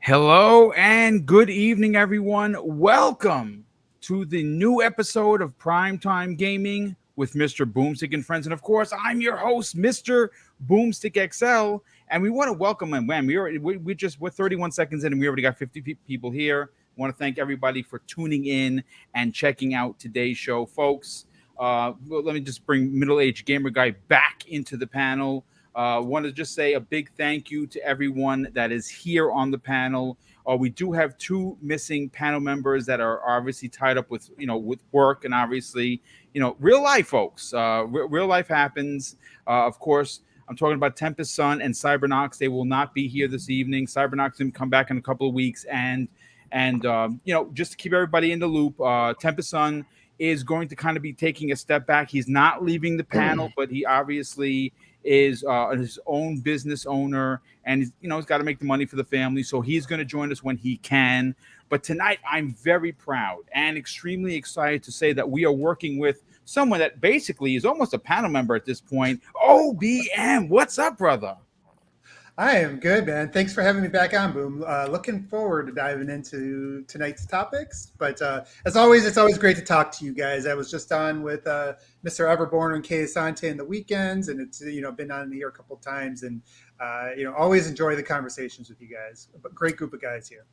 Hello and good evening, everyone. Welcome to the new episode of Primetime Gaming with Mr. Boomstick and Friends. And of course, I'm your host, Mr. Boomstick XL. And we want to welcome and when we're 31 seconds in and we already got 50 people here. I want to thank everybody for tuning in and checking out today's show, folks. Let me just bring middle-aged gamer guy back into the panel. Want to just say a big thank you to everyone that is here on the panel. We do have two missing panel members that are obviously tied up with with work and obviously real life, folks. Real life happens. Of course, I'm talking about Tempest Sun and Cybernox. They will not be here this evening. Cybernox will come back in a couple of weeks, and just to keep everybody in the loop, Tempest Sun is going to kind of be taking a step back. He's not leaving the panel, but he obviously is his own business owner, and he's got to make the money for the family, so he's going to join us when he can. But tonight I'm very proud and extremely excited to say that we are working with someone that basically is almost a panel member at this point. OBM, what's up, brother? I am good, man. Thanks for having me back on, Boom. Looking forward to diving into tonight's topics. But as always, it's always great to talk to you guys. I was just on with Mr. Everborn and Kay Asante in the weekends, and it's been on here a couple of times, and always enjoy the conversations with you guys. A great group of guys here.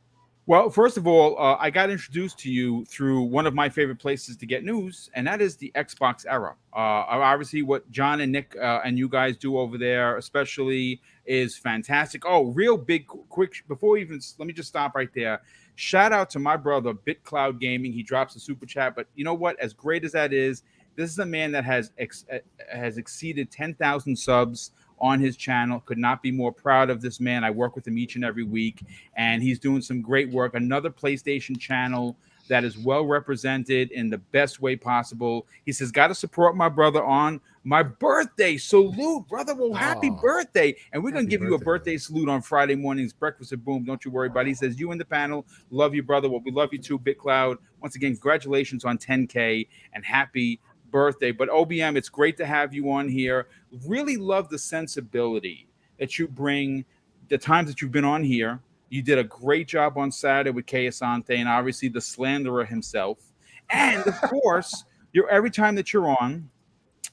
Well, first of all, I got introduced to you through one of my favorite places to get news, and that is the Xbox era. Obviously, what John and Nick and you guys do over there, especially, is fantastic. Oh, real big, quick, before even, let me just stop right there. Shout out to my brother, BitCloud Gaming. He drops a super chat, but you know what? As great as that is, this is a man that has exceeded 10,000 subs on his channel. Could not be more proud of this man. I work with him each and every week, and he's doing some great work. Another PlayStation channel that is well represented in the best way possible. He says, got to support my brother on my birthday. Salute, brother. Well, happy birthday. And we're going to give you a birthday salute on Friday mornings, breakfast at Boom. Don't you worry about it. He says, you in the panel, love you, brother. Well, we love you too, BitCloud. Once again, congratulations on 10K and happy birthday. But OBM, it's great to have you on here. Really love the sensibility that you bring. The times that you've been on here, you did a great job on Saturday with Kay Asante, and obviously the slanderer himself. And of course, every time that you're on,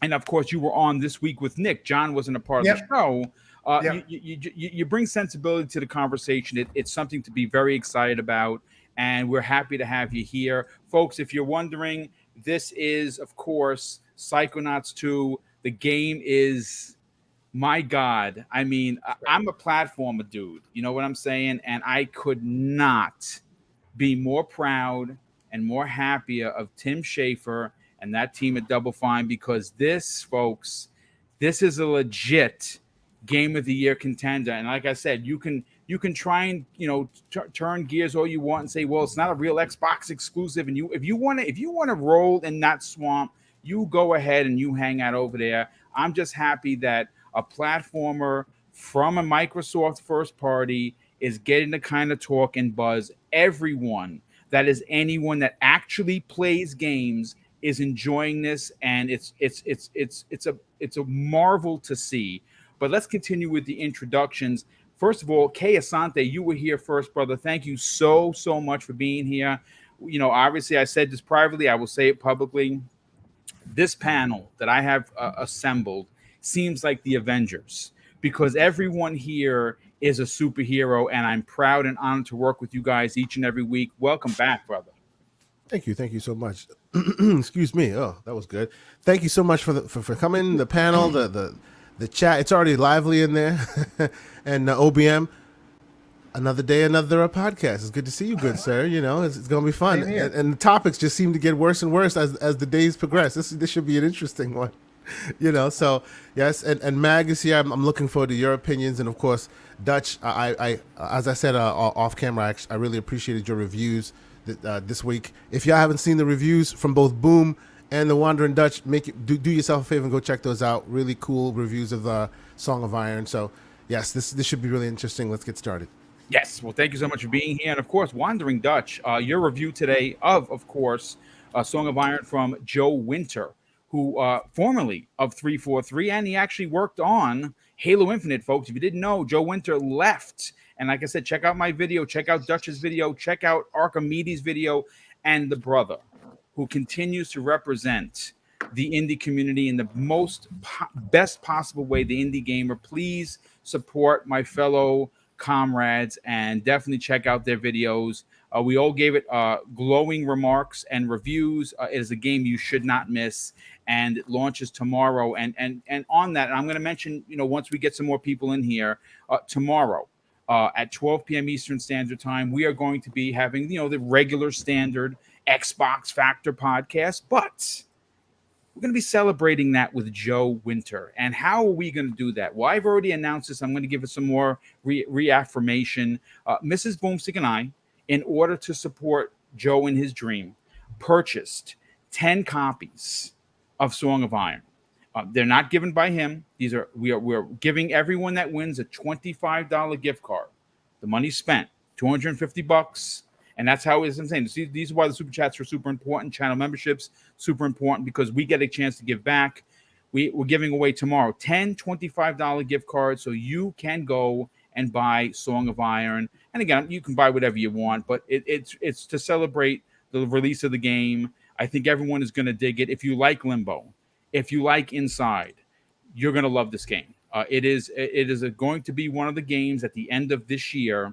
and of course you were on this week with Nick. John wasn't a part of the show. You bring sensibility to the conversation. It's something to be very excited about, and we're happy to have you here, folks. If you're wondering, this is, of course, Psychonauts 2. The game is, my God. I mean, I'm a platformer dude. You know what I'm saying? And I could not be more proud and more happier of Tim Schafer and that team at Double Fine, because this, folks, this is a legit Game of the Year contender. And like I said, you can try and turn gears all you want and say, well, it's not a real Xbox exclusive. And if you want to roll in that swamp, you go ahead and you hang out over there. I'm just happy that a platformer from a Microsoft first party is getting the kind of talk and buzz. Everyone that is anyone that actually plays games is enjoying this, and it's a marvel to see. But let's continue with the introductions. First of all, Kay Asante, you were here first, brother. Thank you so much for being here. Obviously, I said this privately. I will say it publicly. This panel that I have assembled seems like the Avengers, because everyone here is a superhero, and I'm proud and honored to work with you guys each and every week. Welcome back, brother. Thank you so much. Excuse me. Oh, that was good. Thank you so much for coming. The panel, the chat, it's already lively in there. And OBM, another day, another podcast. It's good to see you, good sir. It's going to be fun. And the topics just seem to get worse and worse as the days progress. This should be an interesting one. So yes, and Mag is here. I'm looking forward to your opinions, and of course, Dutch. I as I said off camera, I really appreciated your reviews this week. If y'all haven't seen the reviews from both Boom and the Wandering Dutch, do yourself a favor and go check those out. Really cool reviews of the Song of Iron. So yes, this should be really interesting. Let's get started. Yes, well, thank you so much for being here, and of course, Wandering Dutch. Your review today of course, Song of Iron from Joe Winter, who formerly of 343, and he actually worked on Halo Infinite, folks. If you didn't know, Joe Winter left And like I said, check out my video, check out Dutch's video, check out Archimedes' video, and the brother who continues to represent the indie community in the best possible way, the indie gamer. Please support my fellow comrades and definitely check out their videos. We all gave it glowing remarks and reviews. It is a game you should not miss, and it launches tomorrow. And on that, and I'm going to mention, once we get some more people in here, tomorrow at 12 p.m. Eastern Standard Time, we are going to be having, the regular standard Xbox Factor podcast, but we're going to be celebrating that with Joe Winter. And how are we going to do that? Well, I've already announced this. I'm going to give it some more reaffirmation. Mrs. BoomStick and I, in order to support Joe in his dream, purchased 10 copies of Song of Iron. They're not given by him. We're giving everyone that wins a $25 gift card. The money's spent, $250. And that's how it is. I'm saying these are why the super chats are super important. Channel memberships, super important, because we get a chance to give back. We're giving away tomorrow 10 $25 gift cards, so you can go and buy Song of Iron. And again, you can buy whatever you want, but it's to celebrate the release of the game. I think everyone is going to dig it. If you like Limbo, if you like Inside, you're going to love this game. It is going to be one of the games at the end of this year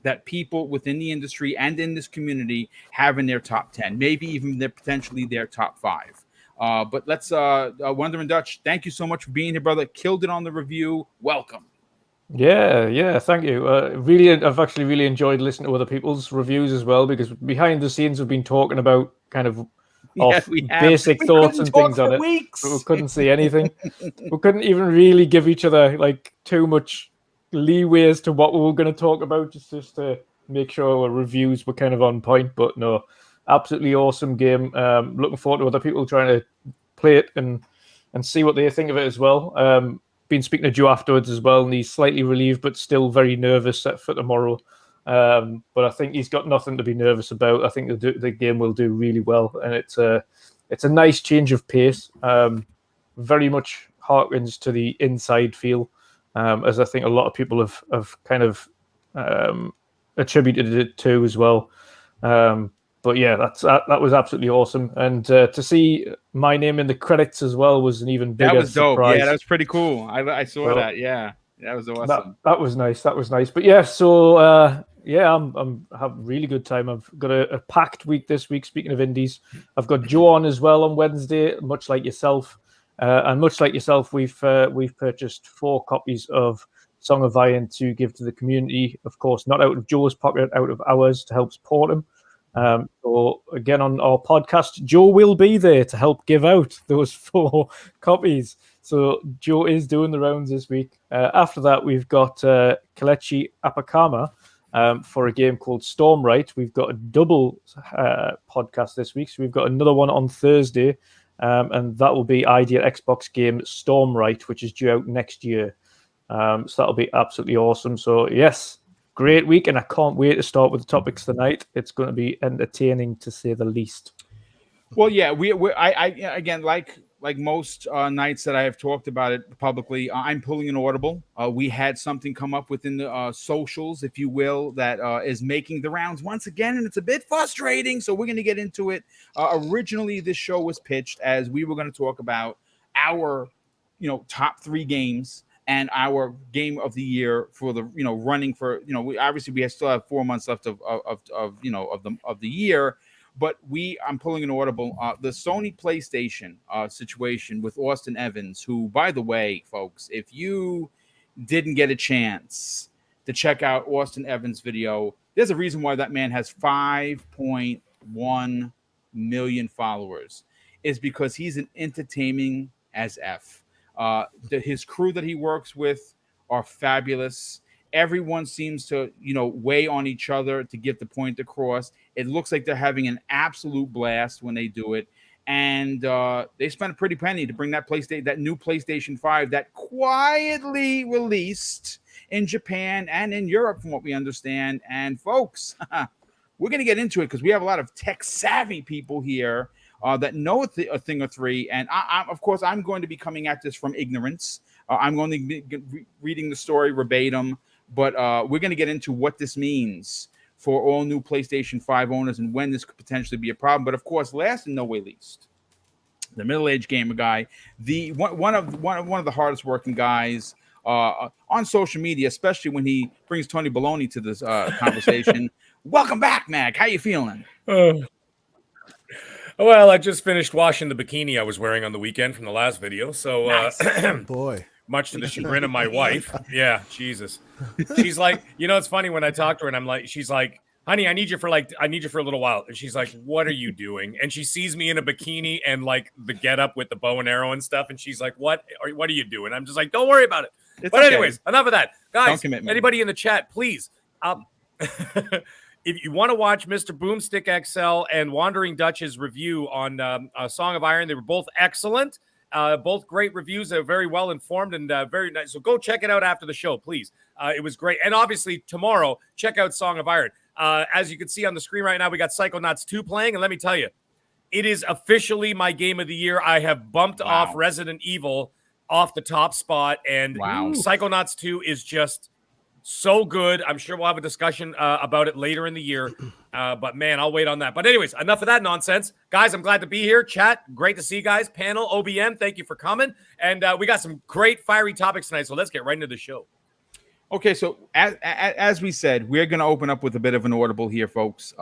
that people within the industry and in this community have in their top 10, maybe even potentially their top 5. But let's, Wonder and Dutch, thank you so much for being here, brother. Killed it on the review. Welcome. Yeah, thank you. I've actually really enjoyed listening to other people's reviews as well, because behind the scenes we've been talking about kind of basic thoughts and things on it. But we couldn't see anything. We couldn't even really give each other like too much leeway as to what we were going to talk about, just to make sure our reviews were kind of on point. But no, absolutely awesome game. Looking forward to other people trying to play it and see what they think of it as well. Been speaking to Joe afterwards as well, and he's slightly relieved but still very nervous for tomorrow. But I think he's got nothing to be nervous about. I think the game will do really well, and it's a nice change of pace. Very much harkens to the Inside feel, as I think a lot of people have kind of attributed it to as well. But yeah, that was absolutely awesome, and to see my name in the credits as well was an even bigger surprise. That was dope. Yeah, that was pretty cool. I saw that. Yeah, that was awesome. That was nice. That was nice. But yeah, so I'm having a really good time. I've got a packed week this week. Speaking of indies, I've got Joe on as well on Wednesday, much like yourself. And much like yourself, we've purchased 4 copies of Song of Iron to give to the community. Of course, not out of Joe's pocket, out of ours, to help support him. So again, on our podcast, Joe will be there to help give out those 4 copies. So Joe is doing the rounds this week. After that, we've got Kelechi Apakama for a game called Stormright. We've got a double podcast this week. So we've got another one on Thursday. And that will be Ideal Xbox game Stormright, which is due out next year. So that'll be absolutely awesome. So yes, great week, and I can't wait to start with the topics tonight. It's going to be entertaining, to say the least. Well, yeah, I again, like most nights that I have talked about it publicly, I'm pulling an audible. We had something come up within the socials, if you will, that is making the rounds once again, and it's a bit frustrating. So we're going to get into it. Originally, this show was pitched as we were going to talk about our, top 3 games and our game of the year for the, running for, we still have 4 months left of the year. But I'm pulling an audible. The Sony PlayStation situation with Austin Evans, who, by the way, folks, if you didn't get a chance to check out Austin Evans' video, there's a reason why that man has 5.1 million followers. Is because he's an entertaining as F. His crew that he works with are fabulous. Everyone seems to, weigh on each other to get the point across. It looks like they're having an absolute blast when they do it. And they spent a pretty penny to bring that new PlayStation 5 that quietly released in Japan and in Europe, from what we understand. And folks, we're going to get into it because we have a lot of tech-savvy people here that know a thing or three. And of course, I'm going to be coming at this from ignorance. I'm going to be reading the story verbatim. but we're going to get into what this means for all new PlayStation 5 owners and when this could potentially be a problem. But of course, last and no way least, the middle-aged gamer guy, the one of the hardest working guys on social media, especially when he brings Tony Baloney to this conversation. Welcome back, Mac. How you feeling? Well, I just finished washing the bikini I was wearing on the weekend from the last video. So, Nice. Boy. much to the chagrin of my wife. Yeah, Jesus. She's like, it's funny when I talk to her and I'm like, she's like, honey, I need you for a little while. And she's like, what are you doing? And she sees me in a bikini and like the get up with the bow and arrow and stuff. And she's like, what are you doing? I'm just like, don't worry about it. But anyways, enough of that. Guys, anybody in the chat, please. If you want to watch Mr. Boomstick XL and Wandering Dutch's review on Song of Iron, they were both excellent. Both great reviews. They're very well informed and very nice. So go check it out after the show, please. It was great. And obviously tomorrow, check out Song of Iron. As you can see on the screen right now, we got Psychonauts 2 playing. And let me tell you, it is officially my game of the year. I have bumped off Resident Evil off the top spot. And Psychonauts 2 is just so good. I'm sure we'll have a discussion about it later in the year. But man, I'll wait on that. But anyways, enough of that nonsense. Guys, I'm glad to be here. Chat, great to see you guys. Panel, OBM, thank you for coming. And we got some great fiery topics tonight. So let's get right into the show. Okay, so as we said, we're going to open up with a bit of an audible here, folks.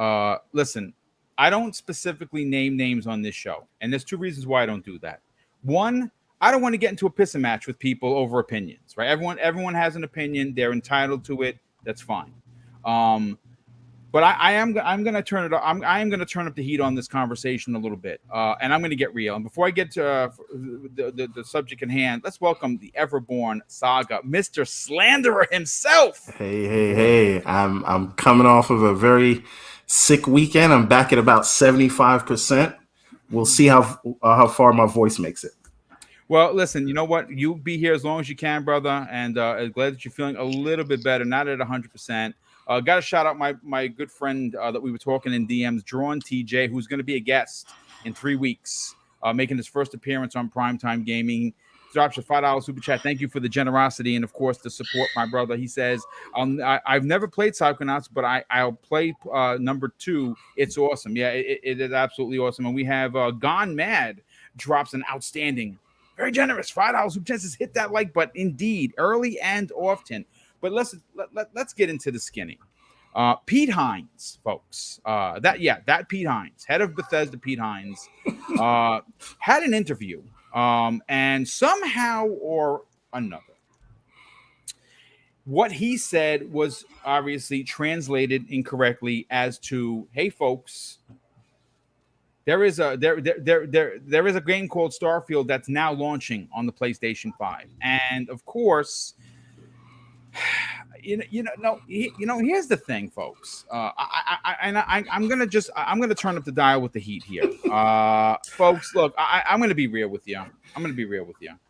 Listen, I don't specifically name names on this show. And there's two reasons why I don't do that. One, I don't want to get into a pissing match with people over opinions, right? Everyone has an opinion. They're entitled to it. That's fine. But I'm going to turn it up. I am going to turn up the heat on this conversation a little bit, and I'm going to get real. And before I get to the subject in hand, let's welcome the Everborn Saga, Mr. Slanderer himself. Hey! I'm coming off of a very sick weekend. I'm back at about 75%. We'll see how far my voice makes it. Well, listen, you know what? You'll be here as long as you can, brother. And glad that you're feeling a little bit better, not at 100%. Got to shout out my good friend that we were talking in DMs, Drawn TJ, who's going to be a guest in 3 weeks, making his first appearance on Primetime Gaming. Drops a $5 super chat. Thank you for the generosity and, of course, the support, my brother. He says, I've never played Psychonauts, but I'll play number 2. It's awesome. Yeah, it is absolutely awesome. And we have Gone Mad drops an outstanding, very generous $5 super chat. Hit that like button, indeed, early and often. But let's get into the skinny. Pete Nines, folks. That Pete Nines, head of Bethesda, Pete Nines, had an interview, and somehow or another, what he said was obviously translated incorrectly as to, "Hey, folks, there is a game called Starfield that's now launching on the PlayStation 5, and of course." Here's the thing, folks. I'm gonna turn up the dial with the heat here, folks. Look, I'm gonna be real with you.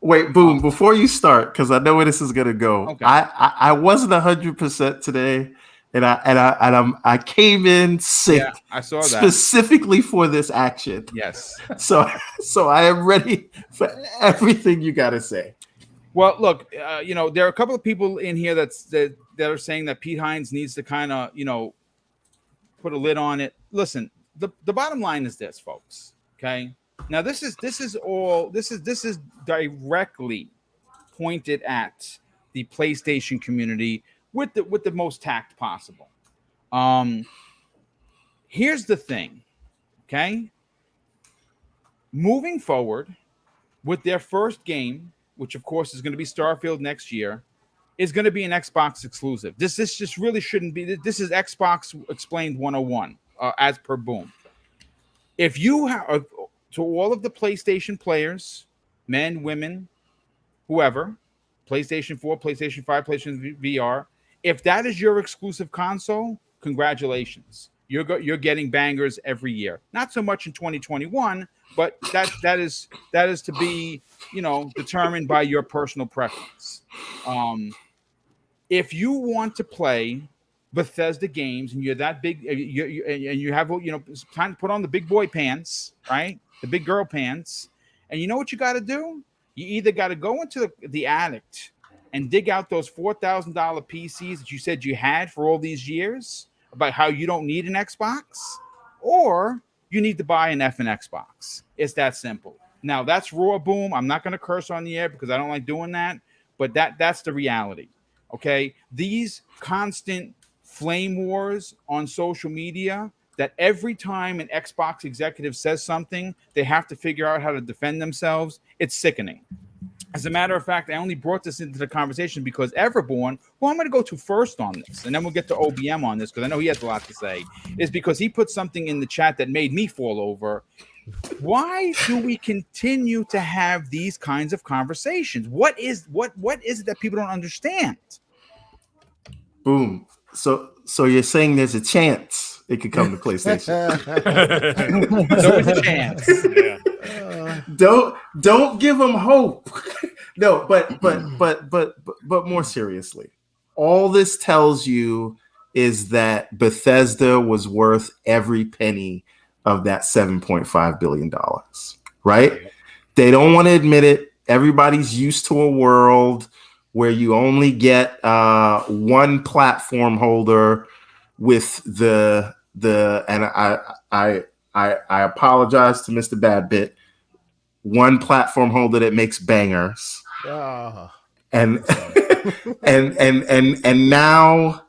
Wait, Boom, before you start, because I know where this is gonna go. Okay. I wasn't 100% today, and I came in sick. Yeah, I saw that specifically for this action. Yes. So I am ready for everything you got to say. Well, look, there are a couple of people in here that are saying that Pete Nines needs to kind of, put a lid on it. Listen, the bottom line is this, folks. Okay, now this is directly pointed at the PlayStation community with the most tact possible. Here's the thing, okay? Moving forward with their first game, which of course is going to be Starfield next year, is going to be an Xbox exclusive. This just really shouldn't be. This is Xbox Explained 101, as per Boom. If you have, to all of the PlayStation players, men, women, whoever, PlayStation 4, PlayStation 5, PlayStation VR, if that is your exclusive console, congratulations. You're getting bangers every year. Not so much in 2021, but that is to be, determined by your personal preference. If you want to play Bethesda games and you're that big, and you have, it's time to put on the big boy pants, right? The big girl pants. And you know what you got to do? You either got to go into the attic and dig out those $4,000 PCs that you said you had for all these years about how you don't need an Xbox, or you need to buy an effing Xbox. It's that simple. Now, that's raw, Boom. I'm not going to curse on the air because I don't like doing that, but that's the reality. Okay? These constant flame wars on social media, that every time an Xbox executive says something, they have to figure out how to defend themselves. It's sickening. As a matter of fact, I only brought this into the conversation because Everborn, who I'm going to go to first on this, and then we'll get to OBM on this because I know he has a lot to say, is because he put something in the chat that made me fall over. Why do we continue to have these kinds of conversations? What is it that people don't understand? Boom. So you're saying there's a chance it could come to PlayStation? There's always a chance. Yeah. Don't give them hope. No, but more seriously, all this tells you is that Bethesda was worth every penny of that $7.5 billion, right? They don't want to admit it. Everybody's used to a world where you only get one platform holder with the and I apologize to Mr. Badbit, one platform holder that makes bangers. And and now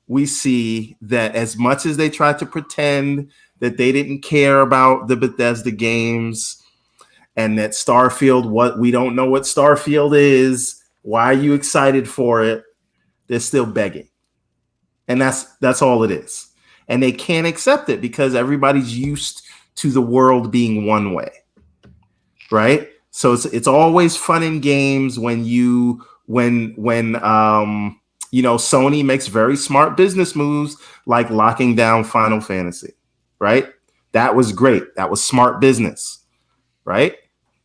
we see that as much as they tried to pretend that they didn't care about the Bethesda games and that Starfield, what we don't know what Starfield is, why are you excited for it? They're still begging. And that's all it is. And they can't accept it because everybody's used to the world being one way. Right? So it's always fun in games when Sony makes very smart business moves like locking down Final Fantasy, right? That was great. That was smart business, right?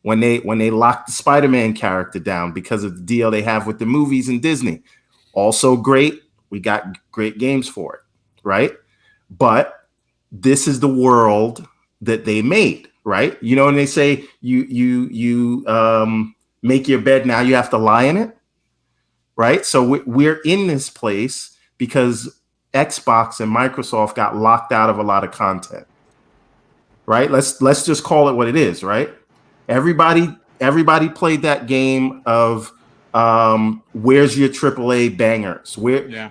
When they locked the Spider-Man character down because of the deal they have with the movies and Disney. Also great. We got great games for it, right? But this is the world that they made, right? You know, and they say you make your bed, now you have to lie in it, right? So we're in this place because Xbox and Microsoft got locked out of a lot of content, right? Let's just call it what it is, right? Everybody played that game of where's your AAA bangers?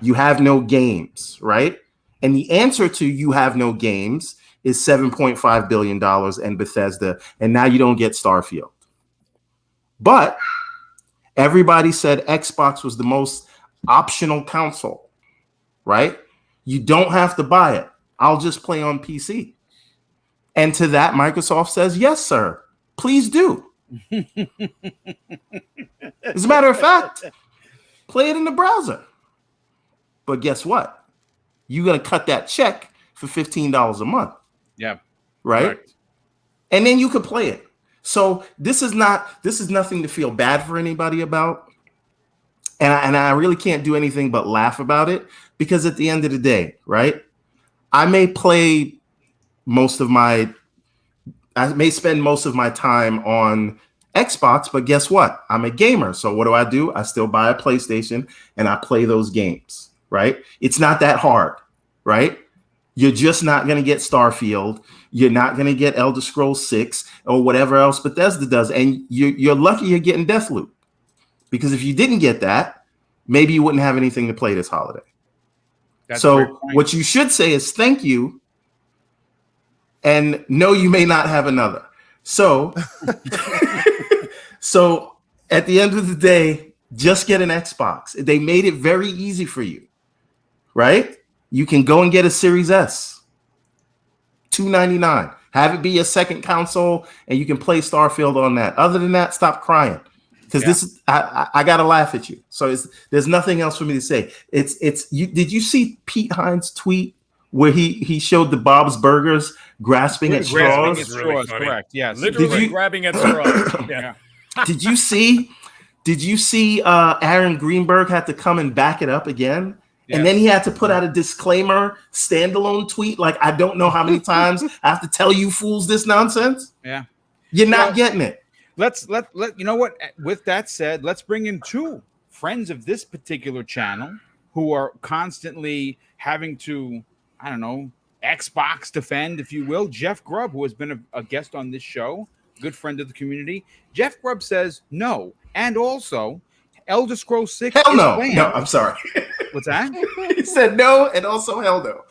You have no games, right? And the answer to you have no games is $7.5 billion and Bethesda, and now you don't get Starfield. But everybody said Xbox was the most optional console, right? You don't have to buy it. I'll just play on PC. And to that, Microsoft says, yes, sir. Please do. As a matter of fact, play it in the browser. But guess what? You're going to cut that check for $15 a month. Yeah. Right? Correct. And then you could play it. So this is nothing to feel bad for anybody about. And I really can't do anything but laugh about it because at the end of the day, right? I may spend most of my time on Xbox, but guess what? I'm a gamer. So what do? I still buy a PlayStation and I play those games, right? It's not that hard, right? You're just not going to get Starfield. You're not going to get Elder Scrolls 6 or whatever else Bethesda does. And you're lucky you're getting Deathloop. Because if you didn't get that, maybe you wouldn't have anything to play this holiday. So what you should say is thank you. And no, you may not have another. So, so at the end of the day, just get an Xbox. They made it very easy for you, right? You can go and get a Series S, $299. Have it be your second console, and you can play Starfield on that. Other than that, stop crying, because this is I gotta laugh at you. So there's nothing else for me to say. Did you see Pete Nines' tweet where he showed the Bob's Burgers grasping at straws? Grasping at straws, correct. Yes. Literally grabbing at straws. Yeah. Did you see Aaron Greenberg had to come and back it up again? Yes. And then he had to put out a disclaimer, standalone tweet. Like, I don't know how many times I have to tell you fools this nonsense. Yeah. You're not getting it. Let's you know what? With that said, let's bring in two friends of this particular channel who are constantly having to, I don't know, Xbox defend, if you will. Jeff Grubb, who has been a guest on this show, good friend of the community. Jeff Grubb says no. And also, Elder Scrolls 6 Hell is no. planned. No, I'm sorry. What's that? He said no and also hell no.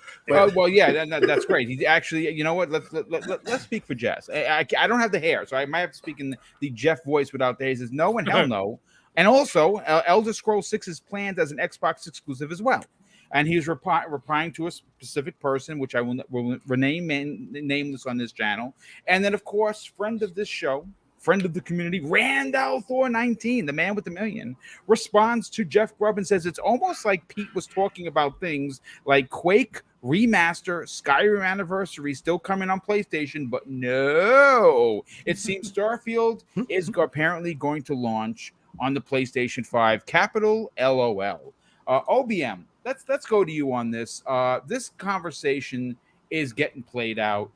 Well, yeah, that's great. He actually, you know what? Let's speak for Jess. I don't have the hair, so I might have to speak in the Jeff voice without the hair. He says no and hell no. And also, Elder Scrolls 6 is planned as an Xbox exclusive as well. And he was replying to a specific person, which I will rename nameless on this channel. And then, of course, friend of this show, friend of the community, Randall Thor 19, the man with the million, responds to Jeff Grubb and says it's almost like Pete was talking about things like Quake Remaster, Skyrim Anniversary still coming on PlayStation, but no, it seems Starfield is apparently going to launch on the PlayStation 5. Capital LOL. OBM, let's go to you on this. This conversation is getting played out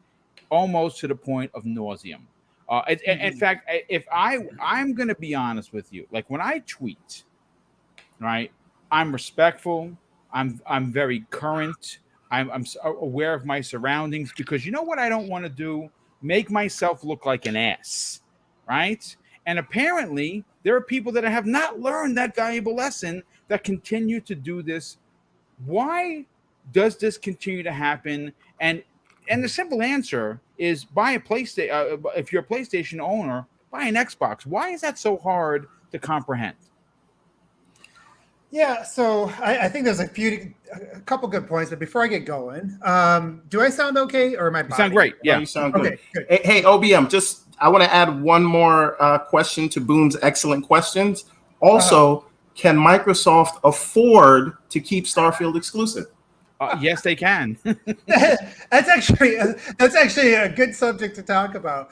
almost to the point of nauseum. In fact, if I'm going to be honest with you, like when I tweet, right, I'm respectful. I'm very current. I'm aware of my surroundings, because you know what I don't want to do? Make myself look like an ass, right? And apparently there are people that have not learned that valuable lesson that continue to do this. Why does this continue to happen? And the simple answer is buy a PlayStation. If you're a PlayStation owner, buy an Xbox. Why is that so hard to comprehend? Yeah, so I think there's a couple good points, but before I get going, do I sound okay, or am I? You sound great. Yeah, you sound good. Okay, good. Hey, OBM, I want to add one more question to Boom's excellent questions. Also, can Microsoft afford to keep Starfield exclusive? Yes, they can. That's actually a good subject to talk about.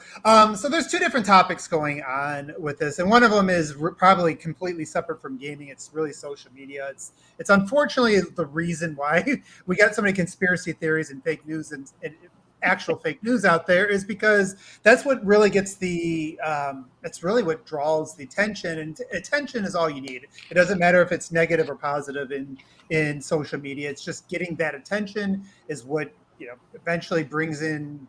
So there's two different topics going on with this, and one of them is probably completely separate from gaming. It's really social media. It's unfortunately the reason why we got so many conspiracy theories and fake news and actual fake news out there, is because that's what really gets that's really what draws the attention, and attention is all you need. It doesn't matter if it's negative or positive in social media. It's just getting that attention is what eventually brings in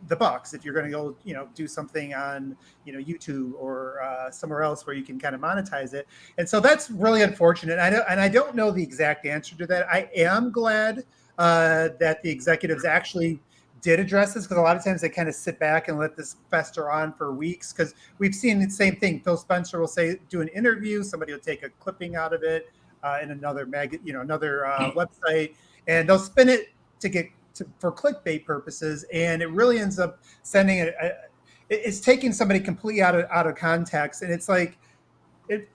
the bucks. If you're going to go do something on YouTube or somewhere else where you can kind of monetize it. And so that's really unfortunate. I don't know the exact answer to that. I am glad that the executives actually did address this, because a lot of times they kind of sit back and let this fester on for weeks, because we've seen the same thing. Phil Spencer will do an interview, somebody will take a clipping out of it in another website, and they'll spin it for clickbait purposes, and it really ends up sending it's taking somebody completely out of context, and it's like,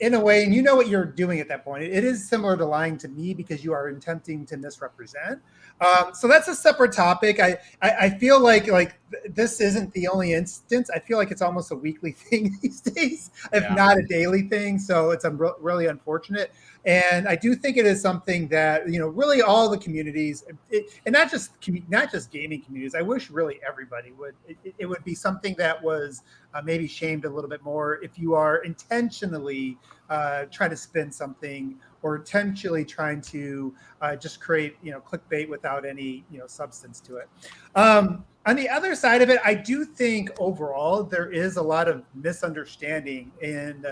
in a way, and you know what you're doing at that point. It is similar to lying to me, because you are attempting to misrepresent. So that's a separate topic. I feel like this isn't the only instance. I feel like it's almost a weekly thing these days, if not a daily thing. So it's really unfortunate. And I do think it is something that really all the communities, and not just gaming communities. I wish really everybody would. It would be something that was maybe shamed a little bit more if you are intentionally trying to spin something, or intentionally trying to just create clickbait without any substance to it. On the other side of it, I do think overall there is a lot of misunderstanding in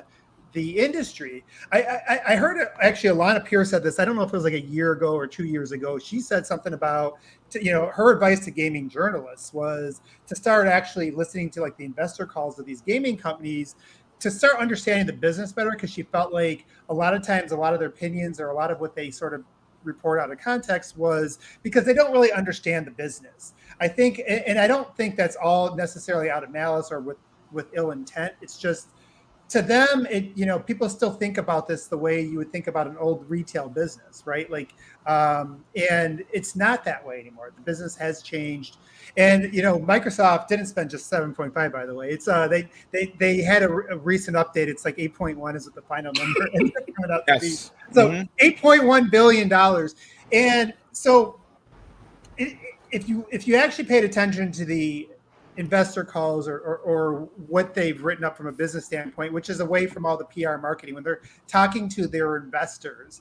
the industry. I heard actually Alana Pierce said this. I don't know if it was like a year ago or 2 years ago. She said something about her advice to gaming journalists was to start actually listening to like the investor calls of these gaming companies, to start understanding the business better, because she felt like a lot of times a lot of their opinions, or a lot of what they sort of report out of context, was because they don't really understand the business. I think, and I don't think that's all necessarily out of malice or with ill intent. It's just, to them, people still think about this the way you would think about an old retail business, right? Like, and it's not that way anymore. The business has changed, and Microsoft didn't spend just 7.5. By the way, it's they had a recent update. It's like 8.1 is what the final number ended up coming out to be. So $8.1 billion, and so if you actually paid attention to the investor calls or what they've written up from a business standpoint, which is away from all the PR marketing when they're talking to their investors.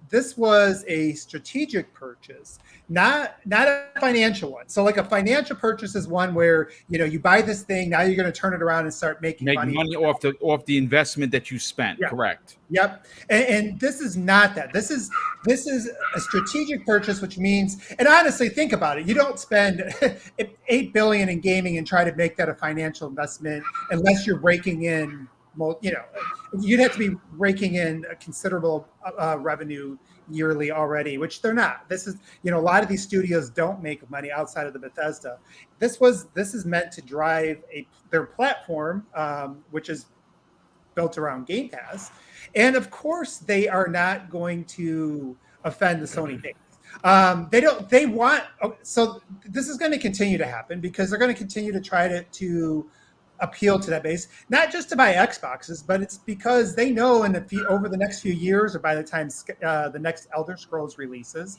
This was a strategic purchase, not a financial one. So like a financial purchase is one where, you buy this thing, now you're going to turn it around and start making money off the investment that you spent. Yeah. Correct. Yep. And this is not that. This is a strategic purchase, which means, and honestly, think about it. You don't spend $8 billion in gaming and try to make that a financial investment unless you're raking in, you'd have to be raking in a considerable revenue yearly already, which they're not. This is, a lot of these studios don't make money outside of the Bethesda. This is meant to drive their platform, which is built around Game Pass. And of course, they are not going to offend the Sony base. So this is going to continue to happen because they're going to continue to try to appeal to that base, not just to buy Xboxes, but it's because they know over the next few years, or by the time the next Elder Scrolls releases,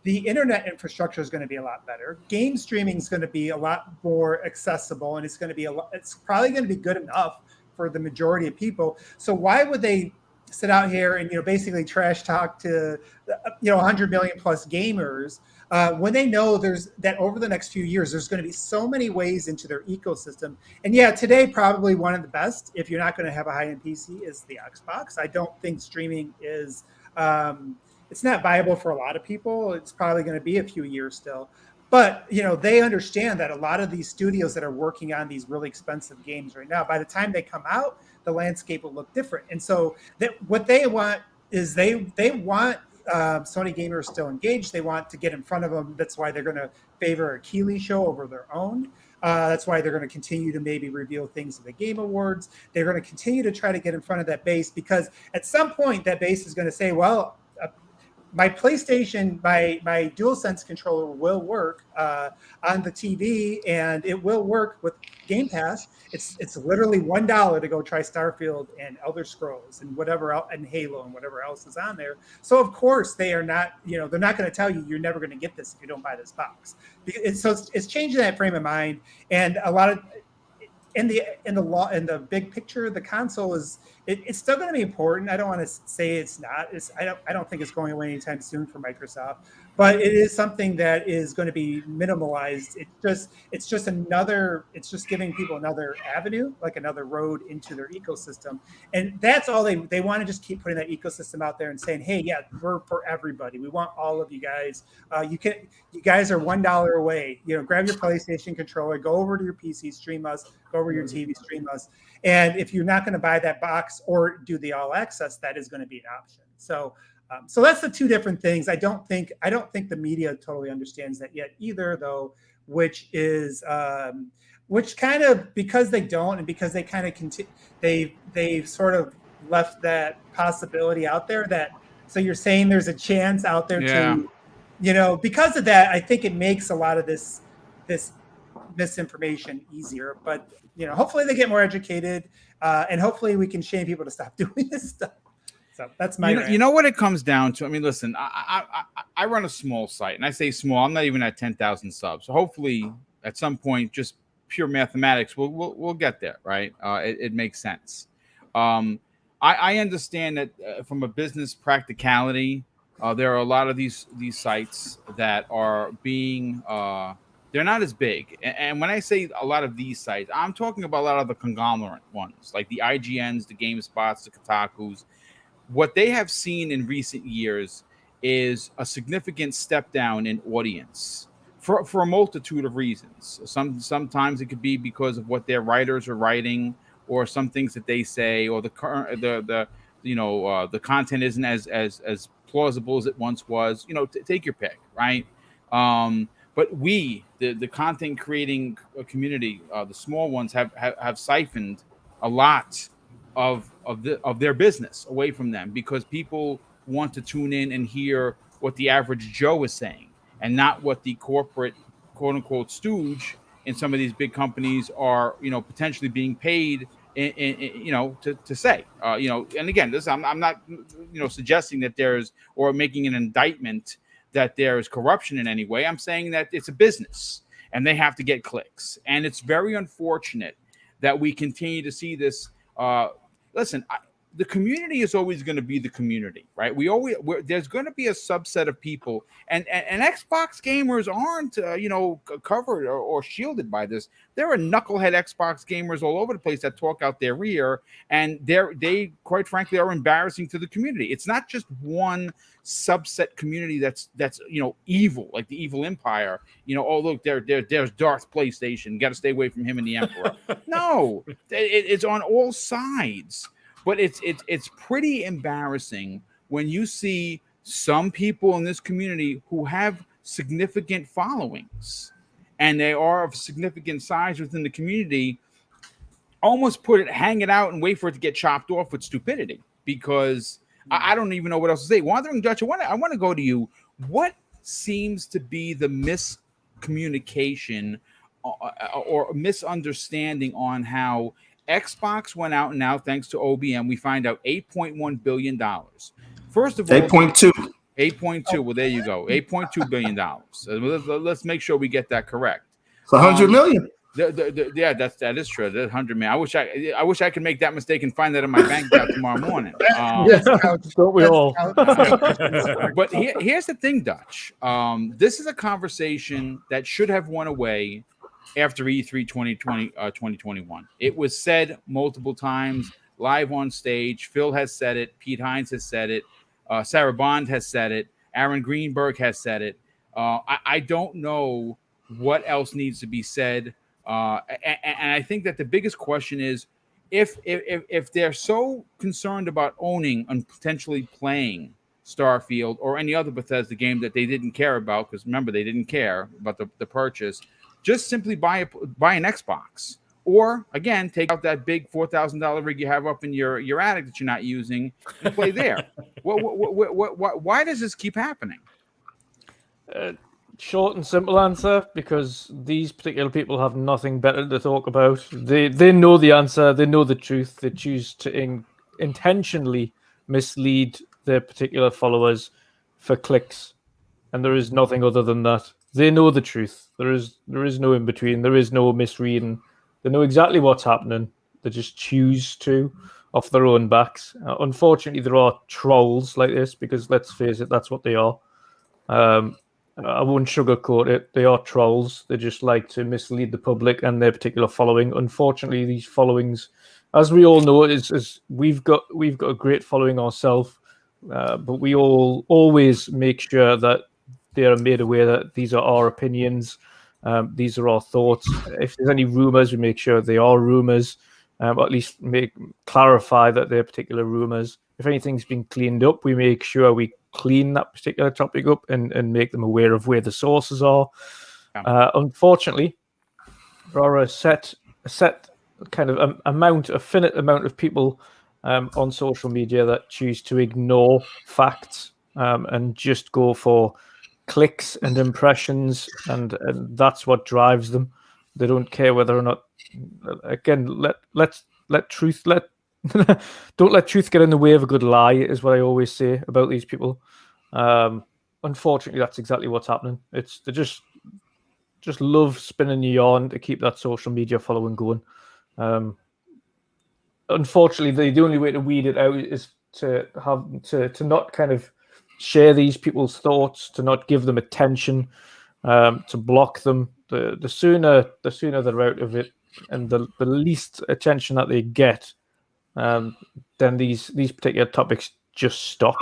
the internet infrastructure is going to be a lot better. Game streaming is going to be a lot more accessible, and it's probably going to be good enough for the majority of people. So why would they sit out here and basically trash talk to 100 million plus gamers when they know that over the next few years there's going to be so many ways into their ecosystem? And yeah, today probably one of the best, if you're not going to have a high-end PC, is the Xbox. I don't think streaming is it's not viable for a lot of people. It's probably going to be a few years still. But, they understand that a lot of these studios that are working on these really expensive games right now, by the time they come out, the landscape will look different. And so what they want is they want Sony gamers still engaged. They want to get in front of them. That's why they're going to favor a Keighley show over their own. That's why they're going to continue to maybe reveal things at the Game Awards. They're going to continue to try to get in front of that base because at some point that base is going to say, well, my PlayStation, my DualSense controller will work on the TV, and it will work with Game Pass. It's literally $1 to go try Starfield and Elder Scrolls and whatever else, and Halo and whatever else is on there. So of course they are not, they're not going to tell you you're never going to get this if you don't buy this box. So it's changing that frame of mind, and a lot of in the big picture, the console is it's still going to be important. I don't want to say it's not. I don't think it's going away anytime soon for Microsoft, but it is something that is going to be minimalized. It's just giving people another avenue, like another road into their ecosystem, and that's all they want to just keep putting that ecosystem out there and saying, hey, yeah, we're for everybody. We want all of you guys. You guys are $1 away. Grab your PlayStation controller, go over to your PC, stream us. Go over your TV, stream us. And if you're not going to buy that box or do the all access, that is going to be an option. So that's the two different things. I don't think the media totally understands that yet either, though, which kind of, because they don't, and because they kind of they've sort of left that possibility out there so you're saying there's a chance out there to, because of that, I think it makes a lot of this misinformation easier, but hopefully they get more educated, and hopefully we can shame people to stop doing this stuff. So that's my you know what it comes down to. I mean, listen, I run a small site, and I say small, I'm not even at 10,000 subs, so hopefully at some point, just pure mathematics, we'll get there, right? It makes sense. I understand that from a business practicality, there are a lot of these sites that are being they're not as big. And when I say a lot of these sites, I'm talking about a lot of the conglomerate ones, like the IGNs, the GameSpots, the Kotakus. What they have seen in recent years is a significant step down in audience for a multitude of reasons. Sometimes it could be because of what their writers are writing, or some things that they say, or the content isn't as plausible as it once was. Take your pick, right? But the content creating community, the small ones, have siphoned a lot of their business away from them, because people want to tune in and hear what the average Joe is saying, and not what the corporate quote unquote stooge in some of these big companies are potentially being paid to say. And again, I'm not suggesting that there's, or making an indictment that there is corruption in any way. I'm saying that it's a business, and they have to get clicks. And it's very unfortunate that we continue to see this. Listen, the community is always going to be the community, right? There's going to be a subset of people, and Xbox gamers aren't, covered or shielded by this. There are knucklehead Xbox gamers all over the place that talk out their rear, and they quite frankly are embarrassing to the community. It's not just one subset community that's evil, like the evil empire. Oh look, there's Darth PlayStation. Got to stay away from him and the Emperor. No, it's on all sides. But it's pretty embarrassing when you see some people in this community who have significant followings, and they are of significant size within the community, almost hang it out and wait for it to get chopped off with stupidity, because I don't even know what else to say. Wandering Dutch, I want to go to you. What seems to be the miscommunication or misunderstanding on how Xbox went out, and now thanks to OBM, we find out $8.1 billion. First of all, 8.2. 8.2. Well, there you go. $8.2 billion. Let's make sure we get that correct. It's 100 million. Yeah, that is true. That's 100 million. I wish I could make that mistake and find that in my bank account tomorrow morning. Don't we all? But here's the thing, Dutch. This is a conversation that should have won away after E3 2021. It was said multiple times live on stage. Phil has said it. Pete Nines has said it. Sarah Bond has said it. Aaron Greenberg has said it. I don't know what else needs to be said. And I think that the biggest question is if they're so concerned about owning and potentially playing Starfield or any other Bethesda game that they didn't care about, because remember, they didn't care about the purchase, just simply buy an Xbox, or again, take out that big $4,000 rig you have up in your attic that you're not using and play there. Why does this keep happening? Short and simple answer: because these particular people have nothing better to talk about. They know the answer. They know the truth. They choose to intentionally mislead their particular followers for clicks, and there is nothing other than that. They know the truth. There is no in between. There is no misreading. They know exactly what's happening. They just choose to off their own backs. Unfortunately, there are trolls like this, because let's face it, that's what they are. I won't sugarcoat it. They are trolls. They just like to mislead the public and their particular following. Unfortunately, these followings, as we all know, is we've got a great following ourselves, but we all always make sure that they are made aware that these are our opinions. These are our thoughts. If there's any rumors, we make sure they are rumors, or at least clarify that they're particular rumors. If anything's been cleaned up, we make sure we clean that particular topic up and make them aware of where the sources are. Unfortunately, there are a set kind of a finite amount of people on social media that choose to ignore facts and just go for clicks and impressions, and that's what drives them. They don't care whether or not. Again, let truth don't let truth get in the way of a good lie, is what I always say about these people. Unfortunately, that's exactly what's happening. They just love spinning you on to keep that social media following going. Unfortunately, the only way to weed it out is to not kind of share these people's thoughts, to not give them attention, to block them. The sooner they're out of it, and the least attention that they get, then these particular topics just stop.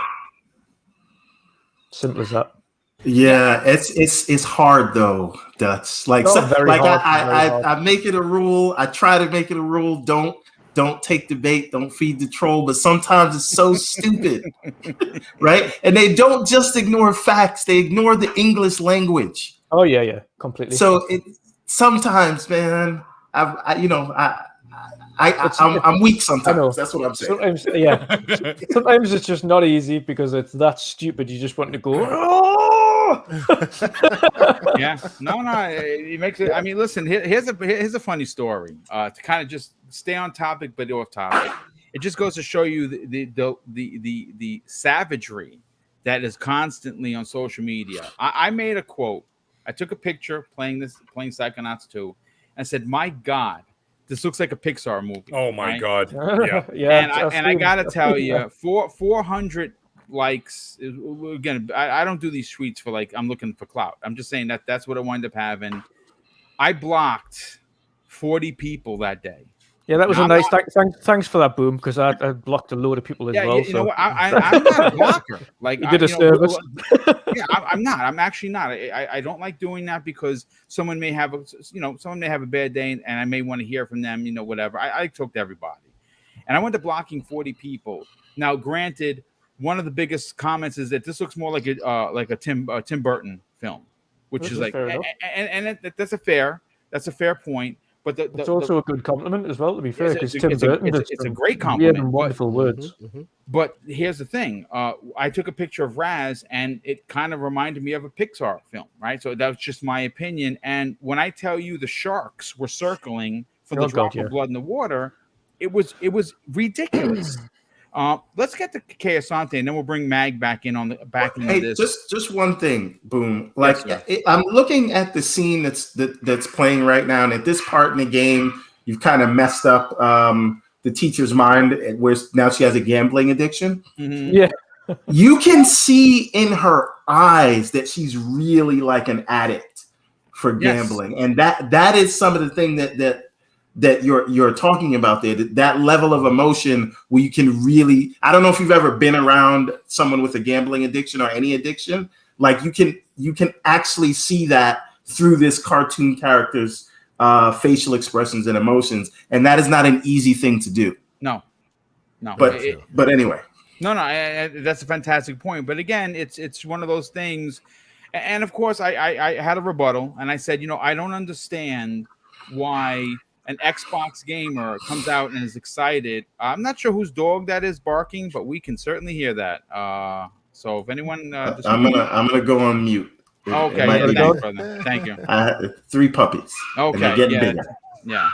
Simple as that. Yeah, it's hard though. That's like I make it a rule. I try to make it a rule. Don't take the bait, don't feed the troll, but sometimes it's so stupid, right? And they don't just ignore facts, they ignore the English language. Oh yeah, completely. So sometimes, man, I'm weak sometimes. That's what I'm saying. Sometimes it's just not easy because it's that stupid. You just want to go, oh! Yeah. No, it makes it. I mean, listen, here's a funny story to kind of just stay on topic but off topic. It just goes to show you the savagery that is constantly on social media. I made a quote I took a picture playing Psychonauts 2, and said, "My God, this looks like a Pixar movie." Oh my right? God. Yeah. Yeah. And I gotta tell you, 400 likes. Again, I don't do these tweets for like I'm looking for clout. I'm just saying that's what I wound up having. I blocked 40 people that day. Yeah, that was Now, a I'm nice. not- Thanks for that, Boom, because I blocked a load of people as Yeah, well. you know what? I'm not a blocker. Like You did a you know, service. yeah, I'm not. I'm actually not. I don't like doing that because someone may have a bad day, and I may want to hear from them. Whatever. I talk to everybody, and I went to blocking 40 people. Now, granted, one of the biggest comments is that this looks more like a Tim Burton film, which is like, fair enough. and that's a fair point. But It's also a good compliment as well, to be fair, because it's Tim Burton it's a some great weird compliment. and wonderful words. But here's the thing. I took a picture of Raz, and it kind of reminded me of a Pixar film, right? So that was just my opinion. And when I tell you the sharks were circling for the drop of blood in the water, it was ridiculous. Let's get to Kayasante, and then we'll bring Mag back into this. Just one thing, Boom. Like I'm looking at the scene that's playing right now, and at this part in the game, you've kind of messed up the teacher's mind, where now she has a gambling addiction. Mm-hmm. Yeah, you can see in her eyes that she's really like an addict for gambling, and that is some of the thing that you're talking about there, that level of emotion where you can really, I don't know if you've ever been around someone with a gambling addiction or any addiction, like you can actually see that through this cartoon character's facial expressions and emotions. And that is not an easy thing to do. No. But anyway. No, that's a fantastic point. But again, it's one of those things. And of course I had a rebuttal, and I said, I don't understand why an Xbox gamer comes out and is excited. I'm not sure whose dog that is barking, but we can certainly hear that. So if anyone, I'm gonna go on mute. Okay, thanks, brother. Thank you. 3 puppies. Okay, bigger. Yeah.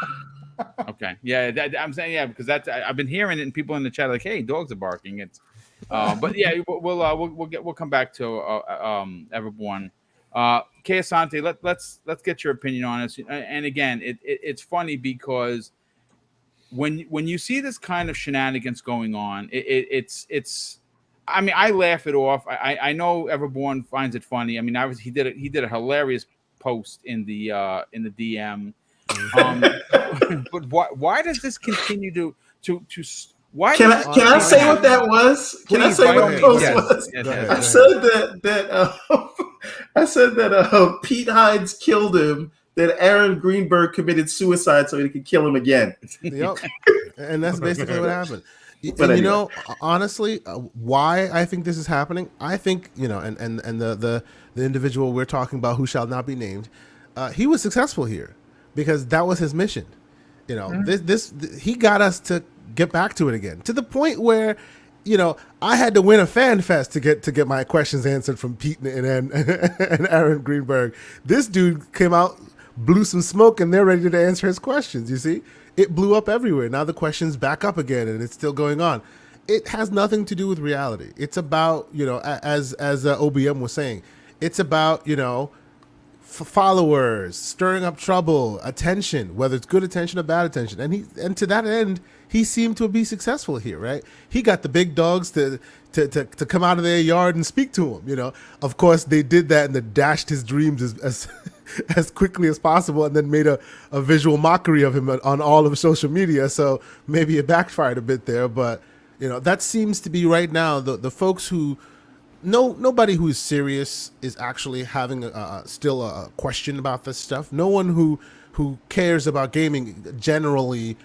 Okay, yeah. I'm saying because I've been hearing it, and people in the chat like, "Hey, dogs are barking." It's, but yeah, we'll come back to Everborn. Kay Asante, let's get your opinion on this. And again, it's funny because when you see this kind of shenanigans going on, it's. I mean, I laugh it off. I know Everborn finds it funny. I mean, he did a hilarious post in the DM. But why does this continue to why? Can I say what that was? Can I say what the post was? I said that Pete Nines killed him, that Aaron Greenberg committed suicide so he could kill him again. Yep. And that's basically what happened. But anyway. Honestly, why I think this is happening, I think, and the individual we're talking about, who shall not be named, he was successful here because that was his mission. This he got us to get back to it again, to the point where, I had to win a fan fest to get my questions answered from Pete and Aaron Greenberg. This dude came out, blew some smoke, and they're ready to answer his questions. You see, it blew up everywhere. Now the question's back up again, and it's still going on. It has nothing to do with reality. It's about, as OBM was saying, it's about, followers, stirring up trouble, attention, whether it's good attention or bad attention. And to that end, he seemed to be successful here, right? He got the big dogs to come out of their yard and speak to him. Of course, they did that and they dashed his dreams as quickly as possible, and then made a visual mockery of him on all of social media. So maybe it backfired a bit there, but that seems to be right now the folks who. Nobody who is serious is actually having still a question about this stuff. No one who cares about gaming generally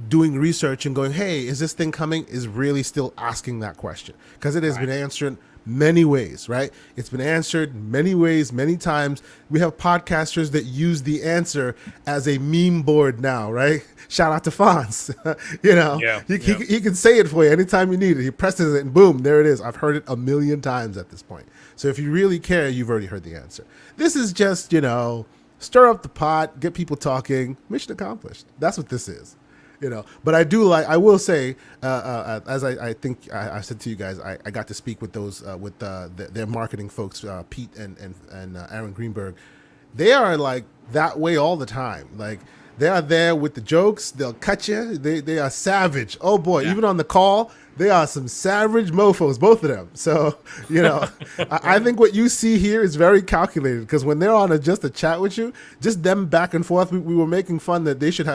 doing research and going, hey, is this thing coming, is really still asking that question, because it has been answered many ways, right? It's been answered many ways, many times. We have podcasters that use the answer as a meme board now, right? Shout out to Fonz. He can say it for you anytime you need it. He presses it and boom, there it is. I've heard it a million times at this point. So if you really care, you've already heard the answer. This is just, stir up the pot, get people talking, mission accomplished. That's what this is. But I will say, as I think I said to you guys, I got to speak with those, with their marketing folks, Pete and Aaron Greenberg. they are like that way all the time. Like they are there with the jokes. They'll cut you. They are savage. Oh boy, even on the call, they are some savage mofos, both of them. So, you know, I think what you see here is very calculated, because when they're on just a chat with you, just them back and forth, we were making fun that they should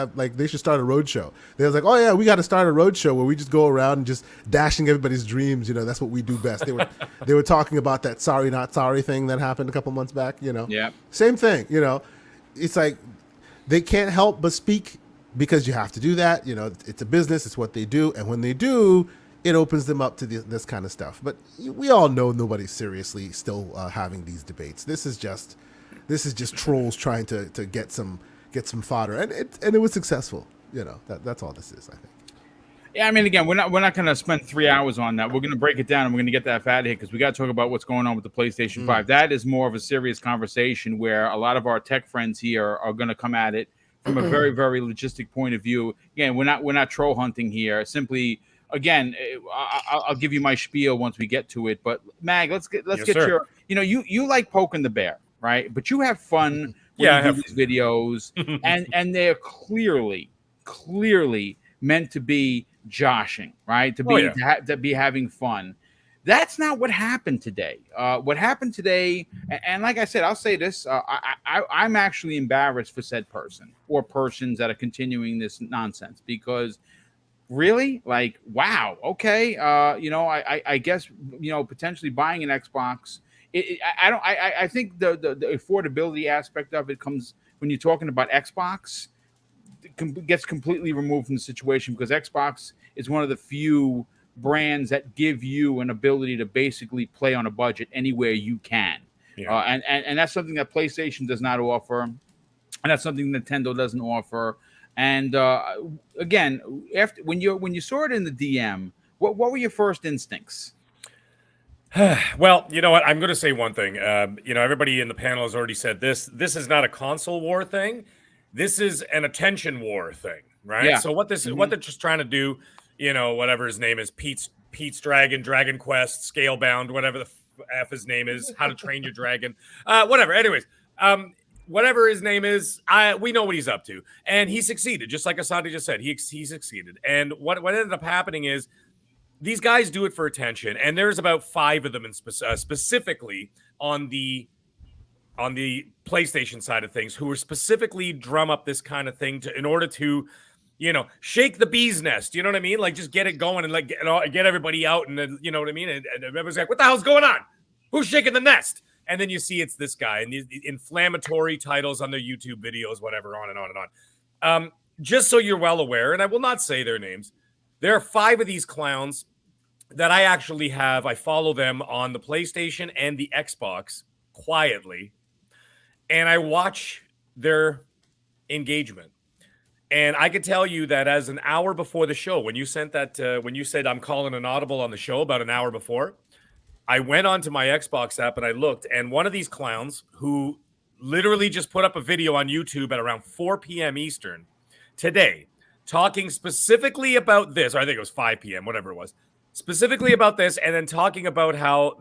start a road show. They was like, oh yeah, we got to start a road show where we just go around and just dashing everybody's dreams. You know, that's what we do best. They were talking about that sorry not sorry thing that happened a couple months back. You know, same thing. You know, it's like they can't help but speak because you have to do that. You know, it's a business. It's what they do, and when they do, it opens them up to this kind of stuff. But we all know nobody's seriously still having these debates. This is just trolls trying to get some fodder, and it was successful. You know, that's all this is, I think. Yeah, I mean, again, we're not going to spend 3 hours on that. We're going to break it down, and we're going to get that fat here because we got to talk about what's going on with the PlayStation 5. That is more of a serious conversation where a lot of our tech friends here are going to come at it from a very, very logistic point of view. Again, we're not troll hunting here. Simply, again, I'll give you my spiel once we get to it. But Mag, let's get your. You know, you like poking the bear, right? But you have fun when you do these videos, and they're clearly meant to be joshing, right? To be having fun. That's not what happened today. What happened today, and like I said, I'll say this: I'm actually embarrassed for said person or persons that are continuing this nonsense, because really, like, wow, okay, you know, I guess, you know, potentially buying an Xbox. I think the affordability aspect of it comes when you're talking about Xbox. Gets completely removed from the situation, because Xbox is one of the few brands that give you an ability to basically play on a budget anywhere you can. And that's something that PlayStation does not offer, and that's something Nintendo doesn't offer. And again, when you saw it in the DM, what were your first instincts? Well, you know what? I'm going to say one thing. You know, everybody in the panel has already said this. This is not a console war thing. This is an attention war thing, right? Yeah. So what they're just trying to do, you know, whatever his name is, Pete's Dragon Quest, Scalebound, whatever the F his name is, How to Train Your Dragon, whatever. Anyways, whatever his name is, we know what he's up to, and he succeeded. Just like Asante just said, he succeeded. And what ended up happening is these guys do it for attention, and there's about 5 of them in specifically on the PlayStation side of things, who are specifically drum up this kind of thing in order to, you know, shake the bee's nest. You know what I mean? Like, just get it going and like get everybody out, and then, you know what I mean? And everybody's like, what the hell's going on? Who's shaking the nest? And then you see it's this guy, and these inflammatory titles on their YouTube videos, whatever, on and on and on. Just so you're well aware, and I will not say their names, there are 5 of these clowns that I actually have. I follow them on the PlayStation and the Xbox quietly, and I watch their engagement. And I could tell you that as an hour before the show, when you sent that, when you said I'm calling an audible on the show about an hour before, I went onto my Xbox app and I looked, and one of these clowns who literally just put up a video on YouTube at around 4 p.m. Eastern today, talking specifically about this, or I think it was 5 p.m., whatever it was, specifically about this, and then talking about how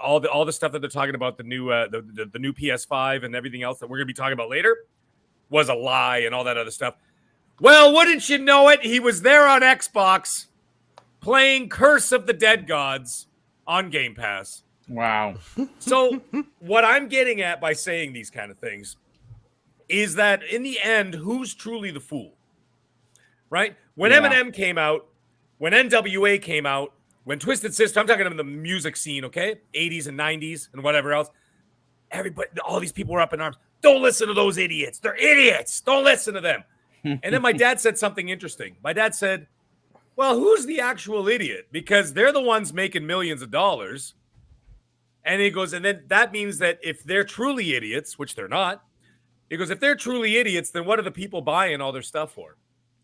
all the stuff that they're talking about, the new PS5 and everything else that we're going to be talking about later, was a lie and all that other stuff. Well, wouldn't you know it? He was there on Xbox playing Curse of the Dead Gods on Game Pass. Wow. So what I'm getting at by saying these kind of things is that in the end, who's truly the fool? Right? When Eminem came out, when NWA came out, when Twisted Sister, I'm talking about the music scene, okay? 80s and 90s and whatever else. Everybody, all these people were up in arms. Don't listen to those idiots. They're idiots. Don't listen to them. And then my dad said something interesting. My dad said, well, who's the actual idiot? Because they're the ones making millions of dollars. And he goes, and then that means that if they're truly idiots, which they're not, he goes, if they're truly idiots, then what are the people buying all their stuff for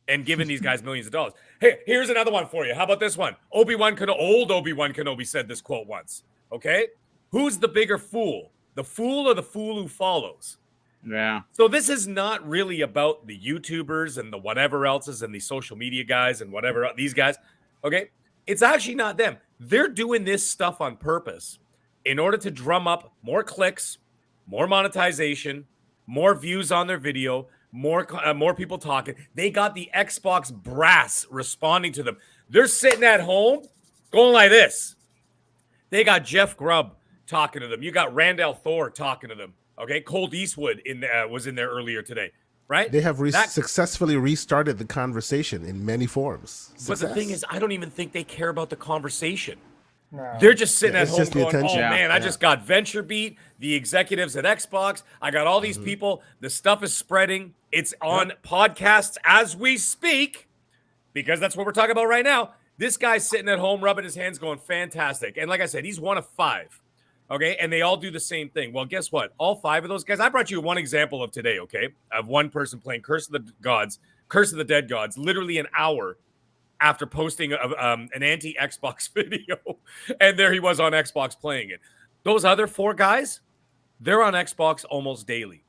and giving these guys millions of dollars? Hey, here's another one for you. How about this one? Old Obi-Wan Kenobi said this quote once. Okay? Who's the bigger fool? The fool or the fool who follows? Yeah. So this is not really about the YouTubers and the whatever else's and the social media guys and whatever these guys. Okay? It's actually not them. They're doing this stuff on purpose in order to drum up more clicks, more monetization, more views on their video, more people talking. They got the Xbox brass responding to them. They're sitting at home going like this. They got Jeff Grubb talking to them. You got Randall Thor talking to them. Okay, Colt Eastwood was in there earlier today, right? They have successfully restarted the conversation in many forms. But the thing is, I don't even think they care about the conversation. No. They're just sitting at it's home just the going, attention. oh, man, I just got VentureBeat, the executives at Xbox. I got all these people. The stuff is spreading. It's on podcasts as we speak, because that's what we're talking about right now. This guy's sitting at home rubbing his hands going, fantastic. And like I said, he's one of 5. Okay, and they all do the same thing. Well, guess what? All 5 of those guys, I brought you one example of today, okay, of one person playing Curse of the Dead Gods, literally an hour after posting an anti-Xbox video, and there he was on Xbox playing it. Those other 4 guys, they're on Xbox almost daily.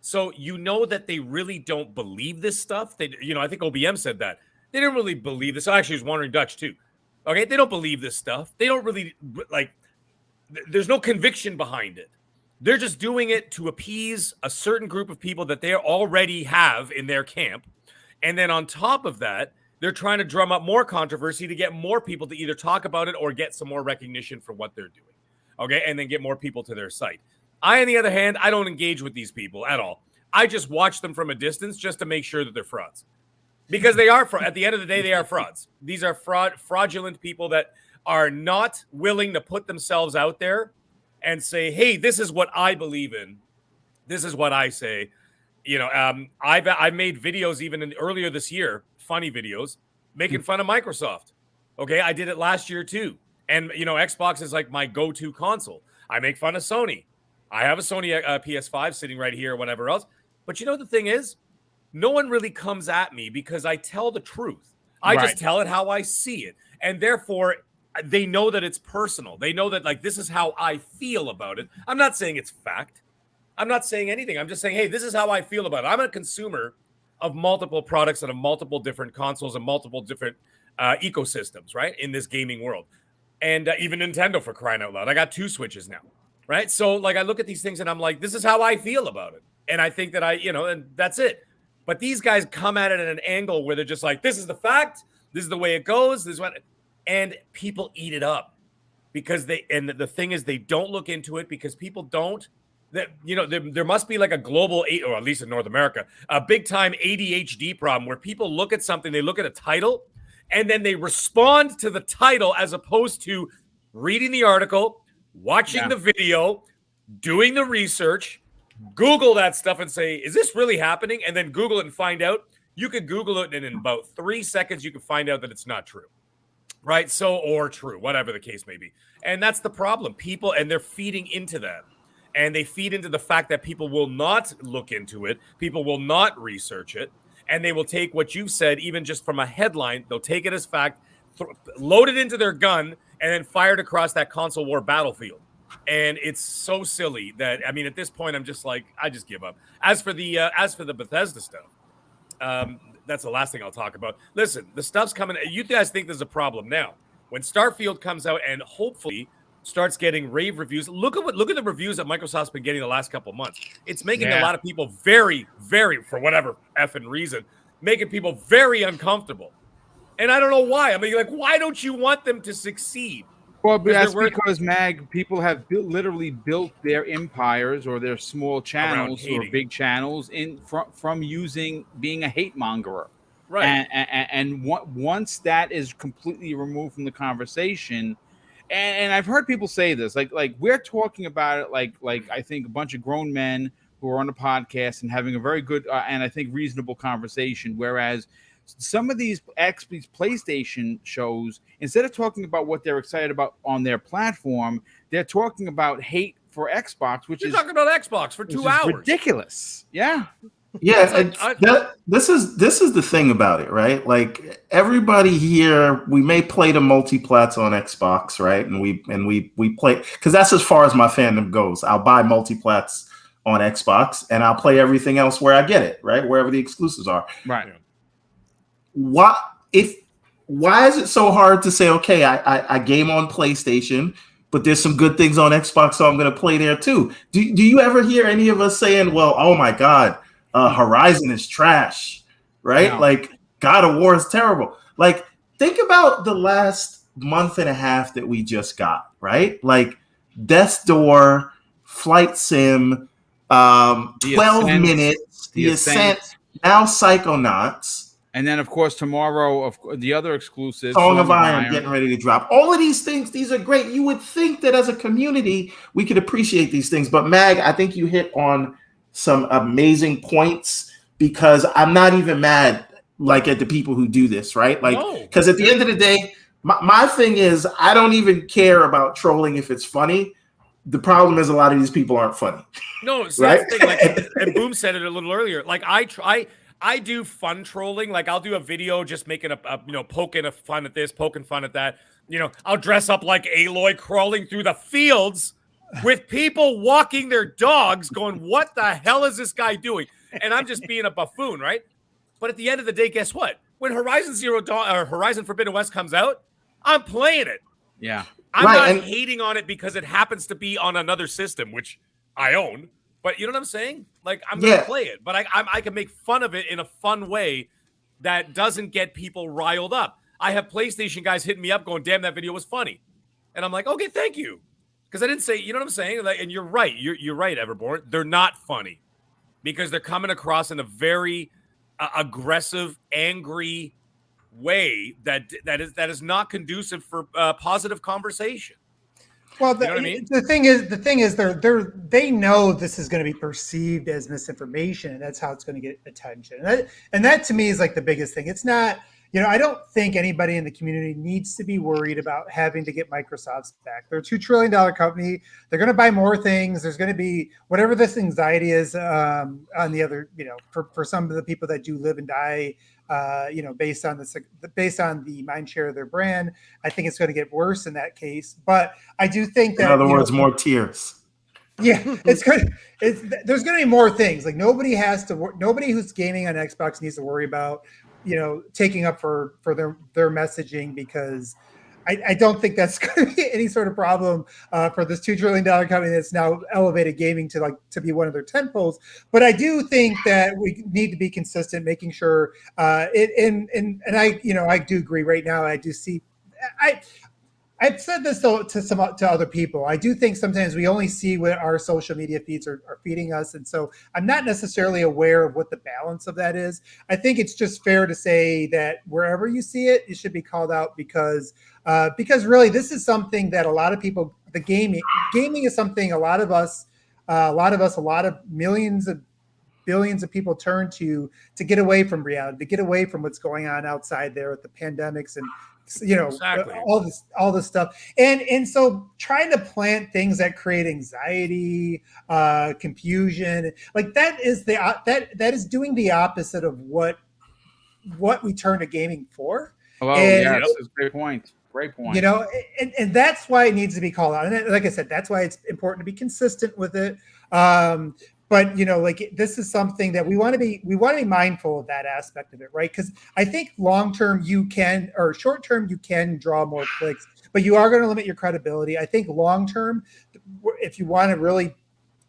So you know that they really don't believe this stuff. I think OBM said that. They didn't really believe this. Actually, it was Wandering Dutch too. Okay, they don't believe this stuff. They don't really, there's no conviction behind it. They're just doing it to appease a certain group of people that they already have in their camp. And then on top of that, they're trying to drum up more controversy to get more people to either talk about it or get some more recognition for what they're doing. Okay, and then get more people to their site. I, on the other hand, I don't engage with these people at all. I just watch them from a distance just to make sure that they're frauds. Because they are, at the end of the day, they are frauds. These are fraudulent people that are not willing to put themselves out there and say, hey, this is what I believe in. This is what I say. I've made videos even earlier this year, funny videos, making fun of Microsoft. Okay, I did it last year too. And, Xbox is like my go-to console. I make fun of Sony. I have a Sony PS5 sitting right here or whatever else. But the thing is, no one really comes at me because I tell the truth. I just tell it how I see it. And therefore, they know that it's personal. They know that, this is how I feel about it. I'm not saying it's fact. I'm not saying anything. I'm just saying, hey, this is how I feel about it. I'm a consumer of multiple products and of multiple different consoles and multiple different ecosystems, right, in this gaming world. And even Nintendo, for crying out loud. I got 2 Switches now, right? So, I look at these things and I'm like, this is how I feel about it. And I think that and that's it. But these guys come at it at an angle where they're just like, this is the fact. This is the way it goes. This is what, and people eat it up because the thing is, they don't look into it because people don't. There must be like a global, or at least in North America, a big time ADHD problem where people look at something, they look at a title, and then they respond to the title as opposed to reading the article, watching the video, doing the research, Google that stuff and say, is this really happening? And then Google it and find out. You could Google it, and in about 3 seconds, you can find out that it's not true. Right? Or true, whatever the case may be. And that's the problem. People, and they're feeding into that. And they feed into the fact that people will not look into it. People will not research it. And they will take what you've said, even just from a headline, they'll take it as fact, load it into their gun, and then fire it across that console war battlefield. And it's so silly that, at this point, I'm just like, I just give up. As for the Bethesda stuff, that's the last thing I'll talk about. Listen, the stuff's coming. You guys think there's a problem now. When Starfield comes out and hopefully starts getting rave reviews, look at the reviews that Microsoft's been getting the last couple of months. It's making a lot of people very, very, for whatever effing reason, making people very uncomfortable. And I don't know why. Why don't you want them to succeed? Well, that's because, Mag, people have literally built their empires or their small channels or big channels from being a hate mongerer. Right. And once that is completely removed from the conversation, and I've heard people say this, like we're talking about it like I think a bunch of grown men who are on the podcast and having a very good and I think reasonable conversation, whereas some of these PlayStation shows, instead of talking about what they're excited about on their platform, they're talking about hate for Xbox, which You're talking about Xbox for 2 hours. Ridiculous. Yeah. Yeah, this is the thing about it, right? Like everybody here, we may play the multiplats on Xbox, right? And we play because that's as far as my fandom goes. I'll buy multiplats on Xbox and I'll play everything else where I get it, right? Wherever the exclusives are. Right. Why is it so hard to say, okay, I game on PlayStation, but there's some good things on Xbox, so I'm going to play there too. Do you ever hear any of us saying, well, oh my God, Horizon is trash, right? No. Like God of War is terrible. Like think about the last month and a half that we just got, right? Like Death's Door, Flight Sim, 12 minutes, The Ascent, now Psychonauts. And then, of course, tomorrow, the other exclusive, Song of Iron getting ready to drop. All of these things, these are great. You would think that as a community, we could appreciate these things. But Mag, I think you hit on some amazing points because I'm not even mad like at the people who do this, right? Like, because at the end of the day, my thing is I don't even care about trolling if it's funny. The problem is a lot of these people aren't funny. No, so right? That's the thing. Like, and Boom said it a little earlier. Like I do fun trolling. Like I'll do a video just making poking fun at this, poking fun at that. You know, I'll dress up like Aloy crawling through the fields with people walking their dogs going, what the hell is this guy doing? And I'm just being a buffoon, right? But at the end of the day, guess what? When Horizon Zero Dawn or Horizon Forbidden West comes out, I'm playing it. Yeah. I'm not hating on it because it happens to be on another system, which I own. But you know what I'm saying? Like, I'm going to play it. But I can make fun of it in a fun way that doesn't get people riled up. I have PlayStation guys hitting me up going, damn, that video was funny. And I'm like, okay, thank you. Because I didn't say, you know what I'm saying? Like, and you're right. You're right, Everborn. They're not funny because they're coming across in a very aggressive, angry way that is not conducive for positive conversation. Well, you know what I mean? the thing is, they know this is going to be perceived as misinformation, and that's how it's going to get attention. And that to me is like the biggest thing. It's not, I don't think anybody in the community needs to be worried about having to get Microsoft's back. They're a $2 trillion company. They're going to buy more things. There's going to be whatever this anxiety is on the other, for some of the people that do live and die. Based on the mind share of their brand, I think it's going to get worse in that case. But I do think that, in other words, more tears. Yeah, it's good. There's going to be more things. Like nobody who's gaming on Xbox needs to worry about, taking up for their messaging because I don't think that's going to be any sort of problem for this $2 trillion company that's now elevated gaming to be one of their tentpoles. But I do think that we need to be consistent, making sure I do agree right now. I do see I've said this to other people. I do think sometimes we only see what our social media feeds are feeding us. And so I'm not necessarily aware of what the balance of that is. I think it's just fair to say that wherever you see it, it should be called out because really this is something that a lot of people, gaming is something a lot of millions of billions of people turn to get away from reality, to get away from what's going on outside there with the pandemics and exactly. all this stuff. And so trying to plant things that create anxiety, confusion, like that is doing the opposite of what we turn to gaming for. Oh, yeah, that's a great point. Great point. And that's why it needs to be called out. And like I said, that's why it's important to be consistent with it. But this is something that we want to be mindful of that aspect of it, right? Because I think long term short term you can draw more clicks, but you are going to limit your credibility. I think long term, if you want to really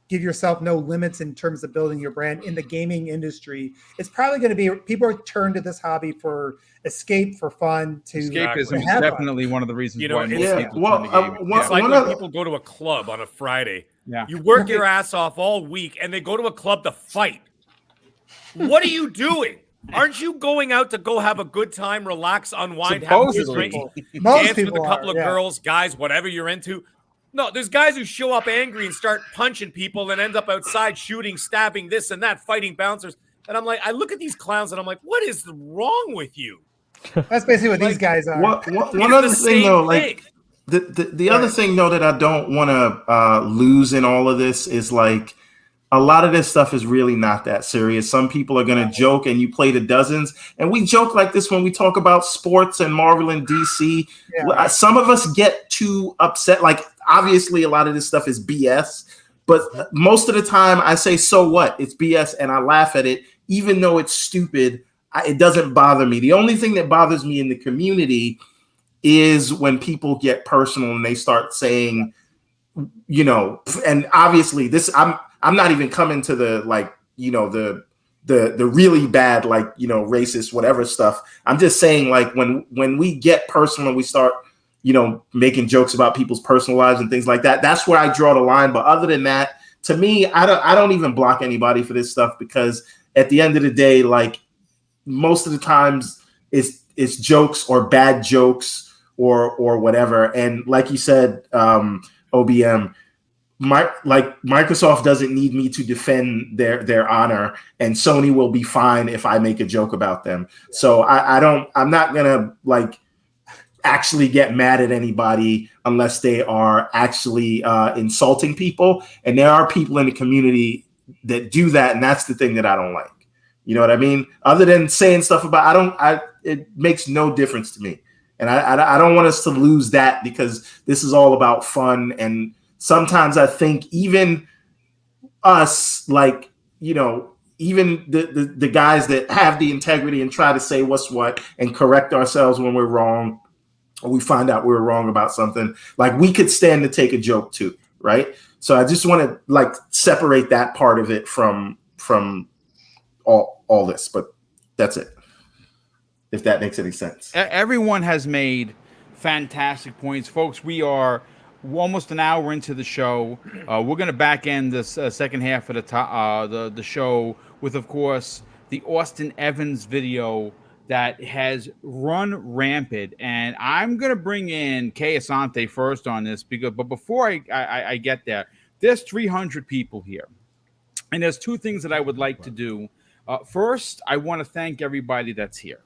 give yourself no limits in terms of building your brand in the gaming industry, it's probably going to be people are turned to this hobby for escape, for fun. Escapism is definitely one of the reasons why most people turn to gaming. It's like when people go to a club on a Friday. Yeah. You work your ass off all week and they go to a club to fight. What are you doing? Aren't you going out to go have a good time, relax, unwind, have a good drink, dance with a couple of girls, guys, whatever you're into? No, there's guys who show up angry and start punching people and end up outside shooting, stabbing, this and that, fighting bouncers. And I'm like, I look at these clowns and I'm like, what is wrong with you? That's basically what these guys are. One other thing, though, like the other thing, though, that I don't want to lose in all of this is like a lot of this stuff is really not that serious. Some people are going to joke, and you play the dozens, and we joke like this when we talk about sports and Marvel and DC. Yeah. Some of us get too upset. Like, obviously, a lot of this stuff is BS, but most of the time I say, so what? It's BS, and I laugh at it, even though it's stupid. It doesn't bother me. The only thing that bothers me in the community is when people get personal and they start saying, you know, and obviously this, I'm not even coming to the, like, you know, the really bad, like, you know, racist, whatever stuff. I'm just saying, like, when we get personal and we start, you know, making jokes about people's personal lives and things like that, that's where I draw the line. But other than that, to me, I don't even block anybody for this stuff, because at the end of the day, like, most of the times it's jokes or bad jokes or whatever. And like you said, OBM, Microsoft doesn't need me to defend their honor, and Sony will be fine if I make a joke about them. So I'm not gonna, like, actually get mad at anybody unless they are actually insulting people. And there are people in the community that do that, and that's the thing that I don't like. You know what I mean? Other than saying stuff about, it makes no difference to me. And I don't want us to lose that, because this is all about fun. And sometimes I think even us, like, you know, even the guys that have the integrity and try to say what's what and correct ourselves when we're wrong, or we find out we're wrong about something, like, we could stand to take a joke too, right? So I just want to, like, separate that part of it from all this. But that's it, if that makes any sense. Everyone has made fantastic points, folks. We are almost an hour into the show. We're going to back end this second half of the show with, of course, the Austin Evans video that has run rampant. And I'm going to bring in Kay Asante first on this, but before I get there, there's 300 people here, and there's two things that I would like to do. First, I want to thank everybody that's here.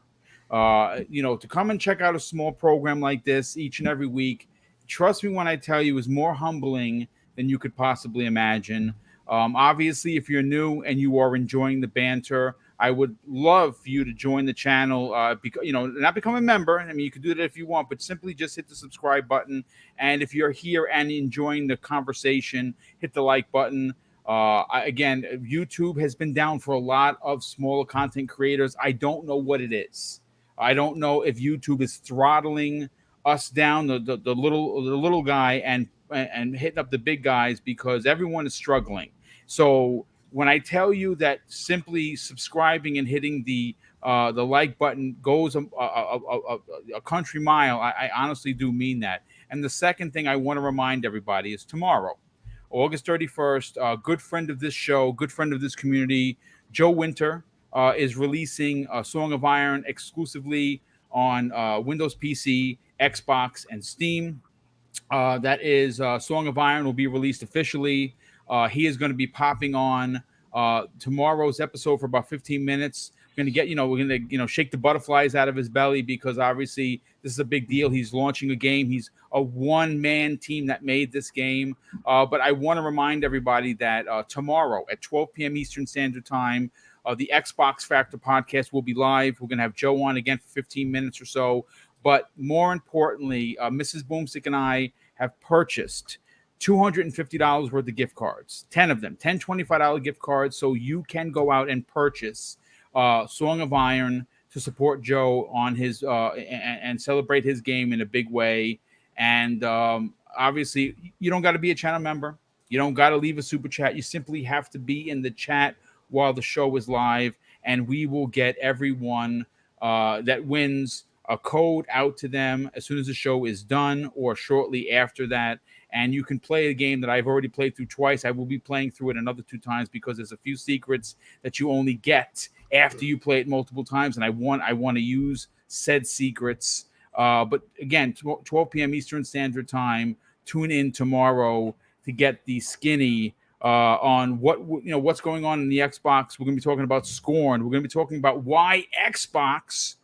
You know, to come and check out a small program like this each and every week, trust me when I tell you, is more humbling than you could possibly imagine. Obviously, if you're new and you are enjoying the banter, I would love for you to join the channel. You know, not become a member. I mean, you can do that if you want, but simply just hit the subscribe button. And if you're here and enjoying the conversation, hit the like button. Again, YouTube has been down for a lot of smaller content creators. I don't know what it is. I don't know if YouTube is throttling us down, the little guy, and hitting up the big guys, because everyone is struggling. So when I tell you that simply subscribing and hitting the like button goes a country mile, I honestly do mean that. And the second thing I want to remind everybody is tomorrow, August 31st, a good friend of this show, good friend of this community, Joe Winter, is releasing Song of Iron exclusively on Windows PC, Xbox, and Steam. That is Song of Iron will be released officially. He is going to be popping on tomorrow's episode for about 15 minutes. We're going to shake the butterflies out of his belly, because obviously this is a big deal. He's launching a game. He's a one-man team that made this game. But I want to remind everybody that tomorrow at 12 p.m. Eastern Standard Time, the Xbox Factor podcast will be live. We're going to have Joe on again for 15 minutes or so. But more importantly, Mrs. BoomStick and I have purchased $250 worth of gift cards, 10 of them, 10 $25 gift cards, so you can go out and purchase Song of Iron to support Joe on his and celebrate his game in a big way. And obviously, you don't got to be a channel member. You don't got to leave a super chat. You simply have to be in the chat while the show is live, and we will get everyone that wins a code out to them as soon as the show is done or shortly after that. And you can play a game that I've already played through twice. I will be playing through it another 2 times, because there's a few secrets that you only get after you play it multiple times, and I want to use said secrets. But again, 12 p.m. Eastern Standard Time. Tune in tomorrow to get the skinny on what's going on in the Xbox. We're going to be talking about Scorn. We're going to be talking about why Xbox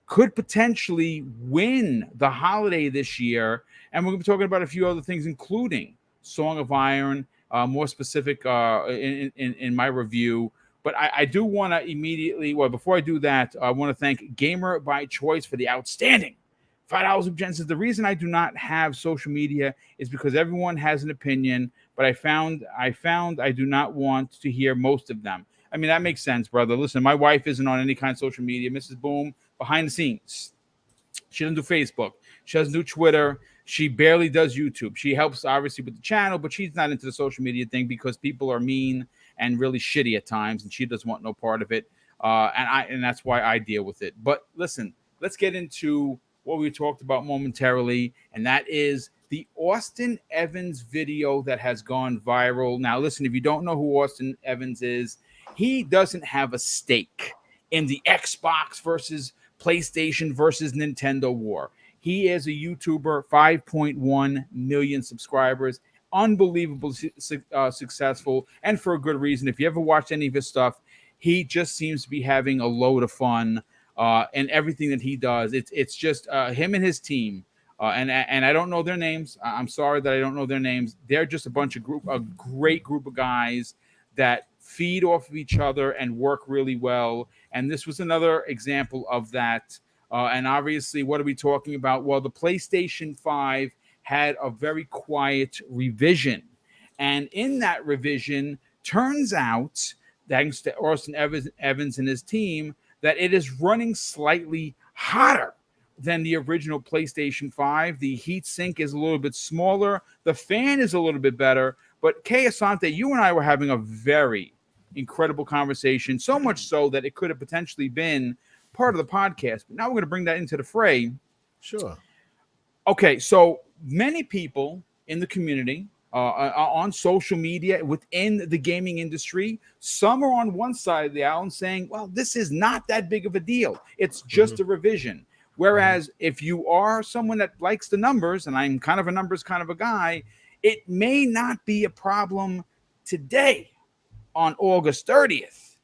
could potentially win the holiday this year. And we're going to be talking about a few other things, including Song of Iron, more specific in my review. But I do want to immediately, before I do that, I want to thank Gamer by Choice for the outstanding $5 of Jen says, the reason I do not have social media is because everyone has an opinion, but I found I do not want to hear most of them. I mean, that makes sense, brother. Listen, my wife isn't on any kind of social media. Mrs. Boom, behind the scenes. She doesn't do Facebook. She doesn't do Twitter. She barely does YouTube. She helps obviously with the channel, but she's not into the social media thing because people are mean and really shitty at times, and she doesn't want no part of it. And that's why I deal with it. But listen, let's get into what we talked about momentarily, and that is the Austin Evans video that has gone viral. Now, listen, if you don't know who Austin Evans is, he doesn't have a stake in the Xbox versus PlayStation versus Nintendo war. He is a YouTuber, 5.1 million subscribers, unbelievably successful, and for a good reason. If you ever watched any of his stuff, he just seems to be having a load of fun, and everything that he does. It's just him and his team. And I don't know their names. I'm sorry that I don't know their names. They're just a great group of guys that feed off of each other and work really well. And this was another example of that. And obviously, what are we talking about? Well, the PlayStation 5 had a very quiet revision. And in that revision, turns out, thanks to Austin Evans and his team, that it is running slightly hotter than the original PlayStation 5. The heat sink is a little bit smaller. The fan is a little bit better. But Kay Asante, you and I were having a very incredible conversation, so much so that it could have potentially been part of the podcast. But now we're going to bring that into the fray. Sure. Okay, so many people in the community, on social media, within the gaming industry, some are on one side of the aisle and saying, well, this is not that big of a deal. It's just a revision. Whereas if you are someone that likes the numbers, and I'm kind of a numbers kind of a guy, it may not be a problem today on August 30th,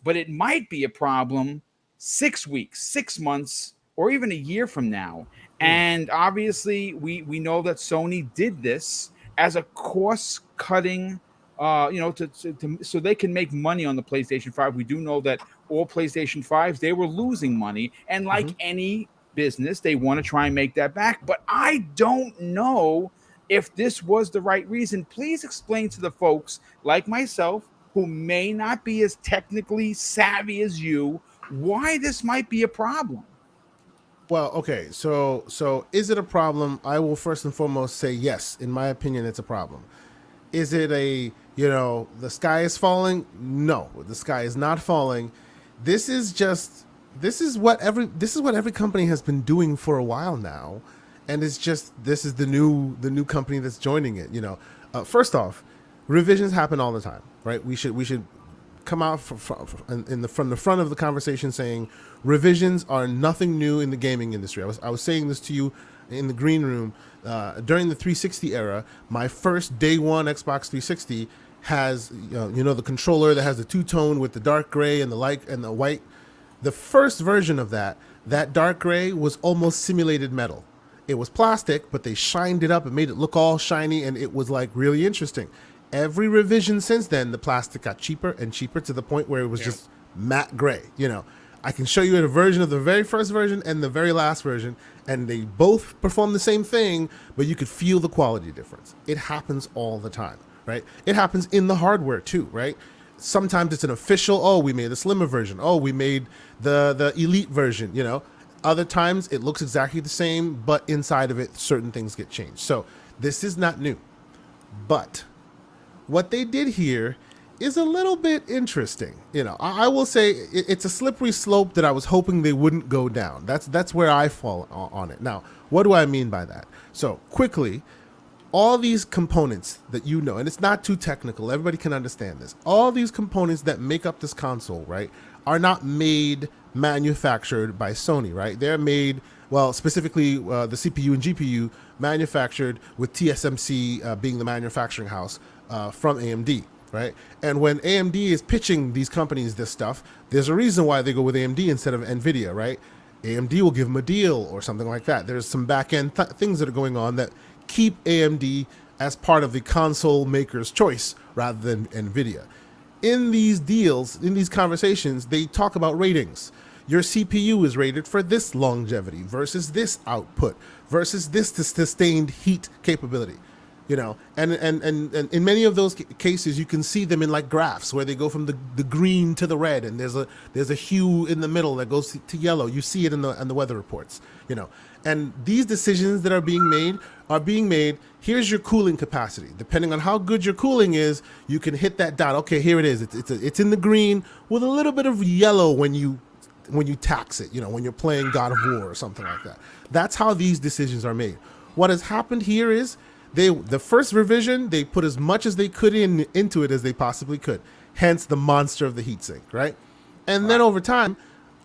but it might be a problem 6 weeks, 6 months, or even a year from now. And obviously, we know that Sony did this as a cost-cutting, so they can make money on the PlayStation 5. We do know that all PlayStation 5s, they were losing money. And like any business, they want to try and make that back. But I don't know if this was the right reason. Please explain to the folks like myself who may not be as technically savvy as you why this might be a problem. Well, okay, so is it a problem? I will first and foremost say yes. In my opinion, it's a problem. Is it the sky is falling? No, the sky is not falling. This is what every company has been doing for a while now, and this is the new company that's joining it. First off, revisions happen all the time, right? We should come out from the front of the conversation saying revisions are nothing new in the gaming industry. I was saying this to you in the green room during the 360 era. My first day one Xbox 360 has the controller that has the two-tone with the dark gray and the light and the white. The first version of that dark gray was almost simulated metal. It was plastic, but they shined it up and made it look all shiny, and it was like really interesting. Every revision since then, the plastic got cheaper and cheaper to the point where it was just matte gray. I can show you a version of the very first version and the very last version, and they both perform the same thing, but you could feel the quality difference. It happens all the time, right? It happens in the hardware too, right? Sometimes it's an official, we made the slimmer version. We made the elite version, Other times it looks exactly the same, but inside of it, certain things get changed. So this is not new. But what they did here is a little bit interesting. I will say it's a slippery slope that I was hoping they wouldn't go down. That's where I fall on it. Now, what do I mean by that? So quickly, all these components that and it's not too technical, everybody can understand this. All these components that make up this console, right, are not manufactured by Sony, right? They're made, specifically the CPU and GPU manufactured with TSMC being the manufacturing house from AMD, right? And when AMD is pitching these companies this stuff, there's a reason why they go with AMD instead of NVIDIA, right? AMD will give them a deal or something like that. There's some back-end things that are going on that keep AMD as part of the console maker's choice rather than NVIDIA. In these deals, in these conversations, they talk about ratings. Your CPU is rated for this longevity versus this output versus this sustained heat capability. And in many of those cases, you can see them in like graphs where they go from the green to the red, and there's a hue in the middle that goes to yellow. You see it in the weather reports, And these decisions that are being made, here's your cooling capacity. Depending on how good your cooling is, you can hit that dot. Okay, here it is. It's in the green with a little bit of yellow when you tax it, when you're playing God of War or something like that. That's how these decisions are made. What has happened here is the first revision, they put as much as they could into it as they possibly could. Hence the monster of the heatsink, right? And then over time,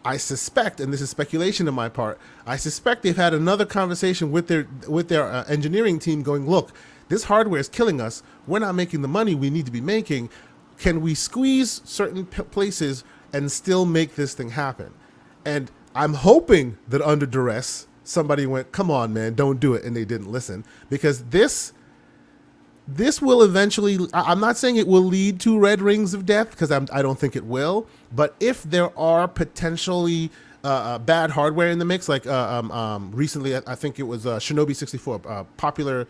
I suspect, and this is speculation on my part, I suspect they've had another conversation with their engineering team going, look, this hardware is killing us. We're not making the money we need to be making. Can we squeeze certain places and still make this thing happen? And I'm hoping that under duress, somebody went, come on, man, don't do it. And they didn't listen, because this will eventually, I'm not saying it will lead to red rings of death, because I don't think it will. But if there are potentially bad hardware in the mix, like recently, I think it was Shinobi64, popular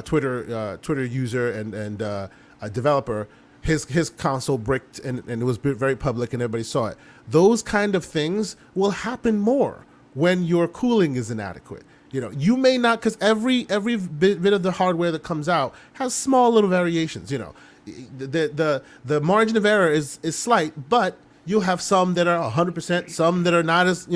Twitter user and a developer, his console bricked and it was very public and everybody saw it. Those kind of things will happen more when your cooling is inadequate. You may not, because every bit of the hardware that comes out has small little variations. The margin of error is slight, but you'll have some that are 100%, some that are not as,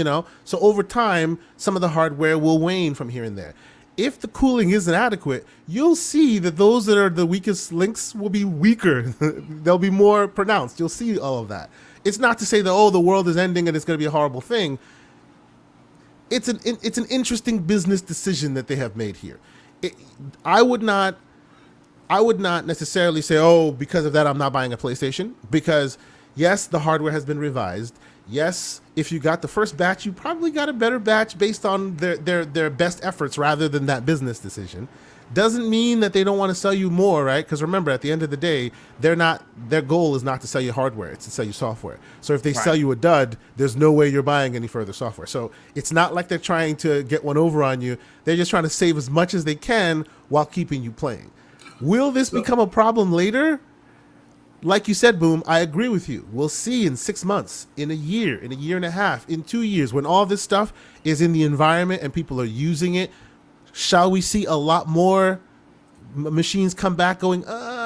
So over time, some of the hardware will wane from here and there. If the cooling isn't adequate, you'll see that those that are the weakest links will be weaker. They'll be more pronounced. You'll see all of that. It's not to say that, the world is ending and it's going to be a horrible thing. It's an interesting business decision that they have made here. I would not necessarily say, because of that, I'm not buying a PlayStation, because yes, the hardware has been revised. Yes, if you got the first batch, you probably got a better batch based on their best efforts rather than that business decision. Doesn't mean that they don't want to sell you more, right? Because remember, at the end of the day, their goal is not to sell you hardware, it's to sell you software. So if they sell you a dud, there's no way you're buying any further software. So it's not like they're trying to get one over on you. They're just trying to save as much as they can while keeping you playing. Will this become a problem later? Like you said, Boom, I agree with you. We'll see in 6 months, in a year and a half, in 2 years, when all this stuff is in the environment and people are using it. Shall we see a lot more machines come back going,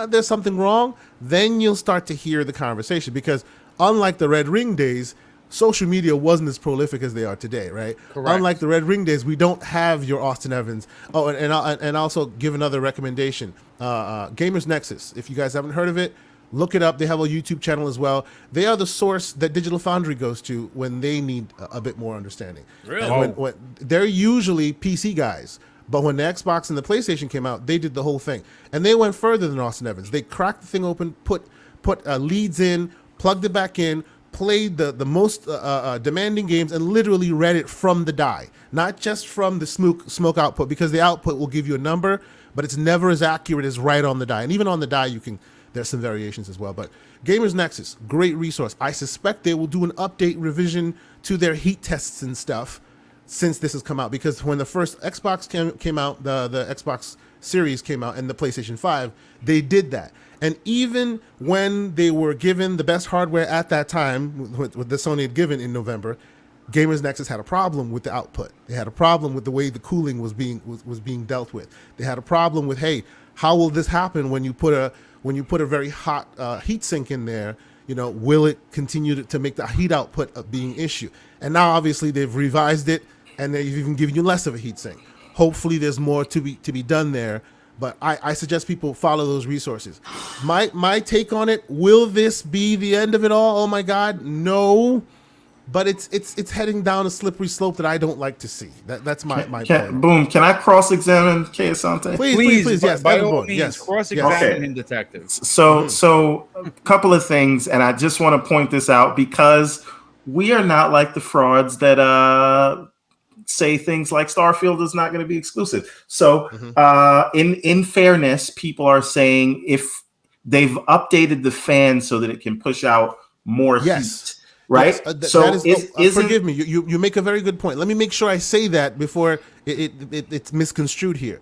there's something wrong? Then you'll start to hear the conversation, because unlike the Red Ring days, social media wasn't as prolific as they are today, right? Correct. Unlike the Red Ring days, we don't have your Austin Evans. Oh, and also give another recommendation. Gamers Nexus. If you guys haven't heard of it, look it up. They have a YouTube channel as well. They are the source that Digital Foundry goes to when they need a bit more understanding. Really? And when they're usually PC guys. But when the Xbox and the PlayStation came out, they did the whole thing. And they went further than Austin Evans. They cracked the thing open, put leads in, plugged it back in, played the most demanding games, and literally read it from the die. Not just from the smoke output, because the output will give you a number, but it's never as accurate as right on the die. And even on the die, there's some variations as well. But Gamers Nexus, great resource. I suspect they will do an update revision to their heat tests and stuff since this has come out, because when the first Xbox came out, the Xbox Series came out, and the PlayStation 5, they did that. And even when they were given the best hardware at that time, with the Sony had given in November, Gamers Nexus had a problem with the output. They had a problem with the way the cooling was being dealt with. They had a problem with, hey, how will this happen when you put a very hot heat sink in there? Will it continue to make the heat output a being issue? And now obviously they've revised it, and they've even given you less of a heat sink. Hopefully there's more to be done there, but I suggest people follow those resources. My take on it, will this be the end of it all? Oh my God, no. But it's heading down a slippery slope that I don't like to see. That's my point. Boom, can I cross-examine Kay Asante? Please, yes. By all means, yes. cross-examine him, detective. So a couple of things, and I just want to point this out, because we are not like the frauds that say things like Starfield is not going to be exclusive. So in fairness, people are saying if they've updated the fan so that it can push out more heat, right? Yes, forgive me. You make a very good point. Let me make sure I say that before it's misconstrued here.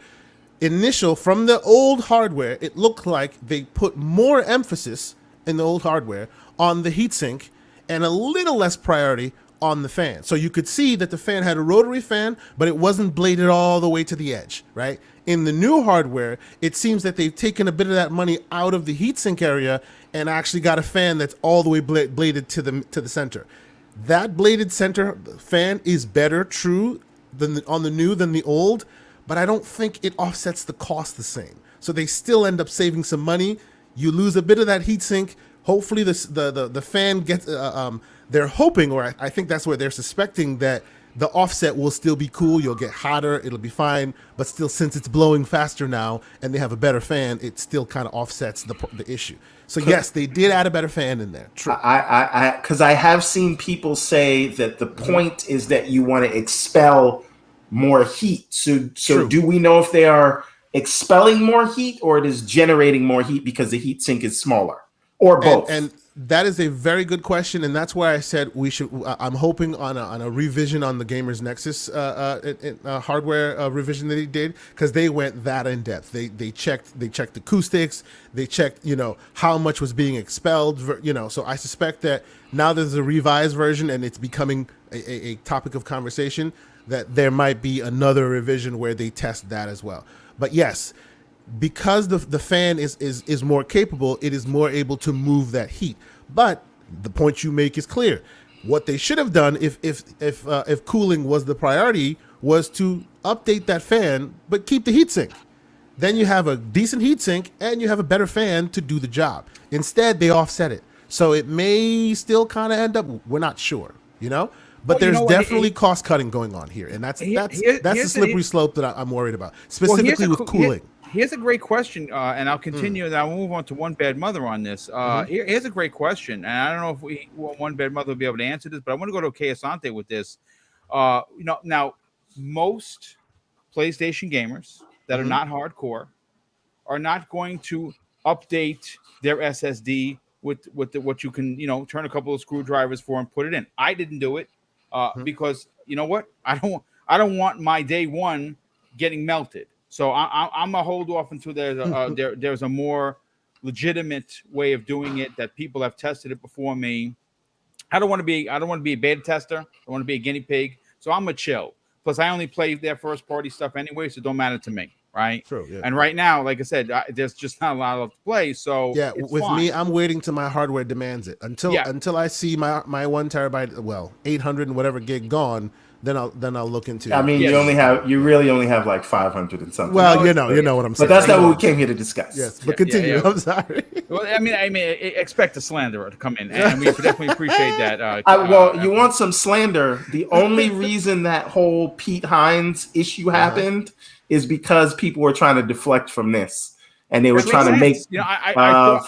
From the old hardware, it looked like they put more emphasis in the old hardware on the heatsink and a little less priority on the fan. So you could see that the fan had a rotary fan, but it wasn't bladed all the way to the edge, right? In the new hardware, it seems that they've taken a bit of that money out of the heatsink area and actually got a fan that's all the way bladed to the center. That bladed center fan is better, true, on the new than the old, but I don't think it offsets the cost the same. So they still end up saving some money. You lose a bit of that heatsink. Hopefully the fan gets, they're hoping, or I think that's what they're suspecting, that the offset will still be cool. You'll get hotter. It'll be fine. But still, since it's blowing faster now and they have a better fan, it still kind of offsets the issue. So yes, they did add a better fan in there. True. Because I have seen people say that the point is that you want to expel more heat. So do we know if they are expelling more heat or it is generating more heat because the heat sink is smaller, or both? And that is a very good question, and that's why I said we should. I'm hoping on a revision on the Gamers Nexus hardware revision that they did, because they went that in depth. They checked acoustics, they checked how much was being expelled. So I suspect that now there's a revised version and it's becoming a topic of conversation, that there might be another revision where they test that as well. But yes, because the fan is more capable, it is more able to move that heat. But the point you make is clear. What they should have done, if cooling was the priority, was to update that fan but keep the heatsink. Then you have a decent heatsink and you have a better fan to do the job. Instead, they offset it, so it may still kind of end up. We're not sure, But there's definitely cost cutting going on here, and that's the slippery slope that I'm worried about, specifically with cooling. Here's a great question, and I'll continue. And I'll move on to One Bad Mother on this. Here's a great question, and I don't know if One Bad Mother will be able to answer this, but I want to go to Kayasante with this. Now most PlayStation gamers that are not hardcore are not going to update their SSD with what you can turn a couple of screwdrivers for and put it in. I didn't do it because you know what? I don't want my day one getting melted. So I'm gonna hold off until there's a more legitimate way of doing it, that people have tested it before me. I don't want to be a beta tester. I want to be a guinea pig. So I'm gonna chill. Plus, I only play their first party stuff anyway, so it don't matter to me, right? True. Yeah. And right now, like I said, there's just not a lot of play. So yeah, with fine. Me, I'm waiting till my hardware demands it. Until I see my 1 terabyte, 800 and whatever gig gone. Then I'll look into it. I mean, you really only have like 500 and something. Well, you know what I'm saying. But that's not what we came here to discuss. Yes, but continue. I'm sorry. Well, I mean, expect a slanderer to come in, and we definitely appreciate that. You want some slander? The only reason that whole Pete Nines issue happened is because people were trying to deflect from this, and they were trying to make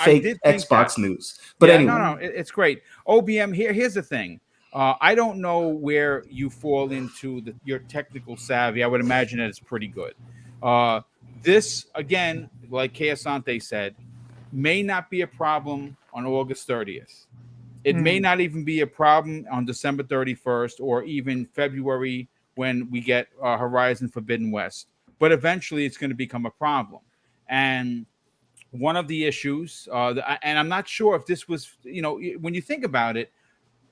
fake Xbox news. But anyway, no, it's great. OBM, here's the thing. I don't know where you fall into your technical savvy. I would imagine that it's pretty good. This, again, like Kayasante said, may not be a problem on August 30th. It may not even be a problem on December 31st or even February when we get Horizon Forbidden West. But eventually it's going to become a problem. And one of the issues, and I'm not sure if this was, when you think about it,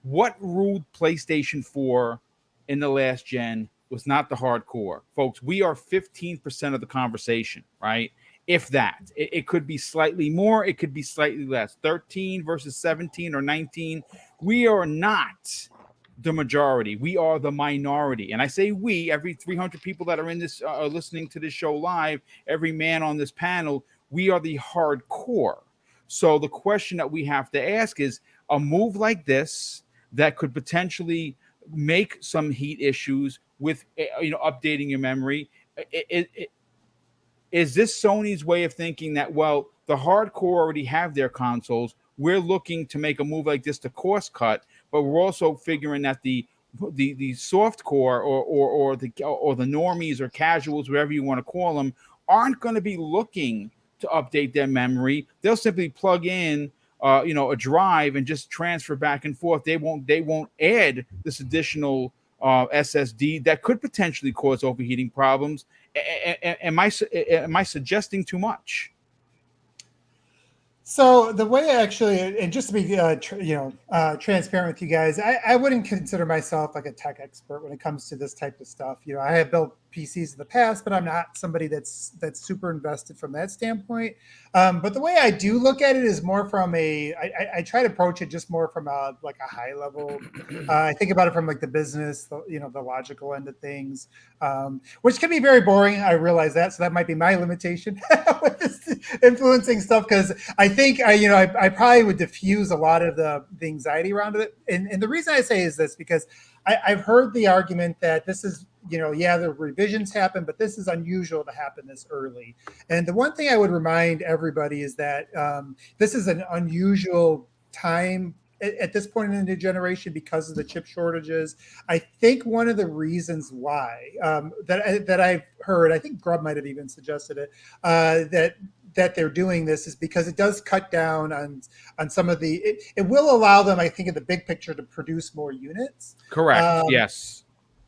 what ruled PlayStation 4 in the last gen was not the hardcore. Folks, we are 15% of the conversation, right? If that. It could be slightly more, it could be slightly less. 13 versus 17 or 19. We are not the majority. We are the minority. And I say we, every 300 people that are in this, listening to this show live, every man on this panel, we are the hardcore. So the question that we have to ask is, a move like this that could potentially make some heat issues with updating your memory, is this Sony's way of thinking that, well, the hardcore already have their consoles, we're looking to make a move like this to cost cut, but we're also figuring that the soft core or the normies or casuals, whatever you want to call them, aren't going to be looking to update their memory. They'll simply plug in a drive and just transfer back and forth. They won't add this additional SSD that could potentially cause overheating problems. Am I suggesting too much? So the way actually, and just to be transparent with you guys, I wouldn't consider myself like a tech expert when it comes to this type of stuff. I have built PCs in the past, but I'm not somebody that's super invested from that standpoint. But the way I do look at it is more from I try to approach it just more from a high level. I think about it from like the business, the logical end of things, which can be very boring. I realize that, so that might be my limitation with this influencing stuff, because I think I probably would diffuse a lot of the anxiety around it. And the reason I say is this, because I've heard the argument that this is, the revisions happen, but this is unusual to happen this early. And the one thing I would remind everybody is that this is an unusual time at this point in the generation because of the chip shortages. I think one of the reasons why that I've heard, I think Grubb might have even suggested it, that they're doing this is because it does cut down on some of the, it will allow them, I think, in the big picture, to produce more units. Correct. Yes.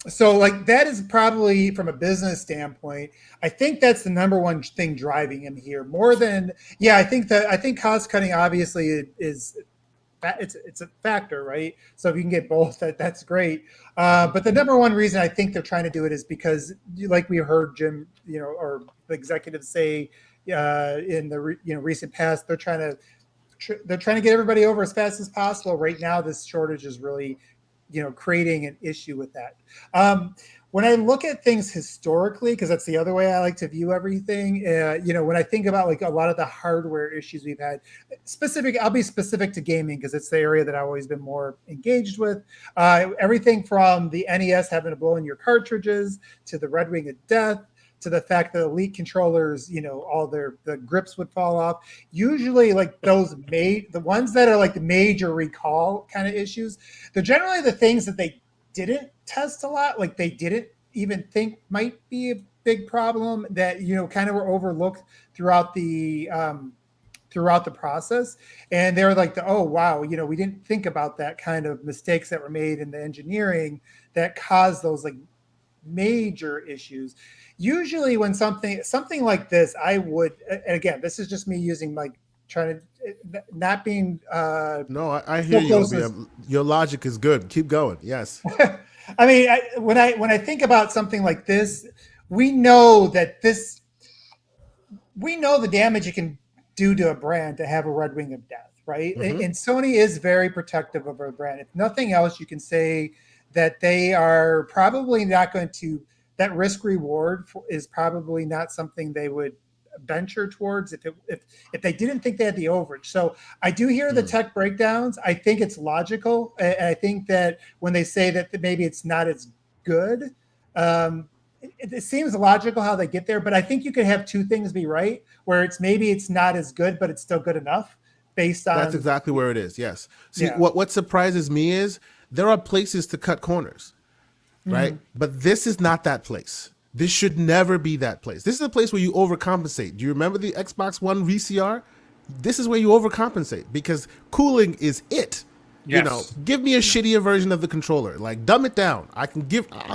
So that is probably, from a business standpoint, I think that's the number one thing driving him here more than, I think cost cutting obviously is, it's a factor, right? So if you can get both, that's great. But the number one reason I think they're trying to do it is because, like we heard Jim, or the executives say in the recent past, they're trying to get everybody over as fast as possible. Right now, this shortage is really creating an issue with that. When I look at things historically, because that's the other way I like to view everything, when I think about like a lot of the hardware issues we've had, I'll be specific to gaming because it's the area that I've always been more engaged with. Everything from the NES having to blow in your cartridges, to the Red Wing of Death, to the fact that Elite controllers, all the grips would fall off. Usually, like the ones that are like the major recall kind of issues, they're generally the things that they didn't test a lot, like they didn't even think might be a big problem, that kind of were overlooked throughout the process. And they were like, oh wow, we didn't think about that kind of mistakes that were made in the engineering that caused those like major issues. Usually when something like this, I would, and again, this is just me using trying to not being no, I hear you, OBM. Your logic is good. Keep going. Yes. I mean, when I think about something like this, we know the damage it can do to a brand to have a Red Wing of Death, right? Mm-hmm. And Sony is very protective of our brand. If nothing else, you can say that they are probably not going to, that risk reward is probably not something they would venture towards if they didn't think they had the overage. So I do hear the tech breakdowns. I think it's logical. And I think that when they say that maybe it's not as good, it seems logical how they get there. But I think you could have two things be right, where maybe it's not as good, but it's still good enough based on. That's exactly where it is. Yes. See, what surprises me is there are places to cut corners, right? Mm-hmm. But this is not that place. This should never be that place. This is a place where you overcompensate. Do you remember the Xbox One VCR? This is where you overcompensate because cooling is it. Yes. Give me a shittier version of the controller. Like dumb it down. I'll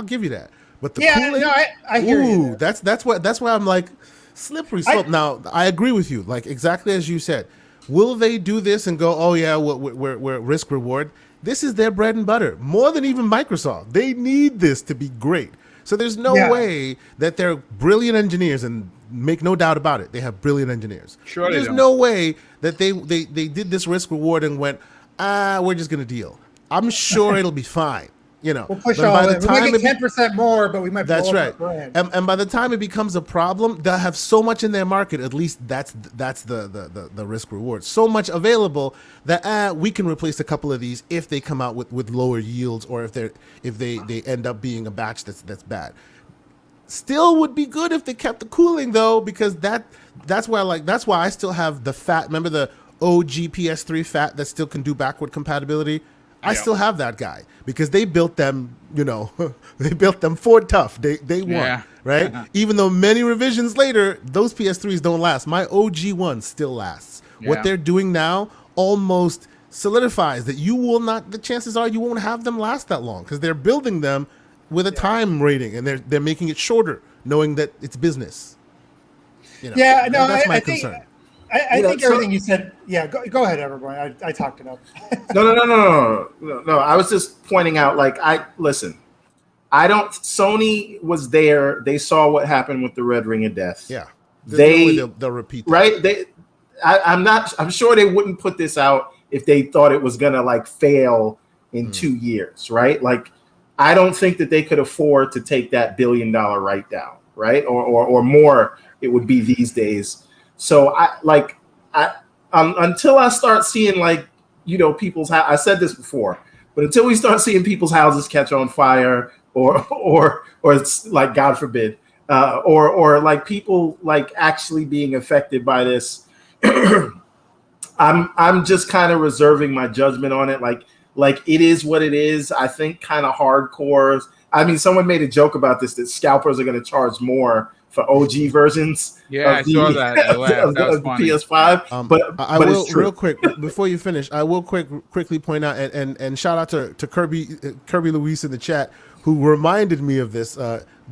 give you that. But the cooling, no, I hear you. That's why I'm like slippery slope. Now I agree with you. Like exactly as you said. Will they do this and go, oh yeah, we're risk reward? This is their bread and butter. More than even Microsoft. They need this to be great. So there's no way that they're brilliant engineers, and make no doubt about it, they have brilliant engineers. Sure, there's no way that they did this risk reward and went, we're just gonna deal. I'm sure it'll be fine. We'll push all in. We might get 10% more, but we might. That's right. And by the time it becomes a problem, they'll have so much in their market. At least that's the risk reward. So much available that we can replace a couple of these if they come out with lower yields, or if they end up being a batch that's bad. Still would be good if they kept the cooling though, because that's why I still have the fat. Remember the OG PS3 fat that still can do backward compatibility? I still have that guy because they built them, they built them Ford tough. They won, right? Even though many revisions later, those PS3s don't last. My OG one still lasts. Yeah. What they're doing now almost solidifies that the chances are you won't have them last that long because they're building them with a time rating and they're making it shorter, knowing that it's business. That's my concern. I think everything you said. Yeah, go ahead, everyone. I talked it up. No. I was just pointing out, like, Sony was there. They saw what happened with the Red Ring of Death. Yeah. There's no way they'll repeat that. Right? I'm sure they wouldn't put this out if they thought it was gonna like fail in 2 years, right? Like, I don't think that they could afford to take that $1 billion write down, right? Or more it would be these days. So until I start seeing, like, people's I said this before, but until we start seeing people's houses catch on fire or it's like, God forbid, or like people like actually being affected by this, I'm just kind of reserving my judgment on it. Like it is what it is. I think kind of hardcore. I mean, someone made a joke about this, that scalpers are going to charge more for OG versions. Yeah, I saw that. That was funny. PS5. But will, it's true. Real quick, before you finish, I will quickly point out and shout out to Kirby Luis in the chat, who reminded me of this.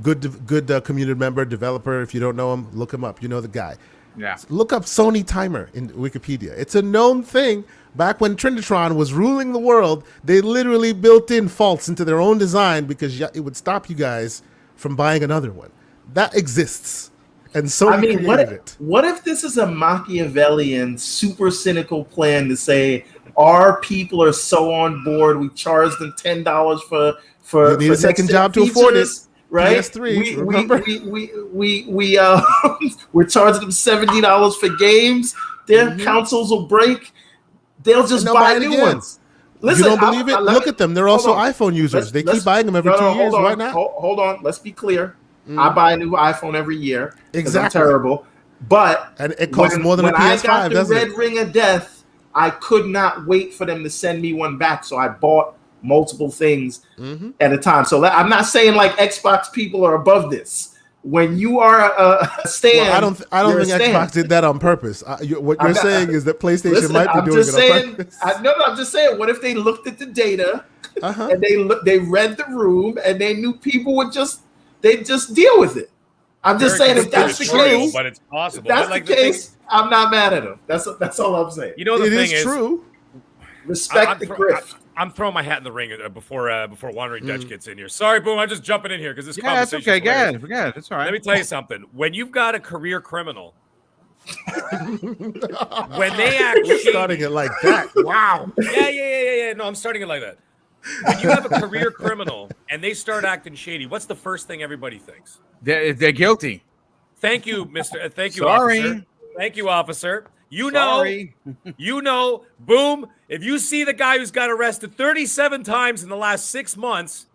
Good community member, developer. If you don't know him, look him up. You know the guy. Yeah. Look up Sony timer in Wikipedia. It's a known thing. Back when Trinitron was ruling the world, they literally built in faults into their own design because it would stop you guys from buying another one. That exists. And Sony created it. What if this is a Machiavellian, super cynical plan to say, our people are so on board, we charge them $10 for you need a second job to afford it. Right? PS3, remember? We're charging them $70 for games. Their consoles will break. They'll just buy new ones. Listen, you don't believe it? Look at them. They're also iPhone users. They keep buying them every 2 years. Why not? Hold on. Let's be clear. I buy a new iPhone every year. Exactly. I'm terrible. But and it costs more than a PS5, I got the doesn't Red it? Ring of Death, I could not wait for them to send me one back. So I bought multiple things at a time. So I'm not saying like Xbox people are above this. When you are a stand, I don't think Xbox did that on purpose. What you're saying is that PlayStation might be doing it on purpose. I'm just saying. What if they looked at the data and they read the room and they knew people would just deal with it? I'm just saying, if that's the case, but it's possible. If that's the case, I'm not mad at them. That's all I'm saying. You know, the thing is true. Respect the grift. I'm throwing my hat in the ring before Wandering Dutch gets in here. Sorry, Boom. I'm just jumping in here because this conversation. That's okay. Forget it. That's all right. Let me tell you something. When you've got a career criminal, when they act shady, starting it like that. Wow. Yeah. No, I'm starting it like that. When you have a career criminal and they start acting shady, what's the first thing everybody thinks? They're guilty. Thank you, Mister. Thank you, Sorry. officer. Thank you, officer. You know, Boom, if you see the guy who's got arrested 37 times in the last 6 months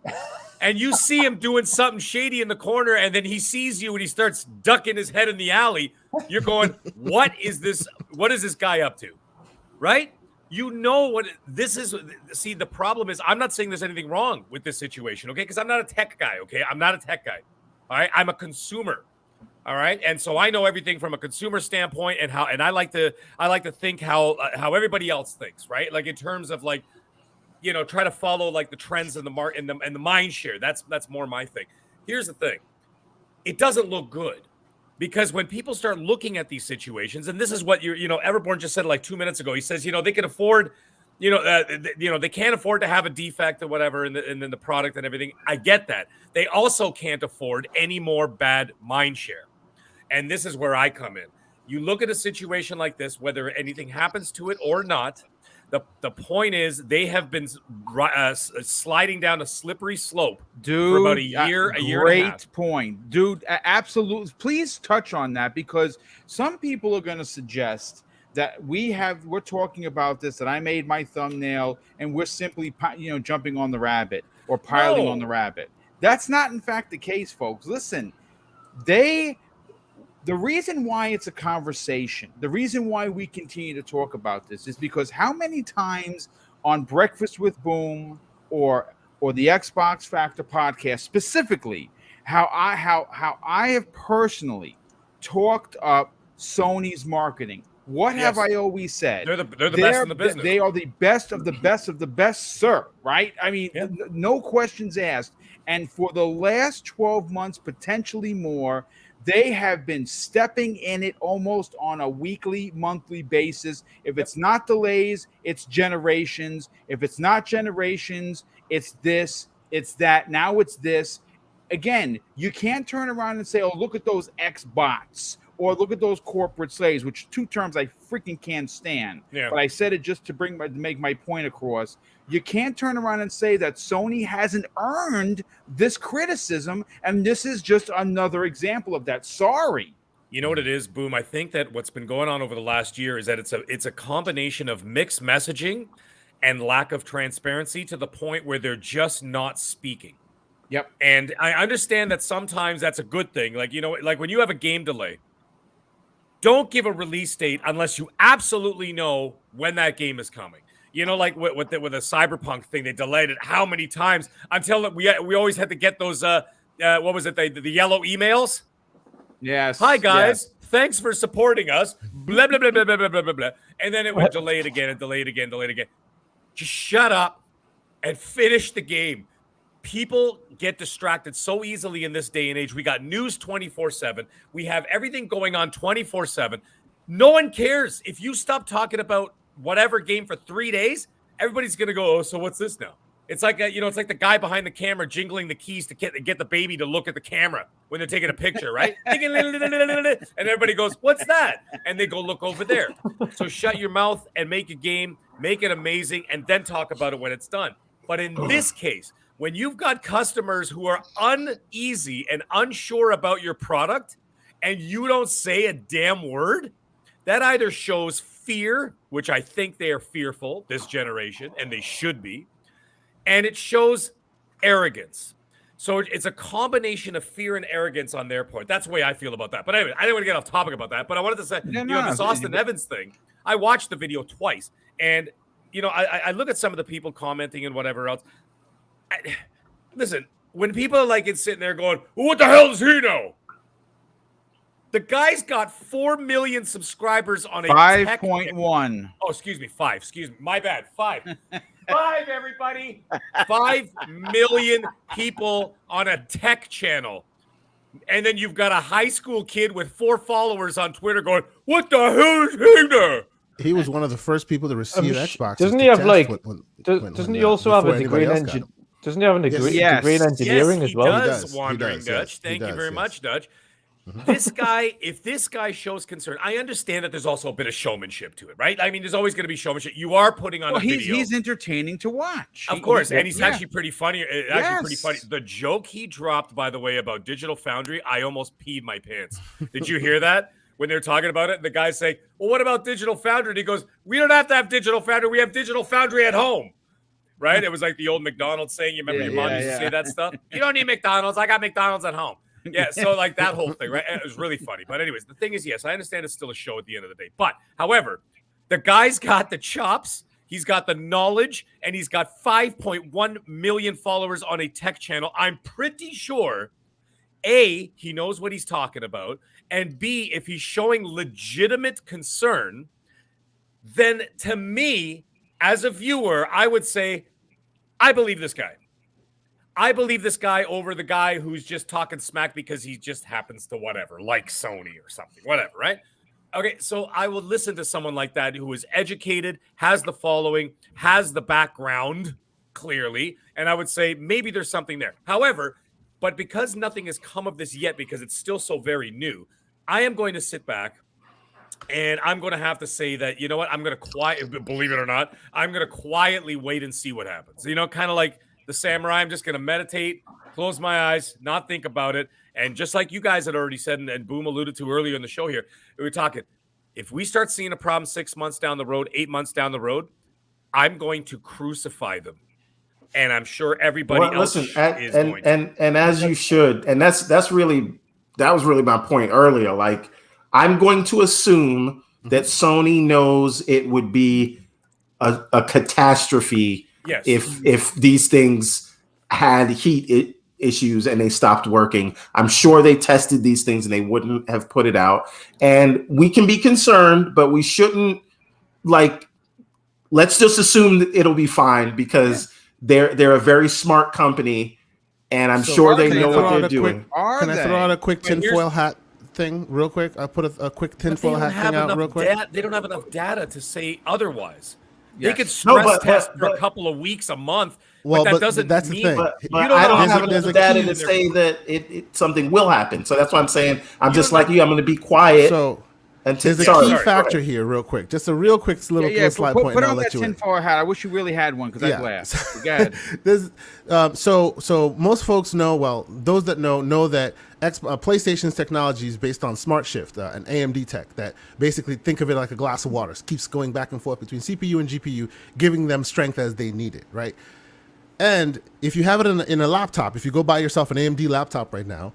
and you see him doing something shady in the corner and then he sees you and he starts ducking his head in the alley, you're going, what is this? What is this guy up to? Right? You know what this is. See, the problem is I'm not saying there's anything wrong with this situation, okay? Because I'm not a tech guy, okay? I'm not a tech guy, all right? I'm a consumer. All right, and so I know everything from a consumer standpoint, and I like to think how everybody else thinks, right? Like in terms of like, try to follow like the trends in the market and the mind share. That's more my thing. Here's the thing, it doesn't look good because when people start looking at these situations, and this is what Everborn just said like 2 minutes ago. He says they can afford, they can't afford to have a defect or whatever in the product and everything. I get that. They also can't afford any more bad mind share. And this is where I come in. You look at a situation like this, whether anything happens to it or not, the point is they have been sliding down a slippery slope for about a year and a half. Great point. Dude, absolutely. Please touch on that because some people are going to suggest that we're talking about this, that I made my thumbnail and we're simply, jumping on the rabbit or piling on the rabbit. That's not, in fact, the case, folks. Listen, the reason why it's a conversation, the reason why we continue to talk about this is because how many times on Breakfast with Boom or the Xbox Factor podcast specifically, how I have personally talked up Sony's marketing. What have I always said? They're the best in the business. They are the best of the best of the best, sir. Right? I mean, no questions asked. And for the last 12 months, potentially more, They have been stepping in it almost on a weekly, monthly basis. If it's not delays, it's generations. If it's not generations, it's this, it's that. Now it's this. Again, you can't turn around and say, oh, look at those X bots or look at those corporate slaves, which two terms I freaking can't stand. Yeah. But I said it just to make my point across. You can't turn around and say that Sony hasn't earned this criticism, and this is just another example of that. Sorry. You know what it is, Boom? I think that what's been going on over the last year is that it's a combination of mixed messaging and lack of transparency to the point where they're just not speaking. Yep. And I understand that sometimes that's a good thing. Like, you know, like when you have a game delay, don't give a release date unless you absolutely know when that game is coming. You know, like with the Cyberpunk thing, they delayed it how many times until we always had to get those what was it, the yellow emails? Yes. Hi guys, Yes. thanks for supporting us. Blah blah blah blah blah blah blah blah. And then it would delay it again and delay it again, delay it again. Just shut up and finish the game. People get distracted so easily in this day and age. We got news 24/7. We have everything going on 24/7. No one cares. If you stop talking about whatever game for 3 days, everybody's going to go, oh, so what's this now? It's like, it's like the guy behind the camera jingling the keys to get the baby to look at the camera when they're taking a picture, right? And everybody goes, what's that? And they go look over there. So shut your mouth and make a game, make it amazing, and then talk about it when it's done. But in this case, when you've got customers who are uneasy and unsure about your product and you don't say a damn word, that either shows fear, which I think they are fearful, this generation, and they should be, and it shows arrogance. So it's a combination of fear and arrogance on their part. That's the way I feel about that. But anyway, I didn't want to get off topic about that, but I wanted to say, this Austin Evans thing, I watched the video twice, and, I look at some of the people commenting and whatever else. Listen, when people are like it's sitting there going, well, what the hell does he know? The guy's got 4 million subscribers on a 5.1. Oh, excuse me, 5. Excuse me, my bad. 5. 5, everybody. 5 million people on a tech channel. And then you've got a high school kid with 4 followers on Twitter going, what the hell is he there? He was one of the first people to receive Xbox. Doesn't he have doesn't he also have a degree in engineering? Doesn't he have a degree in engineering as well? He does. Wandering Dutch. Thank you very much, Dutch. This guy, if this guy shows concern, I understand that there's also a bit of showmanship to it, right? I mean, there's always going to be showmanship. You are putting on a video. He's entertaining to watch. Of course, and he's actually pretty funny. Actually pretty funny. The joke he dropped, by the way, about Digital Foundry, I almost peed my pants. Did you hear that? When they're talking about it, the guy's saying, well, what about Digital Foundry? And he goes, we don't have to have Digital Foundry. We have Digital Foundry at home. Right? It was like the old McDonald's saying. You remember your mom used to say that stuff? You don't need McDonald's. I got McDonald's at home. Yeah, so like that whole thing, right? It was really funny. But anyways, the thing is, yes, I understand it's still a show at the end of the day. But, however, the guy's got the chops, he's got the knowledge, and he's got 5.1 million followers on a tech channel. I'm pretty sure, A, he knows what he's talking about, and B, if he's showing legitimate concern, then to me, as a viewer, I would say, I believe this guy. I believe this guy over the guy who's just talking smack because he just happens to whatever, like Sony or something, whatever, right? Okay, so I will listen to someone like that who is educated, has the following, has the background, clearly, and I would say maybe there's something there. However, but because nothing has come of this yet, because it's still so very new, I am going to sit back and I'm going to have to say that, you know what, I'm going to believe it or not, I'm going to quietly wait and see what happens. Kind of like the samurai, I'm just going to meditate, close my eyes, not think about it. And just like you guys had already said, and Boom alluded to earlier in the show here, we were talking, if we start seeing a problem 6 months down the road, 8 months down the road, I'm going to crucify them. And I'm sure everybody else is going to. And as you should. And that was really my point earlier. Like, I'm going to assume that Sony knows it would be a catastrophe if these things had heat issues and they stopped working. I'm sure they tested these things and they wouldn't have put it out. And we can be concerned, but we shouldn't, let's just assume that it'll be fine because they're a very smart company and I'm sure they know what they're doing. Can I throw out a quick tinfoil hat? thing real quick. I'll put a quick But they tinfoil don't hat have thing out enough real quick. they don't have enough data to say otherwise. Yes. They could No, stress but- test but- for a but- couple of weeks, a month. Well, but that but doesn't that's the mean. thing. But You don't I know don't how have people enough there's a data key to say that something will happen. So that's why I'm saying I'm just don't like you. I'm going to be quiet. So until, there's a sorry, key sorry, go factor ahead. here, real quick. Just a real quick little, little slide point, put and I'll on let that you in. tinfoil hat. I wish you really had one because I'd laugh. Go ahead. There's, so most folks know, well, those that know that PlayStation's technology is based on Smart Shift, an AMD tech that basically, think of it like a glass of water. It keeps going back and forth between CPU and GPU, giving them strength as they need it, right? And if you have it in a laptop, if you go buy yourself an AMD laptop right now,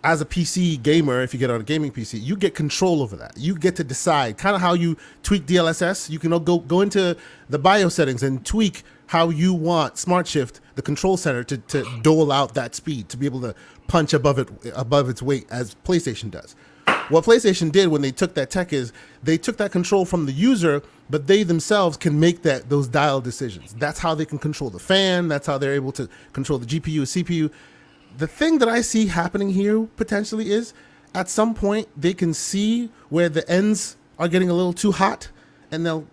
as a PC gamer, if you get on a gaming PC, you get control over that. You get to decide kind of how you tweak DLSS. You can go into the BIOS settings and tweak how you want Smart Shift, the control center, to dole out that speed, to be able to punch above its weight as PlayStation does. What PlayStation did when they took that tech is they took that control from the user, but they themselves can make those dial decisions. That's how they can control the fan. That's how they're able to control the GPU, CPU. The thing that I see happening here potentially is at some point they can see where the ends are getting a little too hot and they'll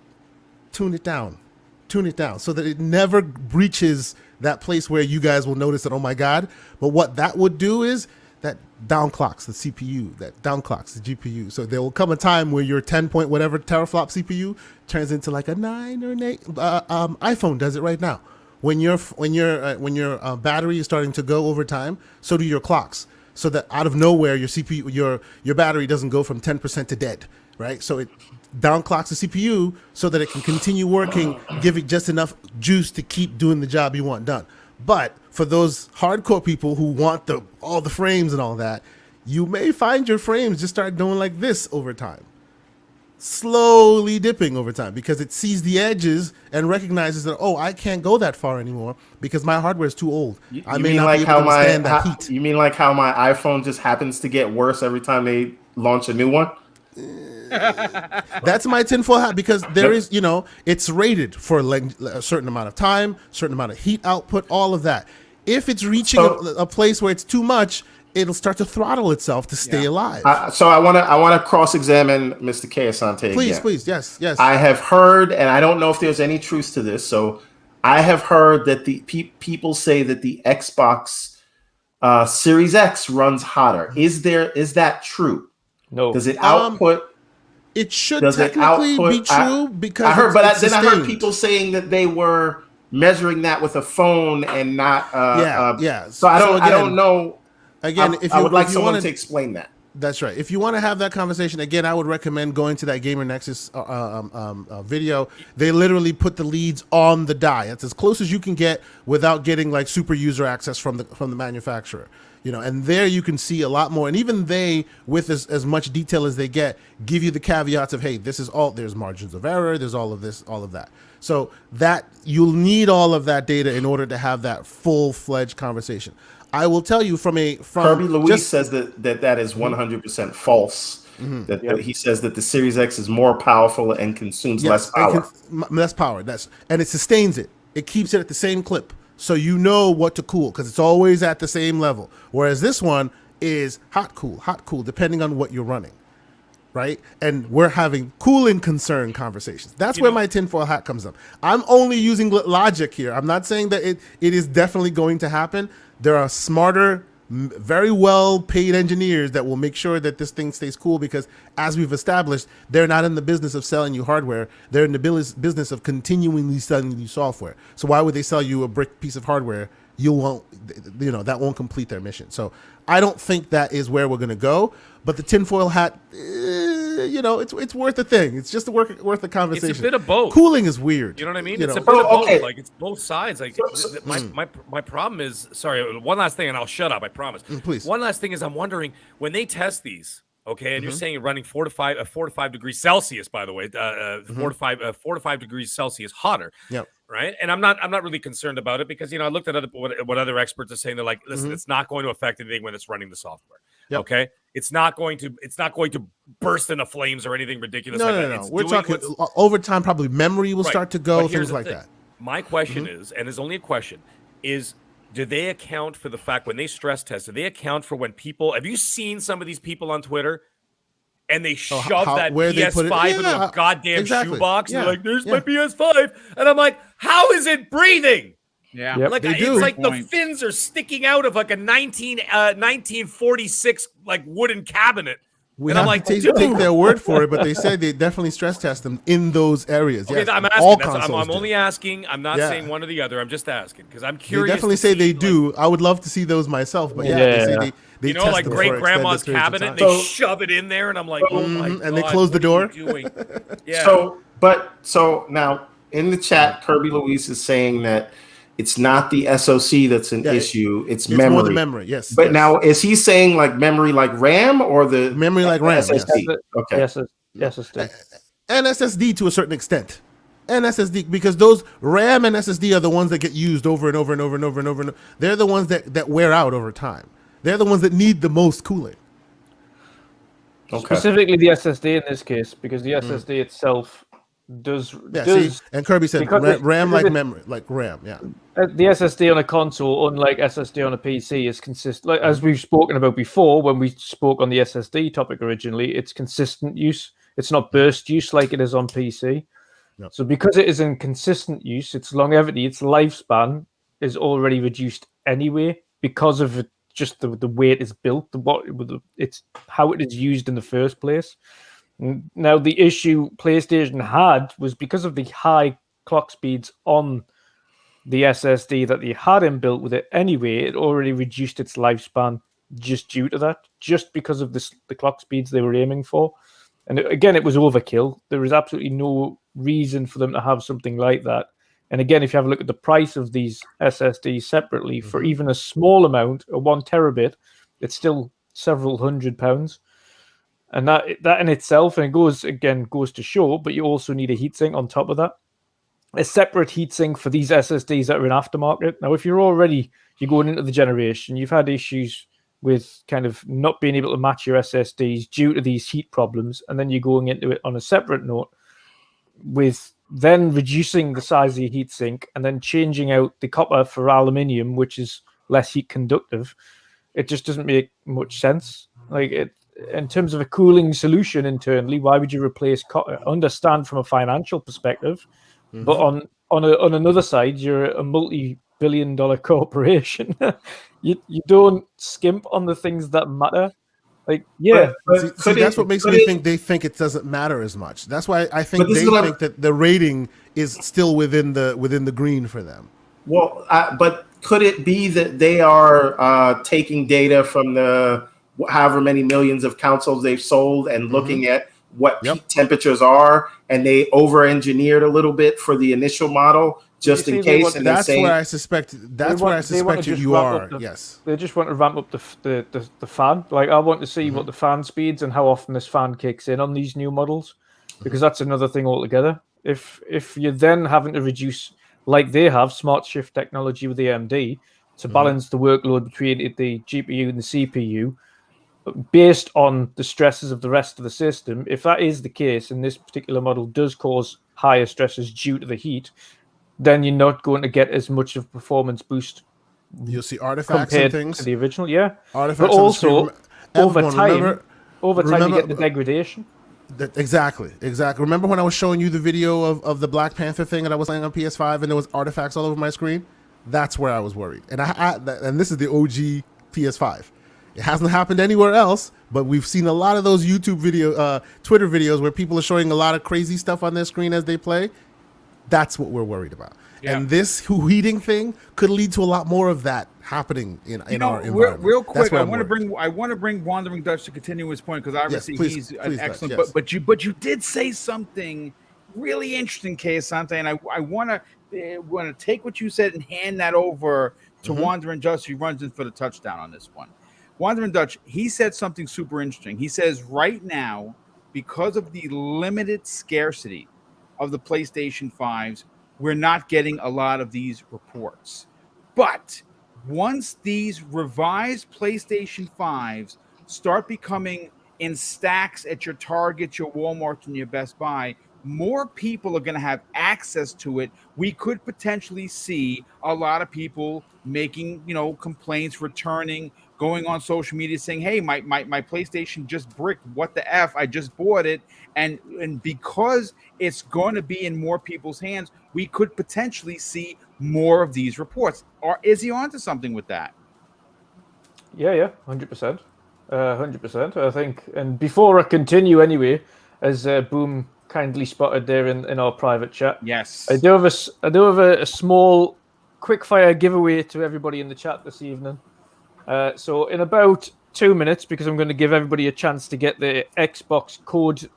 tune it down so that it never breaches that place where you guys will notice that, oh my God. But what that would do is that downclocks the CPU, that downclocks the GPU. So there will come a time where your 10 point whatever teraflop CPU turns into like a 9 or an 8. iPhone does it right now. When your battery is starting to go over time, so do your clocks. So that out of nowhere, your CPU, your battery doesn't go from 10% to dead, right? So it downclocks the CPU so that it can continue working, give it just enough juice to keep doing the job you want done. But for those hardcore people who want all the frames and all that, you may find your frames just start doing like this over time. Slowly dipping over time because it sees the edges and recognizes that, oh, I can't go that far anymore because my hardware is too old. I may not be able to withstand that heat. You mean like how my iPhone just happens to get worse every time they launch a new one? That's my tinfoil hat because there is, it's rated for a certain amount of time, certain amount of heat output, all of that. If it's reaching a place where it's too much, it'll start to throttle itself to stay alive. So I want to cross-examine Mr. K. Asante Please, again. please, yes. I have heard, and I don't know if there's any truth to this. So I have heard that the people say that the Xbox Series X runs hotter. Is that true? No. Does it output? It should technically be true because I heard, it's then I heard sustained. people saying that they were measuring that with a phone and not. Yeah. So I don't know. Again, I would like someone to explain that. That's right. If you want to have that conversation, again, I would recommend going to that Gamer Nexus video. They literally put the leads on the die. That's as close as you can get without getting like super user access from the manufacturer. And there you can see a lot more. And even they, with as much detail as they get, give you the caveats of, hey, there's margins of error, there's all of this, all of that. So that you'll need all of that data in order to have that full-fledged conversation. I will tell you from Kirby Louise says that is 100% false. Mm-hmm. He says that the Series X is more powerful and consumes less power. Less power. And it sustains it. It keeps it at the same clip, so you know what to cool because it's always at the same level. Whereas this one is hot, cool, depending on what you're running, right? And we're having cooling concern conversations. That's where my tinfoil hat comes up. I'm only using logic here. I'm not saying that it is definitely going to happen. There are smarter, very well-paid engineers that will make sure that this thing stays cool because, as we've established, they're not in the business of selling you hardware. They're in the business of continually selling you software. So why would they sell you a brick piece of hardware? That won't complete their mission. So I don't think that is where we're going to go. But the tinfoil hat, it's worth a thing. It's just worth the conversation. It's a bit of both. Cooling is weird. You know what I mean? It's a bit of both. Like it's both sides. Like my problem is, sorry, one last thing, and I'll shut up. I promise. Please. One last thing is, I'm wondering when they test these. Okay, and you're saying you're running 4 to 5 degrees Celsius, by the way, 4 to 5 degrees Celsius hotter. Yep. Right, and I'm not really concerned about it because I looked at what other experts are saying. They're like, listen, it's not going to affect anything when it's running the software. Yep. Okay, it's not going to burst into flames or anything ridiculous. No. We're talking over time. Probably memory will start to go, things like that. My question is, and it's only a question, is do they account for the fact when they stress test? Do they account for when people? Have you seen some of these people on Twitter? And they shove that where they put it? PS5 into Yeah, a goddamn exactly. shoebox. Yeah, And they're like, there's yeah. my PS5. And I'm like, how is it breathing? Yeah. Yep. Like They it's do. like the Point. fins are sticking out of like a 1946 like wooden cabinet. We And have I'm like, to dude. take their word for it, but they said they definitely stress test them in those areas. Okay, Yes, I'm all asking. consoles I'm do. only asking. I'm not Yeah. saying one or the other. I'm just asking because I'm They curious. definitely to say see, they like, do. I would love to see those myself, but yeah, they say they you know, test like them for great grandma's extended periods of cabinet, time. and they shove it in there, and I'm like, oh my god! And they close the door. What are you doing? Yeah. So now in the chat, Kirby Luis is saying that it's not the SoC that's an issue; it's memory. More the memory, yes. But yes. now, is he saying like memory like RAM or the Memory like RAM, SSD? yes. Okay. Yes, SSD. and SSD to a certain extent. And SSD, because those RAM and SSD are the ones that get used over and over and over and over and over. And they're the ones that wear out over time. They're the ones that need the most cooling. Okay. Specifically the SSD in this case, because the SSD itself does. See, and Kirby said because RAM like it- memory, like RAM. Yeah. The SSD on a console, unlike SSD on a PC, is consistent. Like, as we've spoken about before, when we spoke on the SSD topic originally, it's consistent use. It's not burst use like it is on PC. No. So because it is in consistent use, its longevity, its lifespan is already reduced anyway because of just the way it is built, it's how it is used in the first place. Now, the issue PlayStation had was because of the high clock speeds on the SSD that they had inbuilt with it anyway, it already reduced its lifespan just due to that, just because of the clock speeds they were aiming for. And again, it was overkill. There was absolutely no reason for them to have something like that. And again, if you have a look at the price of these SSDs separately, for even a small amount, a 1 terabit, it's still several £100. And that in itself, and it goes to show, but you also need a heatsink on top of that. A separate heatsink for these SSDs that are in aftermarket. Now, if you're going into the generation, you've had issues with kind of not being able to match your SSDs due to these heat problems, and then you're going into it on a separate note with then reducing the size of your heatsink and then changing out the copper for aluminium, which is less heat conductive. It just doesn't make much sense. Like, it, in terms of a cooling solution internally, why would you replace copper? Understand from a financial perspective, but on another side, you're a multi-billion-dollar corporation. you don't skimp on the things that matter. Like, yeah, See, that's what makes me think they think it doesn't matter as much. That's why I think they think that the rating is still within the green for them. Well, but could it be that they are taking data from the however many millions of consoles they've sold and looking at what peak temperatures are, and they over-engineered a little bit for the initial model just in case? And that's where I suspect. That's where I suspect you are. Yes, they just want to ramp up the fan. Like, I want to see what the fan speeds and how often this fan kicks in on these new models, because that's another thing altogether. If you're then having to reduce, like they have, smart shift technology with AMD to balance the workload between the GPU and the CPU, based on the stresses of the rest of the system, if that is the case and this particular model does cause higher stresses due to the heat, then you're not going to get as much of a performance boost. You'll see artifacts and things to the original, yeah. Artifacts, but also over time, you get the degradation. Exactly. Remember when I was showing you the video of the Black Panther thing that I was playing on PS5 and there was artifacts all over my screen? That's where I was worried. And this is the OG PS5. It hasn't happened anywhere else, but we've seen a lot of those Twitter videos where people are showing a lot of crazy stuff on their screen as they play. That's what we're worried about. Yeah. And this heating thing could lead to a lot more of that happening in our environment. Real quick, I want to bring Wandering Dutch to continue his point, because obviously he's an excellent. Dutch, yes. But you did say something really interesting, Kay Asante, and I want to take what you said and hand that over to Wandering Dutch, who runs in for the touchdown on this one. Wandering Dutch, he said something super interesting. He says right now, because of the limited scarcity of the PlayStation 5s, we're not getting a lot of these reports. But once these revised PlayStation 5s start becoming in stacks at your Target, your Walmart, and your Best Buy, more people are going to have access to it. We could potentially see a lot of people making, complaints, returning, going on social media saying, hey, my PlayStation just bricked. What the F? I just bought it. And because it's going to be in more people's hands, we could potentially see more of these reports. Or is he onto something with that? Yeah, 100%. 100%. I think, and before I continue anyway, as Boom kindly spotted there in our private chat, yes, I do have a small quickfire giveaway to everybody in the chat this evening. So in about 2 minutes, because I'm going to give everybody a chance to get the Xbox code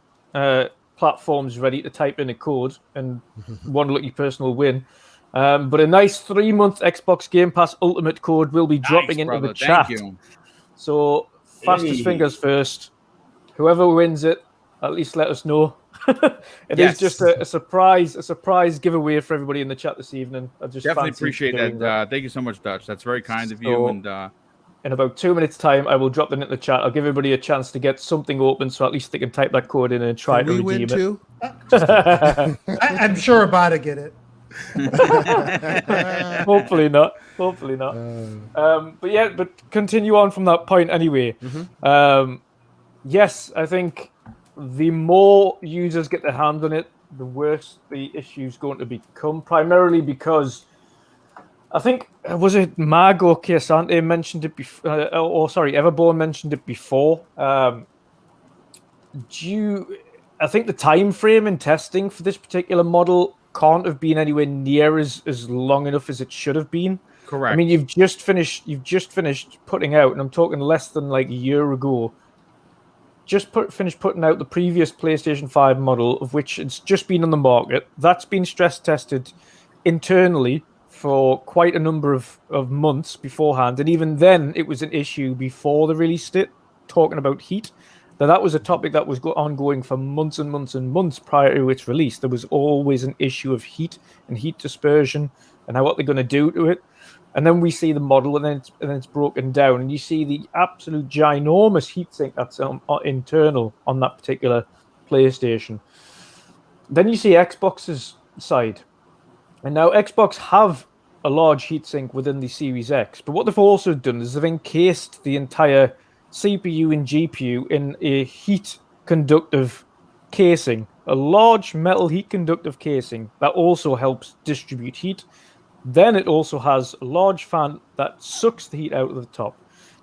platforms ready to type in a code, and one lucky person will win. But a nice 3-month Xbox Game Pass Ultimate code will be dropping into the chat. Thank you. So fastest fingers first. Whoever wins it, at least let us know. It is just a surprise giveaway for everybody in the chat this evening. I just definitely appreciate that. Thank you so much, Dutch. That's very kind of you. And in about 2 minutes' time, I will drop them into the chat. I'll give everybody a chance to get something open, so at least they can type that code in and try to redeem it. Too? I'm sure a bot will get it. Hopefully not. But continue on from that point anyway. Yes, I think the more users get their hands on it, the worse the issue's going to become. Primarily because I think was it Mag or Kiasante mentioned it before, Everborn mentioned it before. I think the time frame in testing for this particular model can't have been anywhere near as long enough as it should have been. Correct. I mean, you've just finished putting out, and I'm talking less than like a year ago. Finished putting out the previous PlayStation 5 model, of which it's just been on the market. That's been stress tested internally for quite a number of months beforehand, and even then, it was an issue before they released it. Talking about heat. Now, that was a topic that was ongoing for months and months and months prior to its release. There was always an issue of heat and heat dispersion and what they're going to do to it. And then we see the model, and then it's broken down, and you see the absolute ginormous heatsink that's internal on that particular PlayStation. Then you see Xbox's side, and now Xbox have a large heatsink within the Series X, but what they've also done is they've encased the entire CPU and GPU in a heat conductive casing, a large metal heat conductive casing that also helps distribute heat. Then it also has a large fan that sucks the heat out of the top.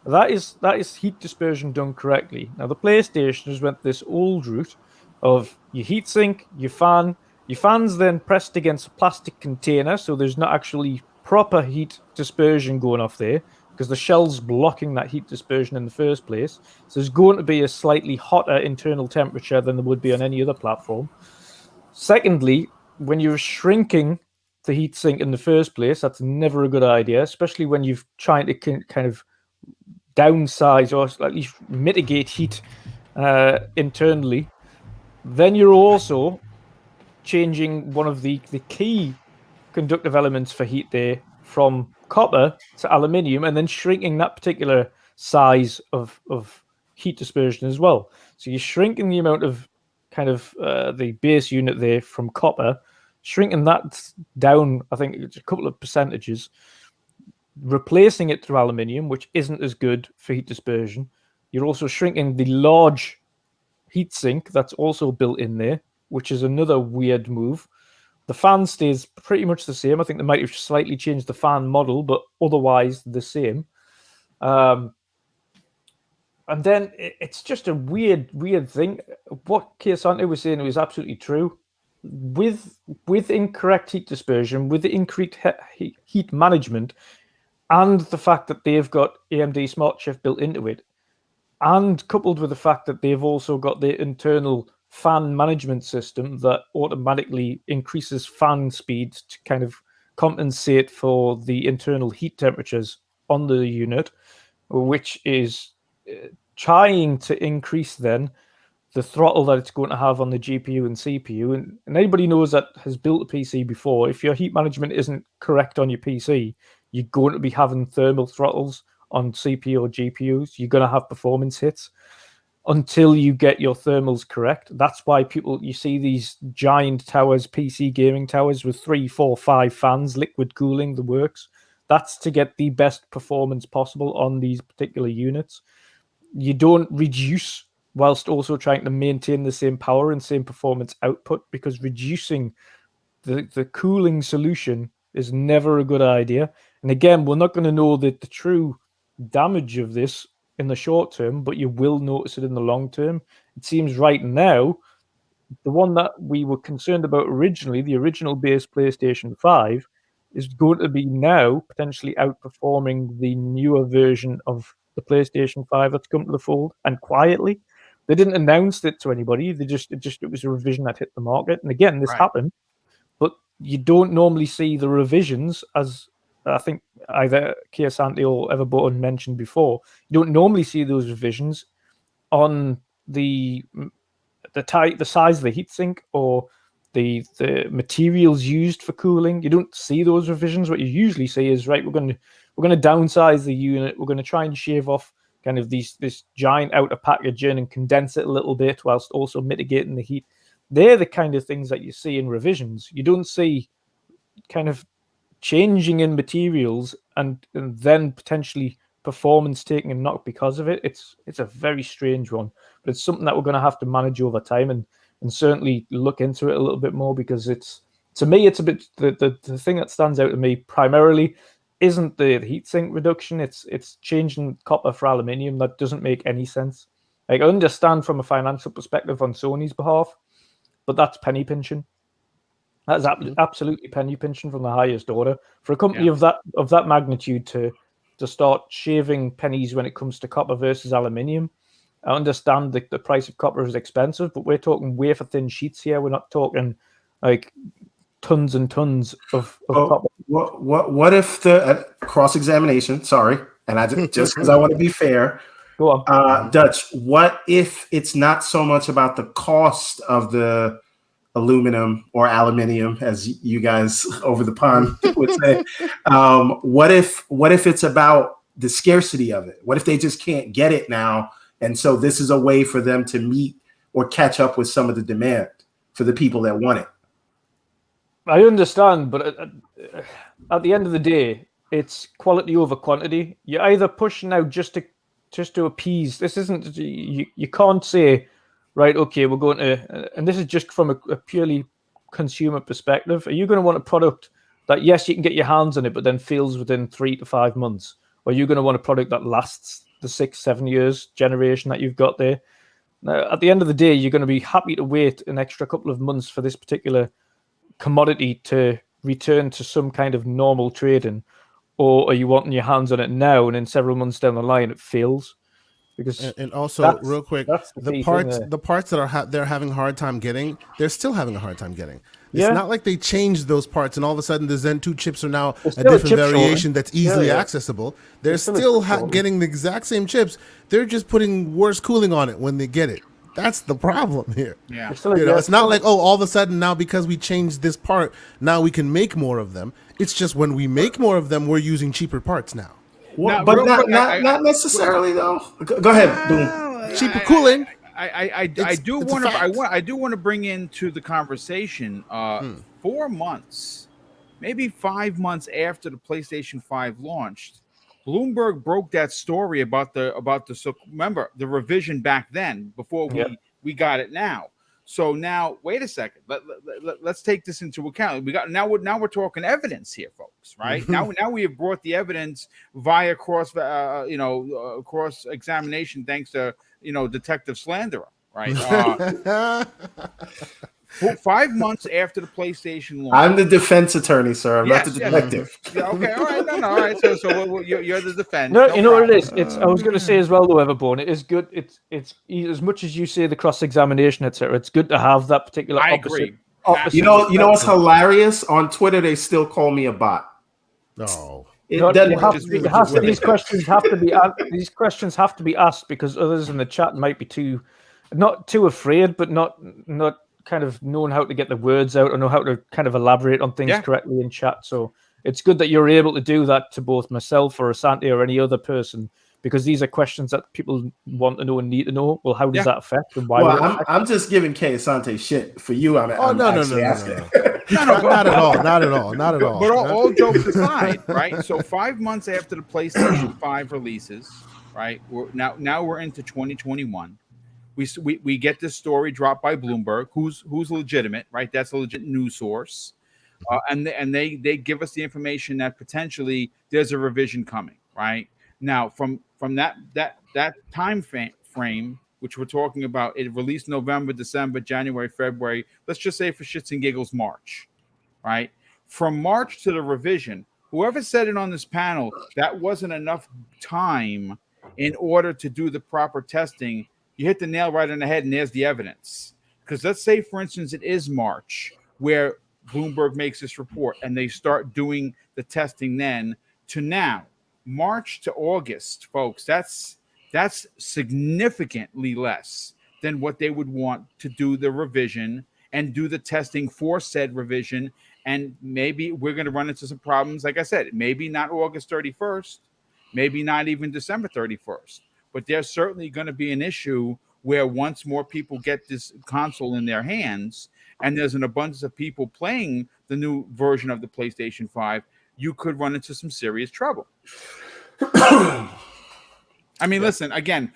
That is heat dispersion done correctly. Now the PlayStation has went this old route of your heatsink, your fan's then pressed against a plastic container, so there's not actually proper heat dispersion going off there, because the shell's blocking that heat dispersion in the first place. So there's going to be a slightly hotter internal temperature than there would be on any other platform. Secondly, when you're shrinking the heatsink in the first place, that's never a good idea, especially when you're trying to kind of downsize or at least mitigate heat internally. Then you're also changing one of the key conductive elements for heat there from copper to aluminium, and then shrinking that particular size of heat dispersion as well. So you're shrinking the amount of kind of the base unit there from copper, shrinking that down, I think it's a couple of percentages, replacing it through aluminium, which isn't as good for heat dispersion. You're also shrinking the large heatsink that's also built in there, which is another weird move. The fan stays pretty much the same. I think they might have slightly changed the fan model, but otherwise the same. And then it's just a weird thing. What Kiasante was saying was absolutely true. With incorrect heat dispersion, with the incorrect heat management, and the fact that they've got AMD Smart Shift built into it, and coupled with the fact that they've also got the internal fan management system that automatically increases fan speeds to kind of compensate for the internal heat temperatures on the unit, which is trying to increase then the throttle that it's going to have on the GPU and CPU. And anybody knows that has built a PC before, if your heat management isn't correct on your PC, you're going to be having thermal throttles on CPU or GPUs. You're going to have performance hits. until you get your thermals correct. That's why you see these giant towers, PC gaming towers with 3, 4, 5 fans, liquid cooling, the works. That's to get the best performance possible on these particular units. You don't reduce whilst also trying to maintain the same power and same performance output, because reducing the cooling solution is never a good idea. And again, we're not going to know the true damage of this in the short term, but you will notice it in the long term. It seems right now, the one that we were concerned about originally, the original base PlayStation 5, is going to be now potentially outperforming the newer version of the PlayStation 5 that's come to the fold, and quietly. They didn't announce it to anybody. It was a revision that hit the market. And again, this happened, but you don't normally see the revisions, as I think either Kia Santi or Everbutton mentioned before. You don't normally see those revisions on the size of the heatsink or the materials used for cooling. You don't see those revisions. What you usually see is, right, we're going to downsize the unit. We're going to try and shave off kind of this giant outer packaging and condense it a little bit whilst also mitigating the heat. They're the kind of things that you see in revisions. You don't see kind of changing in materials and then potentially performance taking a knock because of it. It's a very strange one, but it's something that we're going to have to manage over time and certainly look into it a little bit more, because to me it's a bit the thing that stands out to me primarily isn't the heatsink reduction. It's changing copper for aluminium. That doesn't make any sense. Like, I understand from a financial perspective on Sony's behalf, but that's penny pinching. That's absolutely penny pinching from the highest order for a company of that magnitude to start shaving pennies when it comes to copper versus aluminium. I understand the price of copper is expensive, but we're talking wafer thin sheets here. We're not talking like tons and tons of copper. What if the cross examination? Sorry, and I just because I want to be fair. Go on, Dutch. What if it's not so much about the cost of the aluminum or aluminium, as you guys over the pond would say? What if it's about the scarcity of it? What if they just can't get it now, and so this is a way for them to meet or catch up with some of the demand for the people that want it? I understand, but at the end of the day, it's quality over quantity. You're either pushing out just to appease. This isn't, you can't say, right, okay, we're going to, and this is just from a purely consumer perspective. Are you going to want a product that, yes, you can get your hands on it, but then fails within 3 to 5 months? Or are you going to want a product that lasts the 6-7 years generation that you've got there? Now, at the end of the day, you're going to be happy to wait an extra couple of months for this particular commodity to return to some kind of normal trading, or are you wanting your hands on it now and in several months down the line it fails? Because and also real quick, the parts that they're having a hard time getting, they're still having a hard time getting. It's not like they changed those parts and all of a sudden the Zen 2 chips are now a different variation that's easily accessible. They're still getting the exact same chips. They're just putting worse cooling on it when they get it. That's the problem here. Yeah, it's not like, oh, all of a sudden now because we changed this part, now we can make more of them. It's just when we make more of them, we're using cheaper parts now. Well, but not necessarily though. Go ahead, Boom. Cheaper cooling. I do want to bring into the conversation 4 months, maybe 5 months after the PlayStation 5 launched, Bloomberg broke that story about the remember the revision back then before we got it now. So now wait a second. Let's take this into account. We're talking evidence here, folks. Right? now we have brought the evidence via cross examination, thanks to Detective Slanderer. Right? 5 months after the PlayStation launch. I'm the defense attorney, sir. I'm not the detective. Yeah, okay, all right, all right. So you're the defense. No, you know what it is. It's. I was going to say as well, though, Everborn. It is good. It's as much as you say the cross examination, etc. It's good to have that particular. I agree. You know what's hilarious? On Twitter, they still call me a bot. No. These questions have to be asked because others in the chat might be not too afraid, but not kind of knowing how to get the words out or know how to kind of elaborate on things correctly in chat. So it's good that you're able to do that to both myself or Asante or any other person because these are questions that people want to know and need to know. Well, how does that affect and why? Well, I'm just giving Kay Asante shit for you. I'm No, actually asking. not at all. Not at all. Not at all. But all jokes aside, right? So 5 months after the PlayStation 5 releases, right? Now we're into 2021. We get this story dropped by Bloomberg, who's legitimate, right? That's a legit news source, and they give us the information that potentially there's a revision coming, right? Now from that time frame, which we're talking about, it released November, December, January, February. Let's just say for shits and giggles, March, right? From March to the revision, whoever said it on this panel, that wasn't enough time in order to do the proper testing. You hit the nail right on the head, and there's the evidence. Because let's say, for instance, it is March where Bloomberg makes this report, and they start doing the testing then to now. March to August, folks, that's significantly less than what they would want to do the revision and do the testing for said revision. And maybe we're going to run into some problems. Like I said, maybe not August 31st, maybe not even December 31st, but there's certainly going to be an issue where once more people get this console in their hands and there's an abundance of people playing the new version of the PlayStation 5, you could run into some serious trouble. I mean, listen, again,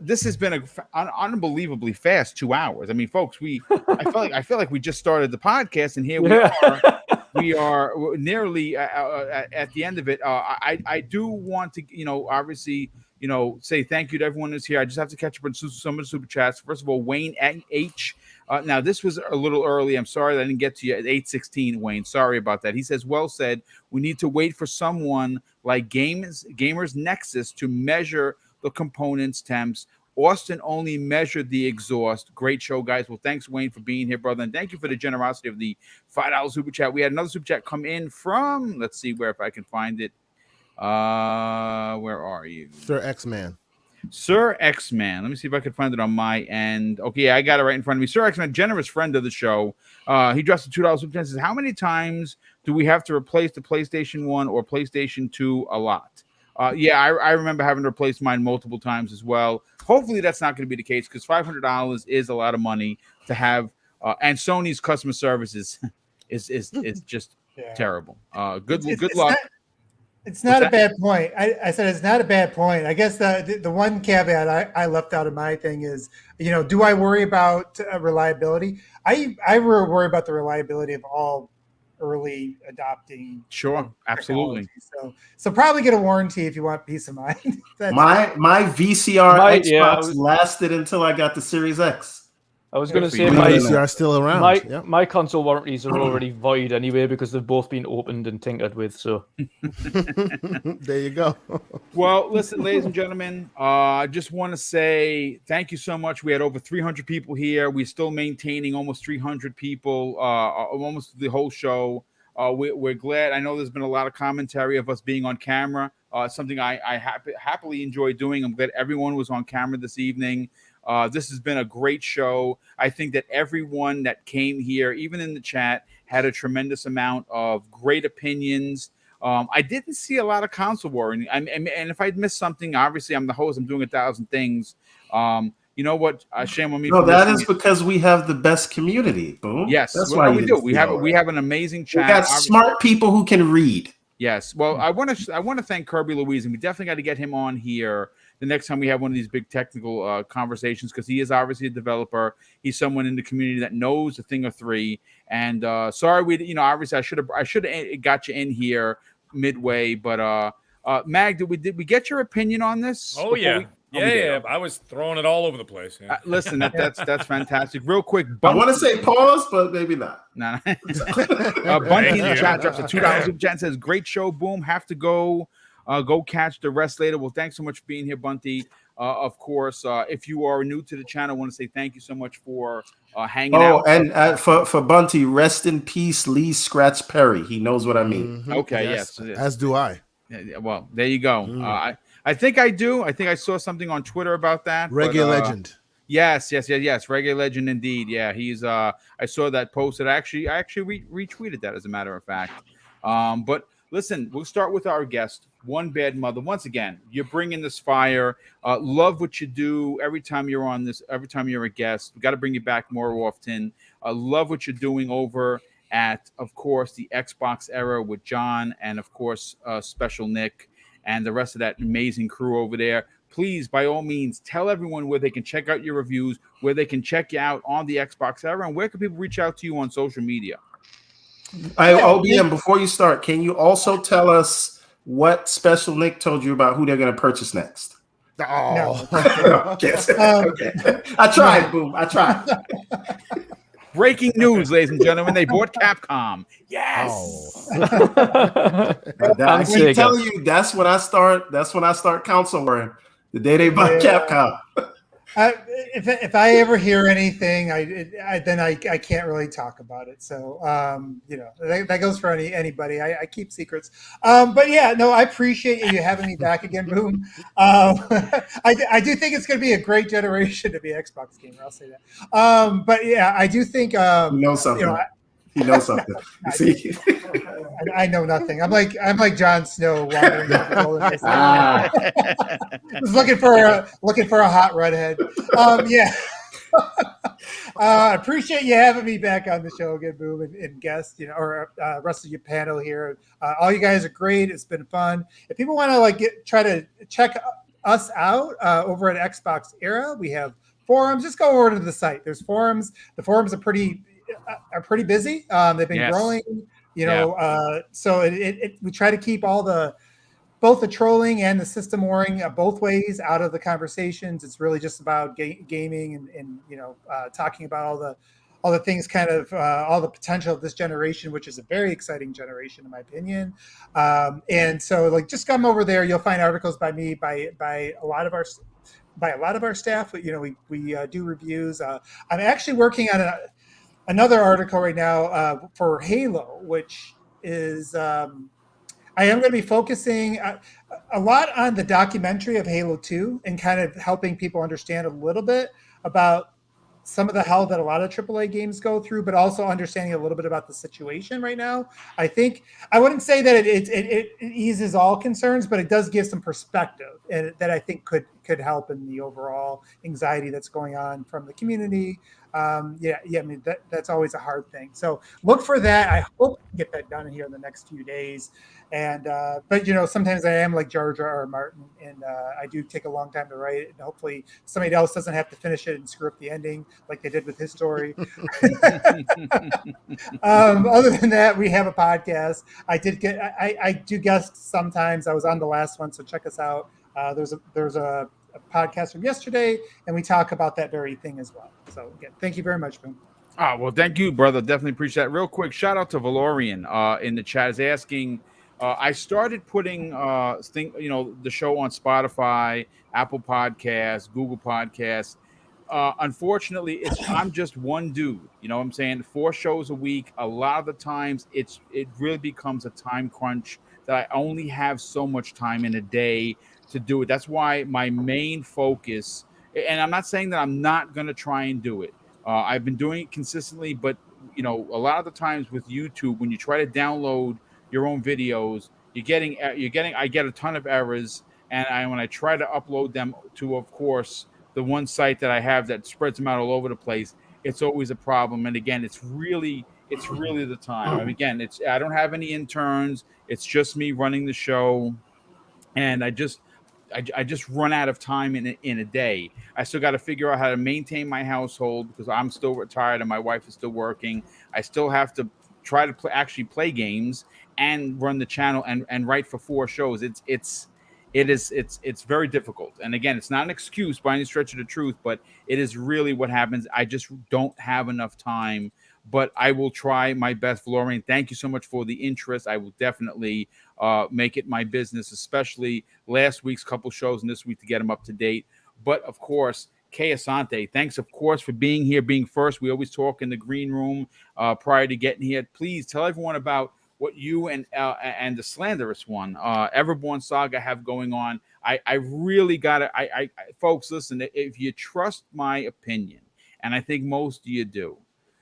this has been an unbelievably fast 2 hours. I mean, folks, I feel like we just started the podcast, and here we are nearly at the end of it. I do want to, obviously, say thank you to everyone who's here. I just have to catch up on some of the super chats. First of all, Wayne H. Now, this was a little early. I'm sorry that I didn't get to you at 8:16, Wayne. Sorry about that. He says, well said. We need to wait for someone like Gamers Nexus to measure the components temps. Austin only measured the exhaust. Great show, guys. Well, thanks, Wayne, for being here, brother. And thank you for the generosity of the $5 super chat. We had another super chat come in from, let's see if I can find it. Where are you? Sir X-Man. Sir X-Man. Let me see if I can find it on my end. Okay, I got it right in front of me. Sir X-Man, generous friend of the show. He drops a $2 super chat. Says, how many times do we have to replace the PlayStation 1 or PlayStation 2? A lot. I remember having to replace mine multiple times as well. Hopefully that's not going to be the case, because $500 is a lot of money to have. And Sony's customer service is just terrible. Good luck. It's not a bad point. I said it's not a bad point. I guess the one caveat I left out of my thing is, do I worry about reliability? I worry about the reliability of all early adopting. Sure, absolutely. So probably get a warranty if you want peace of mind. My VCR Xbox lasted until I got the Series X. I was going to say my VCR still around. My console warranties are already void anyway, because they've both been opened and tinkered with. So there you go. Well, listen, ladies and gentlemen, I just want to say thank you so much. We had over 300 people here. We're still maintaining almost 300 people, almost the whole show. We're glad. I know there's been a lot of commentary of us being on camera. Something I happily enjoy doing. I'm glad everyone was on camera this evening. This has been a great show. I think that everyone that came here, even in the chat, had a tremendous amount of great opinions. I didn't see a lot of console war, and if I missed something, obviously I'm the host. I'm doing 1,000 things. You know what? Shame on me. No, that is because we have the best community. Boom. Yes, that's why we do. We have an amazing chat. We got smart people who can read. Yes. Well, I want to thank Kirby Louise, and we definitely got to get him on here the next time we have one of these big technical conversations, because he is obviously a developer. He's someone in the community that knows a thing or three. And sorry, obviously I should have got you in here midway, but Mag, did we get your opinion on this? Oh yeah. Yeah. I was throwing it all over the place. Yeah. Listen, that's fantastic. Real quick, I want to say pause, but maybe not. Nah. Bunty in the chat drops a $2 super chat and says, "Great show, Boom. Have to go catch the rest later." Well, thanks so much for being here, Bunty. Of course, if you are new to the channel, I want to say thank you so much for hanging out. Oh, and for Bunty, rest in peace, Lee Scratch Perry. He knows what I mean. Mm-hmm. Okay, yes. As do I. Yeah, well, there you go. I think I do. I think I saw something on Twitter about that. Reggae legend. Yes. Reggae legend indeed. Yeah, he's. I saw that post. I actually retweeted that, as a matter of fact. But listen, we'll start with our guest One Bad Mother. Once again, you're bringing this fire. Love what you do every time you're on this. Every time you're a guest, we got to bring you back more often. Love what you're doing over at, of course, the Xbox Era with John and, of course, Special Nick and the rest of that amazing crew over there. Please, by all means, tell everyone where they can check out your reviews, where they can check you out on the Xbox Era, and where can people reach out to you on social media? OBM, before you start, can you also tell us what Special Nick told you about who they're going to purchase next? Oh, Okay. I tried, Boom. I tried. Breaking news, ladies and gentlemen. They bought Capcom. Yes. I keep telling you, that's when I start console wearing. The day they buy Capcom. If I ever hear anything, then I can't really talk about it. So that goes for anybody. I keep secrets. But yeah, no, I appreciate you having me back again, Boom. I do think it's going to be a great generation to be an Xbox gamer. I'll say that. But yeah, I do think you know something. He knows something. See? I know nothing. I'm like Jon Snow wandering down the wilderness. Was looking for a hot redhead. Yeah. Appreciate you having me back on the show again, Boom, and guest, or rest of your panel here. All you guys are great. It's been fun. If people want to try to check us out over at Xbox Era, we have forums. Just go over to the site. There's forums. The forums are pretty busy. They've been growing, so we try to keep both the trolling and the system warring both ways out of the conversations. It's really just about gaming and talking about all the things, kind of all the potential of this generation, which is a very exciting generation in my opinion. And so just come over there. You'll find articles by me, by a lot of our staff. We do reviews. I'm actually working on another article right now for Halo, which is I am going to be focusing a lot on the documentary of Halo 2 and kind of helping people understand a little bit about some of the hell that a lot of AAA games go through, but also understanding a little bit about the situation right now. I think I wouldn't say that it eases all concerns, but it does give some perspective, and that I think could help in the overall anxiety that's going on from the community. I mean, that's always a hard thing. So look for that. I hope to get that done here in the next few days. And but sometimes I am like George R. Martin, and I do take a long time to write it, and hopefully somebody else doesn't have to finish it and screw up the ending like they did with his story. Other than that, we have a podcast. I do guest sometimes. I was on the last one, so check us out. There's a podcast from yesterday, and we talk about that very thing as well. So again, thank you very much, Boom. Well, thank you, brother. Definitely appreciate that. Real quick, shout out to Valorian in the chat is asking. I started putting the show on Spotify, Apple Podcasts, Google Podcasts. Unfortunately, I'm just one dude. You know what I'm saying? 4 shows a week. A lot of the times, it really becomes a time crunch that I only have so much time in a day to do it. That's why my main focus, and I'm not saying that I'm not going to try and do it. I've been doing it consistently, but a lot of the times with YouTube, when you try to download your own videos, I get a ton of errors, and when I try to upload them to, of course, the one site that I have that spreads them out all over the place, it's always a problem. And again, it's really the time. Again, I don't have any interns. It's just me running the show, and I just run out of time in a day. I still got to figure out how to maintain my household because I'm still retired and my wife is still working. I still have to try to play games and run the channel and write for 4 shows. It's very difficult. And again, it's not an excuse by any stretch of the truth, but it is really what happens. I just don't have enough time, but I will try my best. Valorian, thank you so much for the interest. I will definitely make it my business, especially last week's couple shows and this week, to get them up to date. But of course, Kay Asante, thanks of course for being here, being first. We always talk in the green room prior to getting here. Please tell everyone about what you and the slanderous one, Everborn Saga, have going on. I really gotta, folks, listen. If you trust my opinion, and I think most of you do,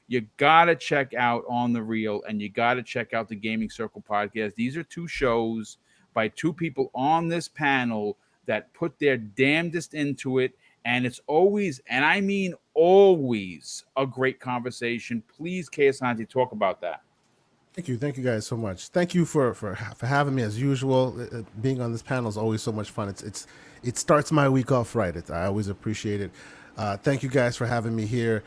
you gotta check out On the Real, and you gotta check out the Gaming Circle podcast. These are 2 shows by two people on this panel that put their damnedest into it. And it's always, and I mean always, a great conversation. Please, Keosante, talk about that. Thank you guys so much. Thank you for having me as usual. Being on this panel is always so much fun. It starts my week off right. I always appreciate it. Thank you guys for having me here.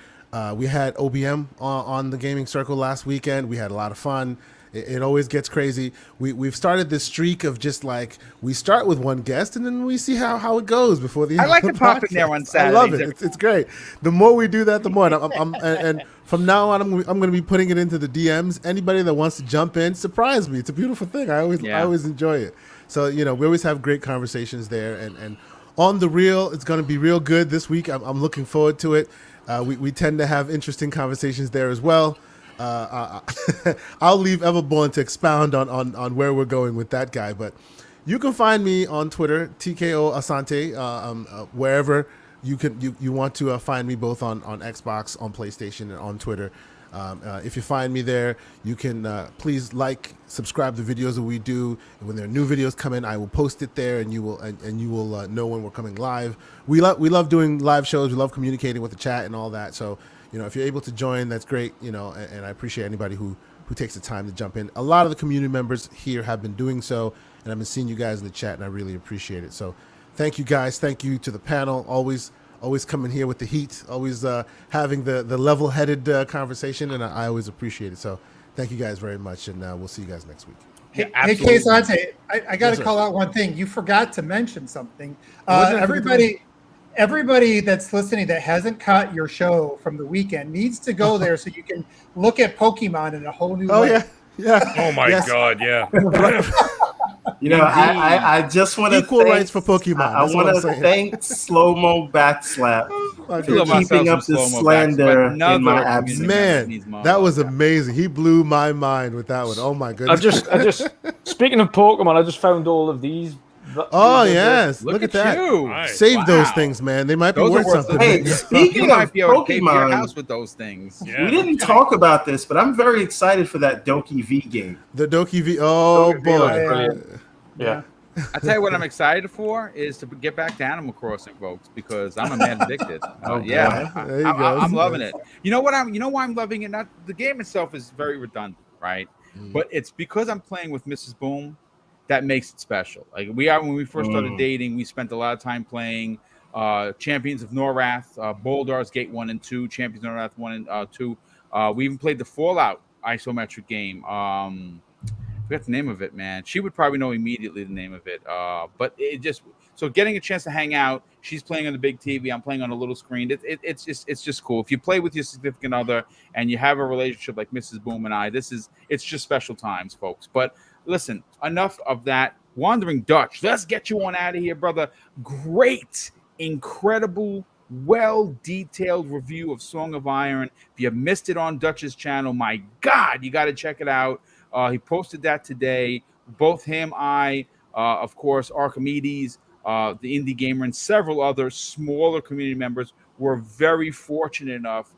We had OBM on the gaming circle last weekend. We had a lot of fun. It always gets crazy. We've started this streak of just like we start with one guest and then we see how it goes before the. I like to pop in there on Saturdays. I love it. It's great. The more we do that, the more. And from now on, I'm going to be putting it into the DMs. Anybody that wants to jump in, surprise me. It's a beautiful thing. I always enjoy it. So we always have great conversations there. And on the reel, it's going to be real good this week. I'm looking forward to it. We tend to have interesting conversations there as well. I'll leave Everborn to expound on where we're going with that guy, but you can find me on Twitter, TKO Asante, wherever you want to find me, both on Xbox, on PlayStation, and on Twitter. If you find me there, you can please subscribe to the videos that we do. And when there are new videos come in, I will post it there, and you will know when we're coming live. We love doing live shows. We love communicating with the chat and all that. So if you're able to join, that's great. And I appreciate anybody who takes the time to jump in. A lot of the community members here have been doing so, and I've been seeing you guys in the chat, and I really appreciate it. So thank you guys. Thank you to the panel. Always coming here with the heat, always having the level-headed conversation, and I always appreciate it. So thank you guys very much, and we'll see you guys next week. Hey, Keosante, I got to call out one thing. You forgot to mention something. Everybody that's listening that hasn't caught your show from the weekend needs to go there so you can look at Pokemon in a whole new way. Yeah. Oh my God, yeah. I just want to equal rights for Pokemon. I want to thank Slow Mo Backslap for keeping up the slander in my absence. Man, that was amazing. He blew my mind with that one. Oh my goodness! I just speaking of Pokemon, I just found all of these. Oh yes, look at that! You. Nice. Save those things, man. They might be worth something. Hey, speaking of Pokemon, house with those things. Yeah, we didn't talk about this, but I'm very excited for that Doki V game. The Doki V. Oh boy! Yeah. I tell you what I'm excited for is to get back to Animal Crossing, folks, because I'm a man addicted. I'm loving it. You know why I'm loving it? Not the game itself is very redundant, right? But it's because I'm playing with Mrs. Boom that makes it special. Like when we first started dating, we spent a lot of time playing Champions of Norath, Baldur's Gate 1 and 2, Champions of Norath 1 and 2. We even played the Fallout isometric game. I forgot the name of it, man. She would probably know immediately the name of it. But it just so getting a chance to hang out. She's playing on the big TV. I'm playing on a little screen. It's just cool. If you play with your significant other and you have a relationship like Mrs. Boom and I, it's just special times, folks. But listen, enough of that. Wandering Dutch, let's get you on out of here, brother. Great, incredible, well-detailed review of Song of Iron. If you missed it on Dutch's channel, my God, you got to check it out. He posted that today. Both him, of course, Archimedes, the Indie Gamer, and several other smaller community members were very fortunate enough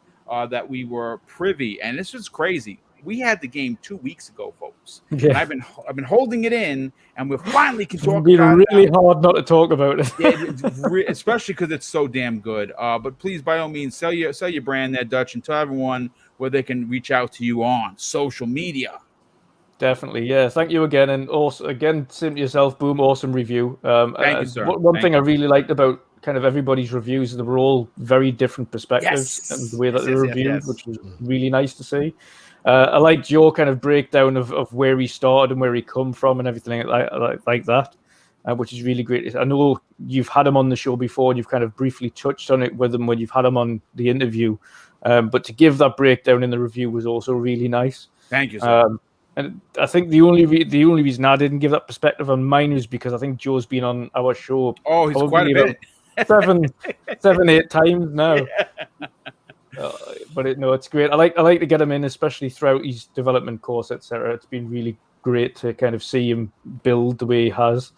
that we were privy. And this was crazy. We had the game 2 weeks ago, folks. Yeah. And I've been holding it in, and we finally can talk about it. It's been really hard not to talk about it. Yeah, especially because it's so damn good. But please, by all means, sell your brand there, Dutch, and tell everyone where they can reach out to you on social media. Definitely, yeah. Thank you again, and also again, same to yourself, Boom. Awesome review. Thank you, sir. One thing I really liked about kind of everybody's reviews is they were all very different perspectives and the way that they're reviewed, which was really nice to see. I liked your kind of breakdown of where he started and where he come from and everything like that, which is really great. I know you've had him on the show before and you've kind of briefly touched on it with him when you've had him on the interview, but to give that breakdown in the review was also really nice. Thank you, sir. And I think the only reason I didn't give that perspective on mine was because I think Joe's been on our show. Oh, he's quite a bit. 7-8 times now. Yeah. But it's great. I like to get him in, especially throughout his development course, etc. It's been really great to kind of see him build the way he has.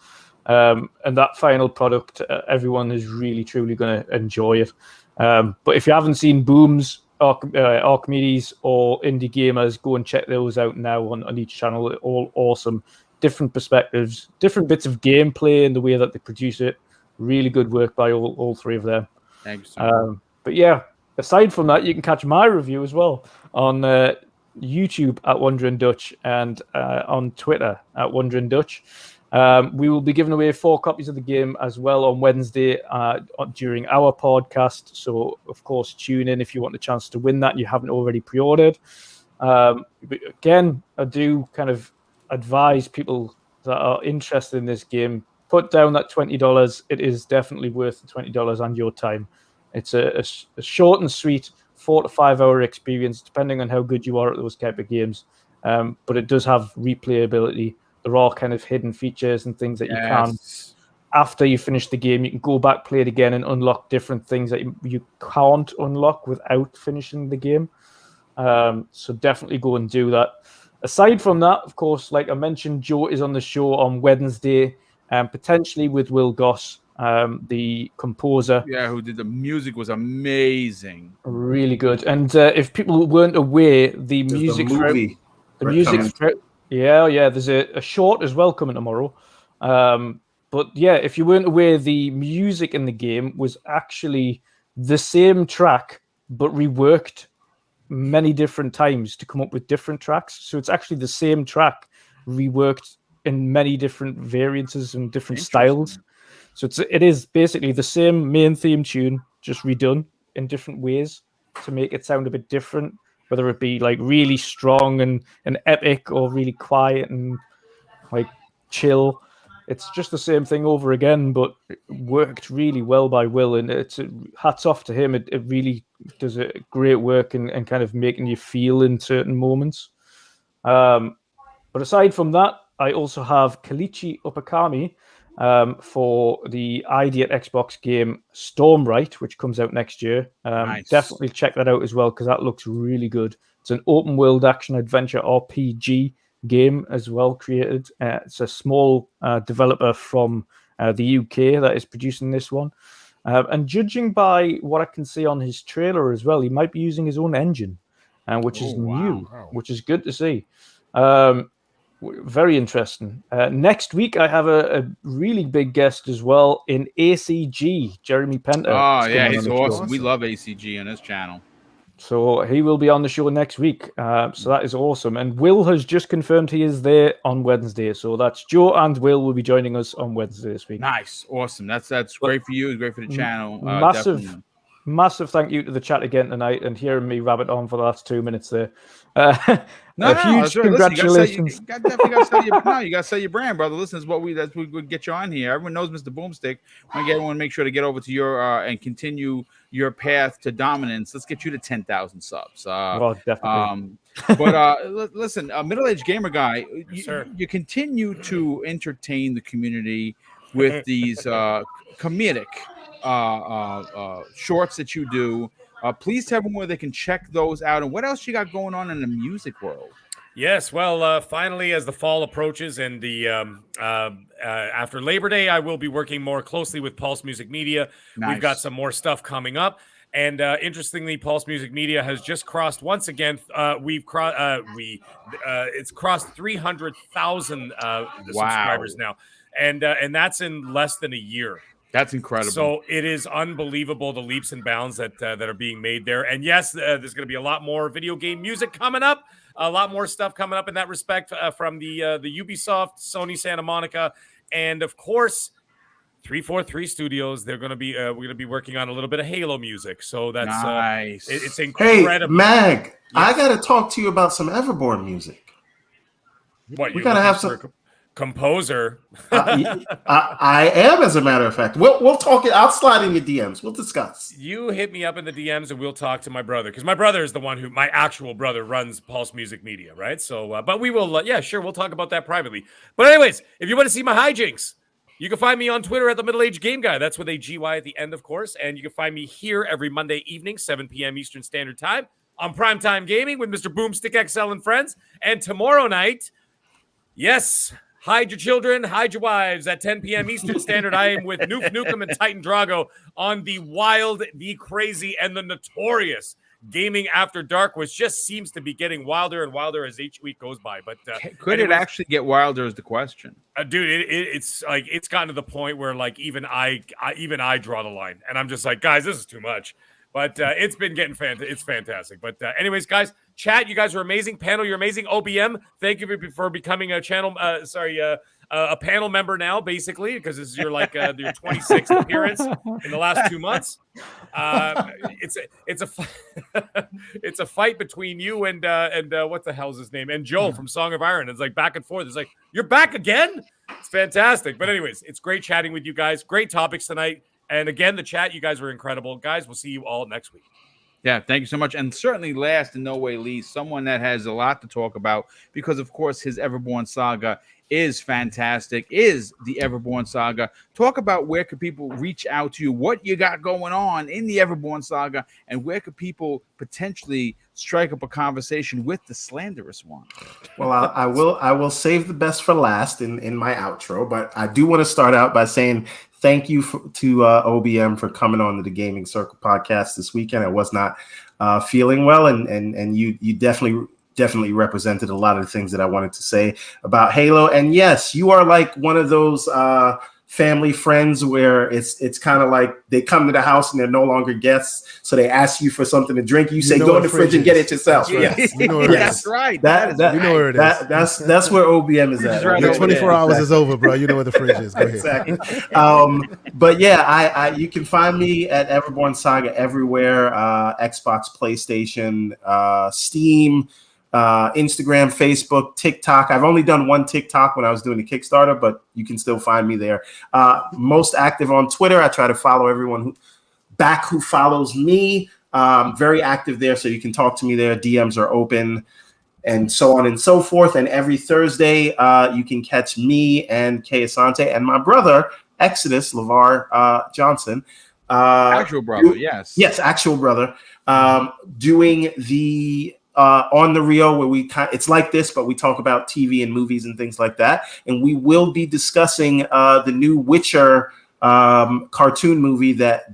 And that final product, everyone is really, truly going to enjoy it. But if you haven't seen Boom's Archimedes or Indie Gamers, go and check those out now on each channel. They're all awesome. different perspectives, different bits of gameplay, and the way that they produce it. Really good work by all three of them. Thanks. So But yeah, aside from that, you can catch my review as well on YouTube at Wondering Dutch and on Twitter at Wondering Dutch. We will be giving away 4 copies of the game as well on Wednesday during our podcast. So, of course, tune in if you want a chance to win that and you haven't already pre-ordered. But again, I do kind of advise people that are interested in this game, put down that $20. It is definitely worth the $20 and your time. It's a short and sweet 4 to 5 hour experience, depending on how good you are at those type of games. But it does have replayability. There are kind of hidden features and things that you can, after you finish the game, you can go back, play it again, and unlock different things that you can't unlock without finishing the game. So definitely go and do that. Aside from that, of course, like I mentioned, Joe is on the show on Wednesday, potentially with Will Goss, the composer. Yeah, who did the music was amazing. Really good. And if people weren't aware, the There's music the movie. there's a short as well coming tomorrow. But yeah, if you weren't aware, the music in the game was actually the same track, but reworked many different times to come up with different tracks. So it's actually the same track reworked in many different variances and different styles. So it is basically the same main theme tune, just redone in different ways to make it sound a bit different, whether it be like really strong and epic or really quiet and like chill. It's just the same thing over again, but it worked really well by Will, and it's hats off to him. It really does a great work and kind of making you feel in certain moments. But aside from that, I also have Kalichi Upakami for the ID at Xbox game Stormright, which comes out next year. Nice. Definitely check that out as well, because that looks really good. It's an open world action adventure RPG game as well created. It's a small developer from the UK that is producing this one. And judging by what I can see on his trailer as well, he might be using his own engine, which is new, which is good to see. Very interesting. Next week, I have a really big guest as well in ACG, Jeremy Penter. Oh, yeah, he's awesome. We love ACG on this channel. So he will be on the show next week. So that is awesome. And Will has just confirmed he is there on Wednesday. So that's Joe and Will will be joining us on Wednesday this week. Nice. Awesome. That's great for you. Great for the channel. Massive thank you to the chat again tonight, and hearing me rabbit on for the last 2 minutes there. Huge congratulations. You got to sell your brand, brother. Listen, that's what we get you on here. Everyone knows Mr. Boomstick. I want to make sure to get over to your and continue your path to dominance. Let's get you to 10,000 subs. Definitely. But listen, Middle-Aged Gamer Guy, you continue to entertain the community with these comedic shorts that you do. Please tell them where they can check those out, and what else you got going on in the music world. Yes, well, finally, as the fall approaches and the after Labor Day, I will be working more closely with Pulse Music Media. Nice. We've got some more stuff coming up, and interestingly, Pulse Music Media has just crossed once again. It's crossed 300,000 subscribers now, and that's in less than a year. That's incredible. So it is unbelievable, the leaps and bounds that are being made there. And yes, there's going to be a lot more video game music coming up, a lot more stuff coming up in that respect from the Ubisoft, Sony Santa Monica, and of course, 343 Studios. They're going to be we're going to be working on a little bit of Halo music. So that's nice. It's incredible. Hey, Mag, yes. I got to talk to you about some Everborn music. What we got to have some. Composer. I am, as a matter of fact. We'll talk. I'll slide in your DMs. We'll discuss. You hit me up in the DMs and we'll talk to my brother, because my brother is the one my actual brother runs Pulse Music Media, right? So, but we will, we'll talk about that privately. But anyways, if you want to see my hijinks, you can find me on Twitter at the Middle-Aged Game Guy. That's with a GY at the end, of course. And you can find me here every Monday evening, 7 p.m. Eastern Standard Time on Primetime Gaming with Mr. BoomStick XL and friends. And tomorrow night, yes, hide your children, hide your wives at 10 p.m. Eastern Standard. I am with Nuke Nukem and Titan Drago on the wild, the crazy, and the notorious Gaming After Dark, which just seems to be getting wilder and wilder as each week goes by. But could it actually get wilder is the question. Dude, it's like it's gotten to the point where like even I draw the line, and I'm just like, guys, this is too much. But it's been getting it's fantastic. But anyways, guys, chat, you guys are amazing. Panel, you're amazing. OBM, thank you for becoming a channel. A panel member now, basically, because this is your your 26th appearance in the last 2 months. It's a fight between you and what the hell's his name, and Joel from Song of Iron. It's like back and forth. It's like, you're back again. It's fantastic. But anyways, it's great chatting with you guys. Great topics tonight. And again, the chat, you guys were incredible. Guys, we'll see you all next week. Yeah, thank you so much. And certainly last and no way least, someone that has a lot to talk about because, of course, his Everborn saga is fantastic, is the Everborn saga. Talk about where could people reach out to you, what you got going on in the Everborn saga, and where could people potentially strike up a conversation with the slanderous one. Well, I will save the best for last in my outro, but I do want to start out by saying thank you to OBM for coming on to the Gaming Circle podcast this weekend. I was not feeling well, and you definitely represented a lot of the things that I wanted to say about Halo. And yes, you are like one of those family friends where it's kind of like they come to the house and they're no longer guests, so they ask you for something to drink. You say, go in the fridge and get it yourself. Right. Yes, You know where that's right. That's where it is. That's where OBM is at. Right. Your 24 hours is over, bro. You know where the fridge is. Go ahead. Exactly. But yeah, you can find me at Everborn Saga everywhere: Xbox, PlayStation, Steam, Instagram, Facebook, TikTok. I've only done one TikTok when I was doing the Kickstarter, but you can still find me there. Most active on Twitter. I try to follow everyone who follows me. Very active there, so you can talk to me there. DMs are open, and so on and so forth. And every Thursday, you can catch me and Kay Asante and my brother, Exodus LeVar Johnson. Actual brother, yes. Yes, actual brother. Doing the On the Rio, where it's like this, but we talk about TV and movies and things like that. And we will be discussing the new Witcher cartoon movie that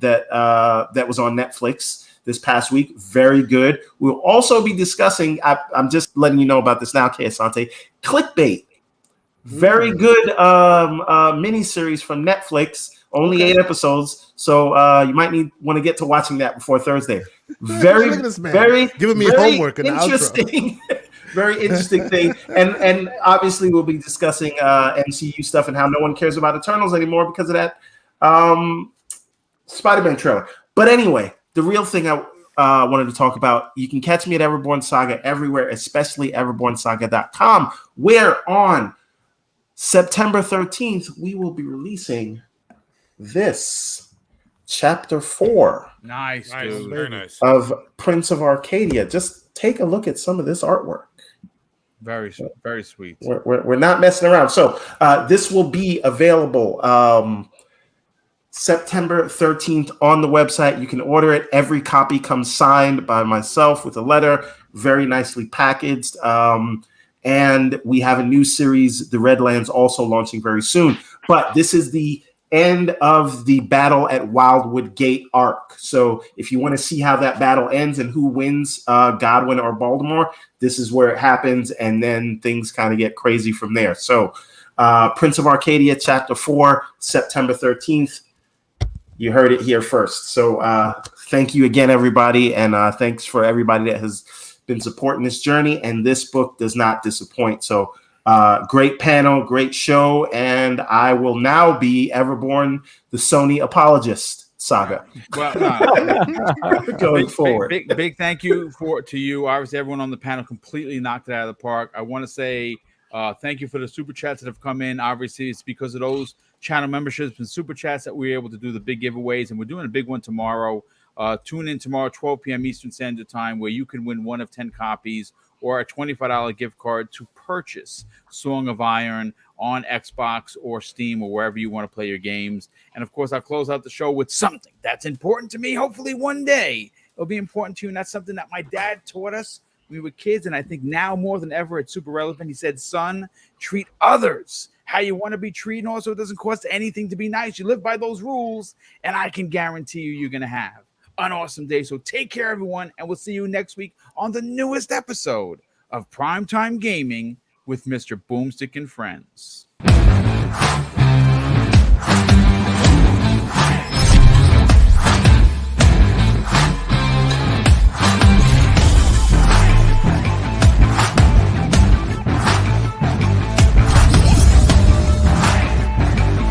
was on Netflix this past week. Very good. We'll also be discussing, I'm just letting you know about this now, Kay Asante, Clickbait. Very good miniseries from Netflix. Only 8 episodes, so you might want to get to watching that before Thursday. Very giving me very homework in the interesting, very interesting thing. And obviously we'll be discussing MCU stuff and how no one cares about Eternals anymore because of that Spider-Man trailer. But anyway, the real thing I wanted to talk about, you can catch me at Everborn Saga everywhere, especially everbornsaga.com, where on September 13th we will be releasing this chapter 4. Nice, dude. Very nice. Of Prince of Arcadia. Just take a look at some of this artwork. Very sweet. We're not messing around. So this will be available September 13th on the website. You can order it. Every copy comes signed by myself with a letter, very nicely packaged. And we have a new series, The Redlands, also launching very soon. But this is the end of the battle at Wildwood Gate arc. So if you want to see how that battle ends and who wins, Godwin or Baltimore, this is where it happens, and then things kind of get crazy from there. So Prince of Arcadia chapter 4, September 13th. You heard it here first. So thank you again, everybody, and thanks for everybody that has been supporting this journey, and this book does not disappoint. So great panel, great show, and I will now be Everborn, the Sony apologist saga. Well, going forward. Big thank you to you. Obviously, everyone on the panel completely knocked it out of the park. I want to say thank you for the super chats that have come in. Obviously, it's because of those channel memberships and super chats that we were able to do the big giveaways, and we're doing a big one tomorrow. Tune in tomorrow, 12 p.m. Eastern Standard Time, where you can win one of 10 copies or a $25 gift card to purchase Song of Iron on Xbox or Steam or wherever you want to play your games. And of course, I'll close out the show with something that's important to me. Hopefully one day it'll be important to you. And that's something that my dad taught us when we were kids. And I think now more than ever, it's super relevant. He said, son, treat others how you want to be treated. Also, it doesn't cost anything to be nice. You live by those rules, and I can guarantee you're going to have an awesome day. So take care, everyone, and we'll see you next week on the newest episode of Primetime Gaming with Mr. Boomstick and Friends.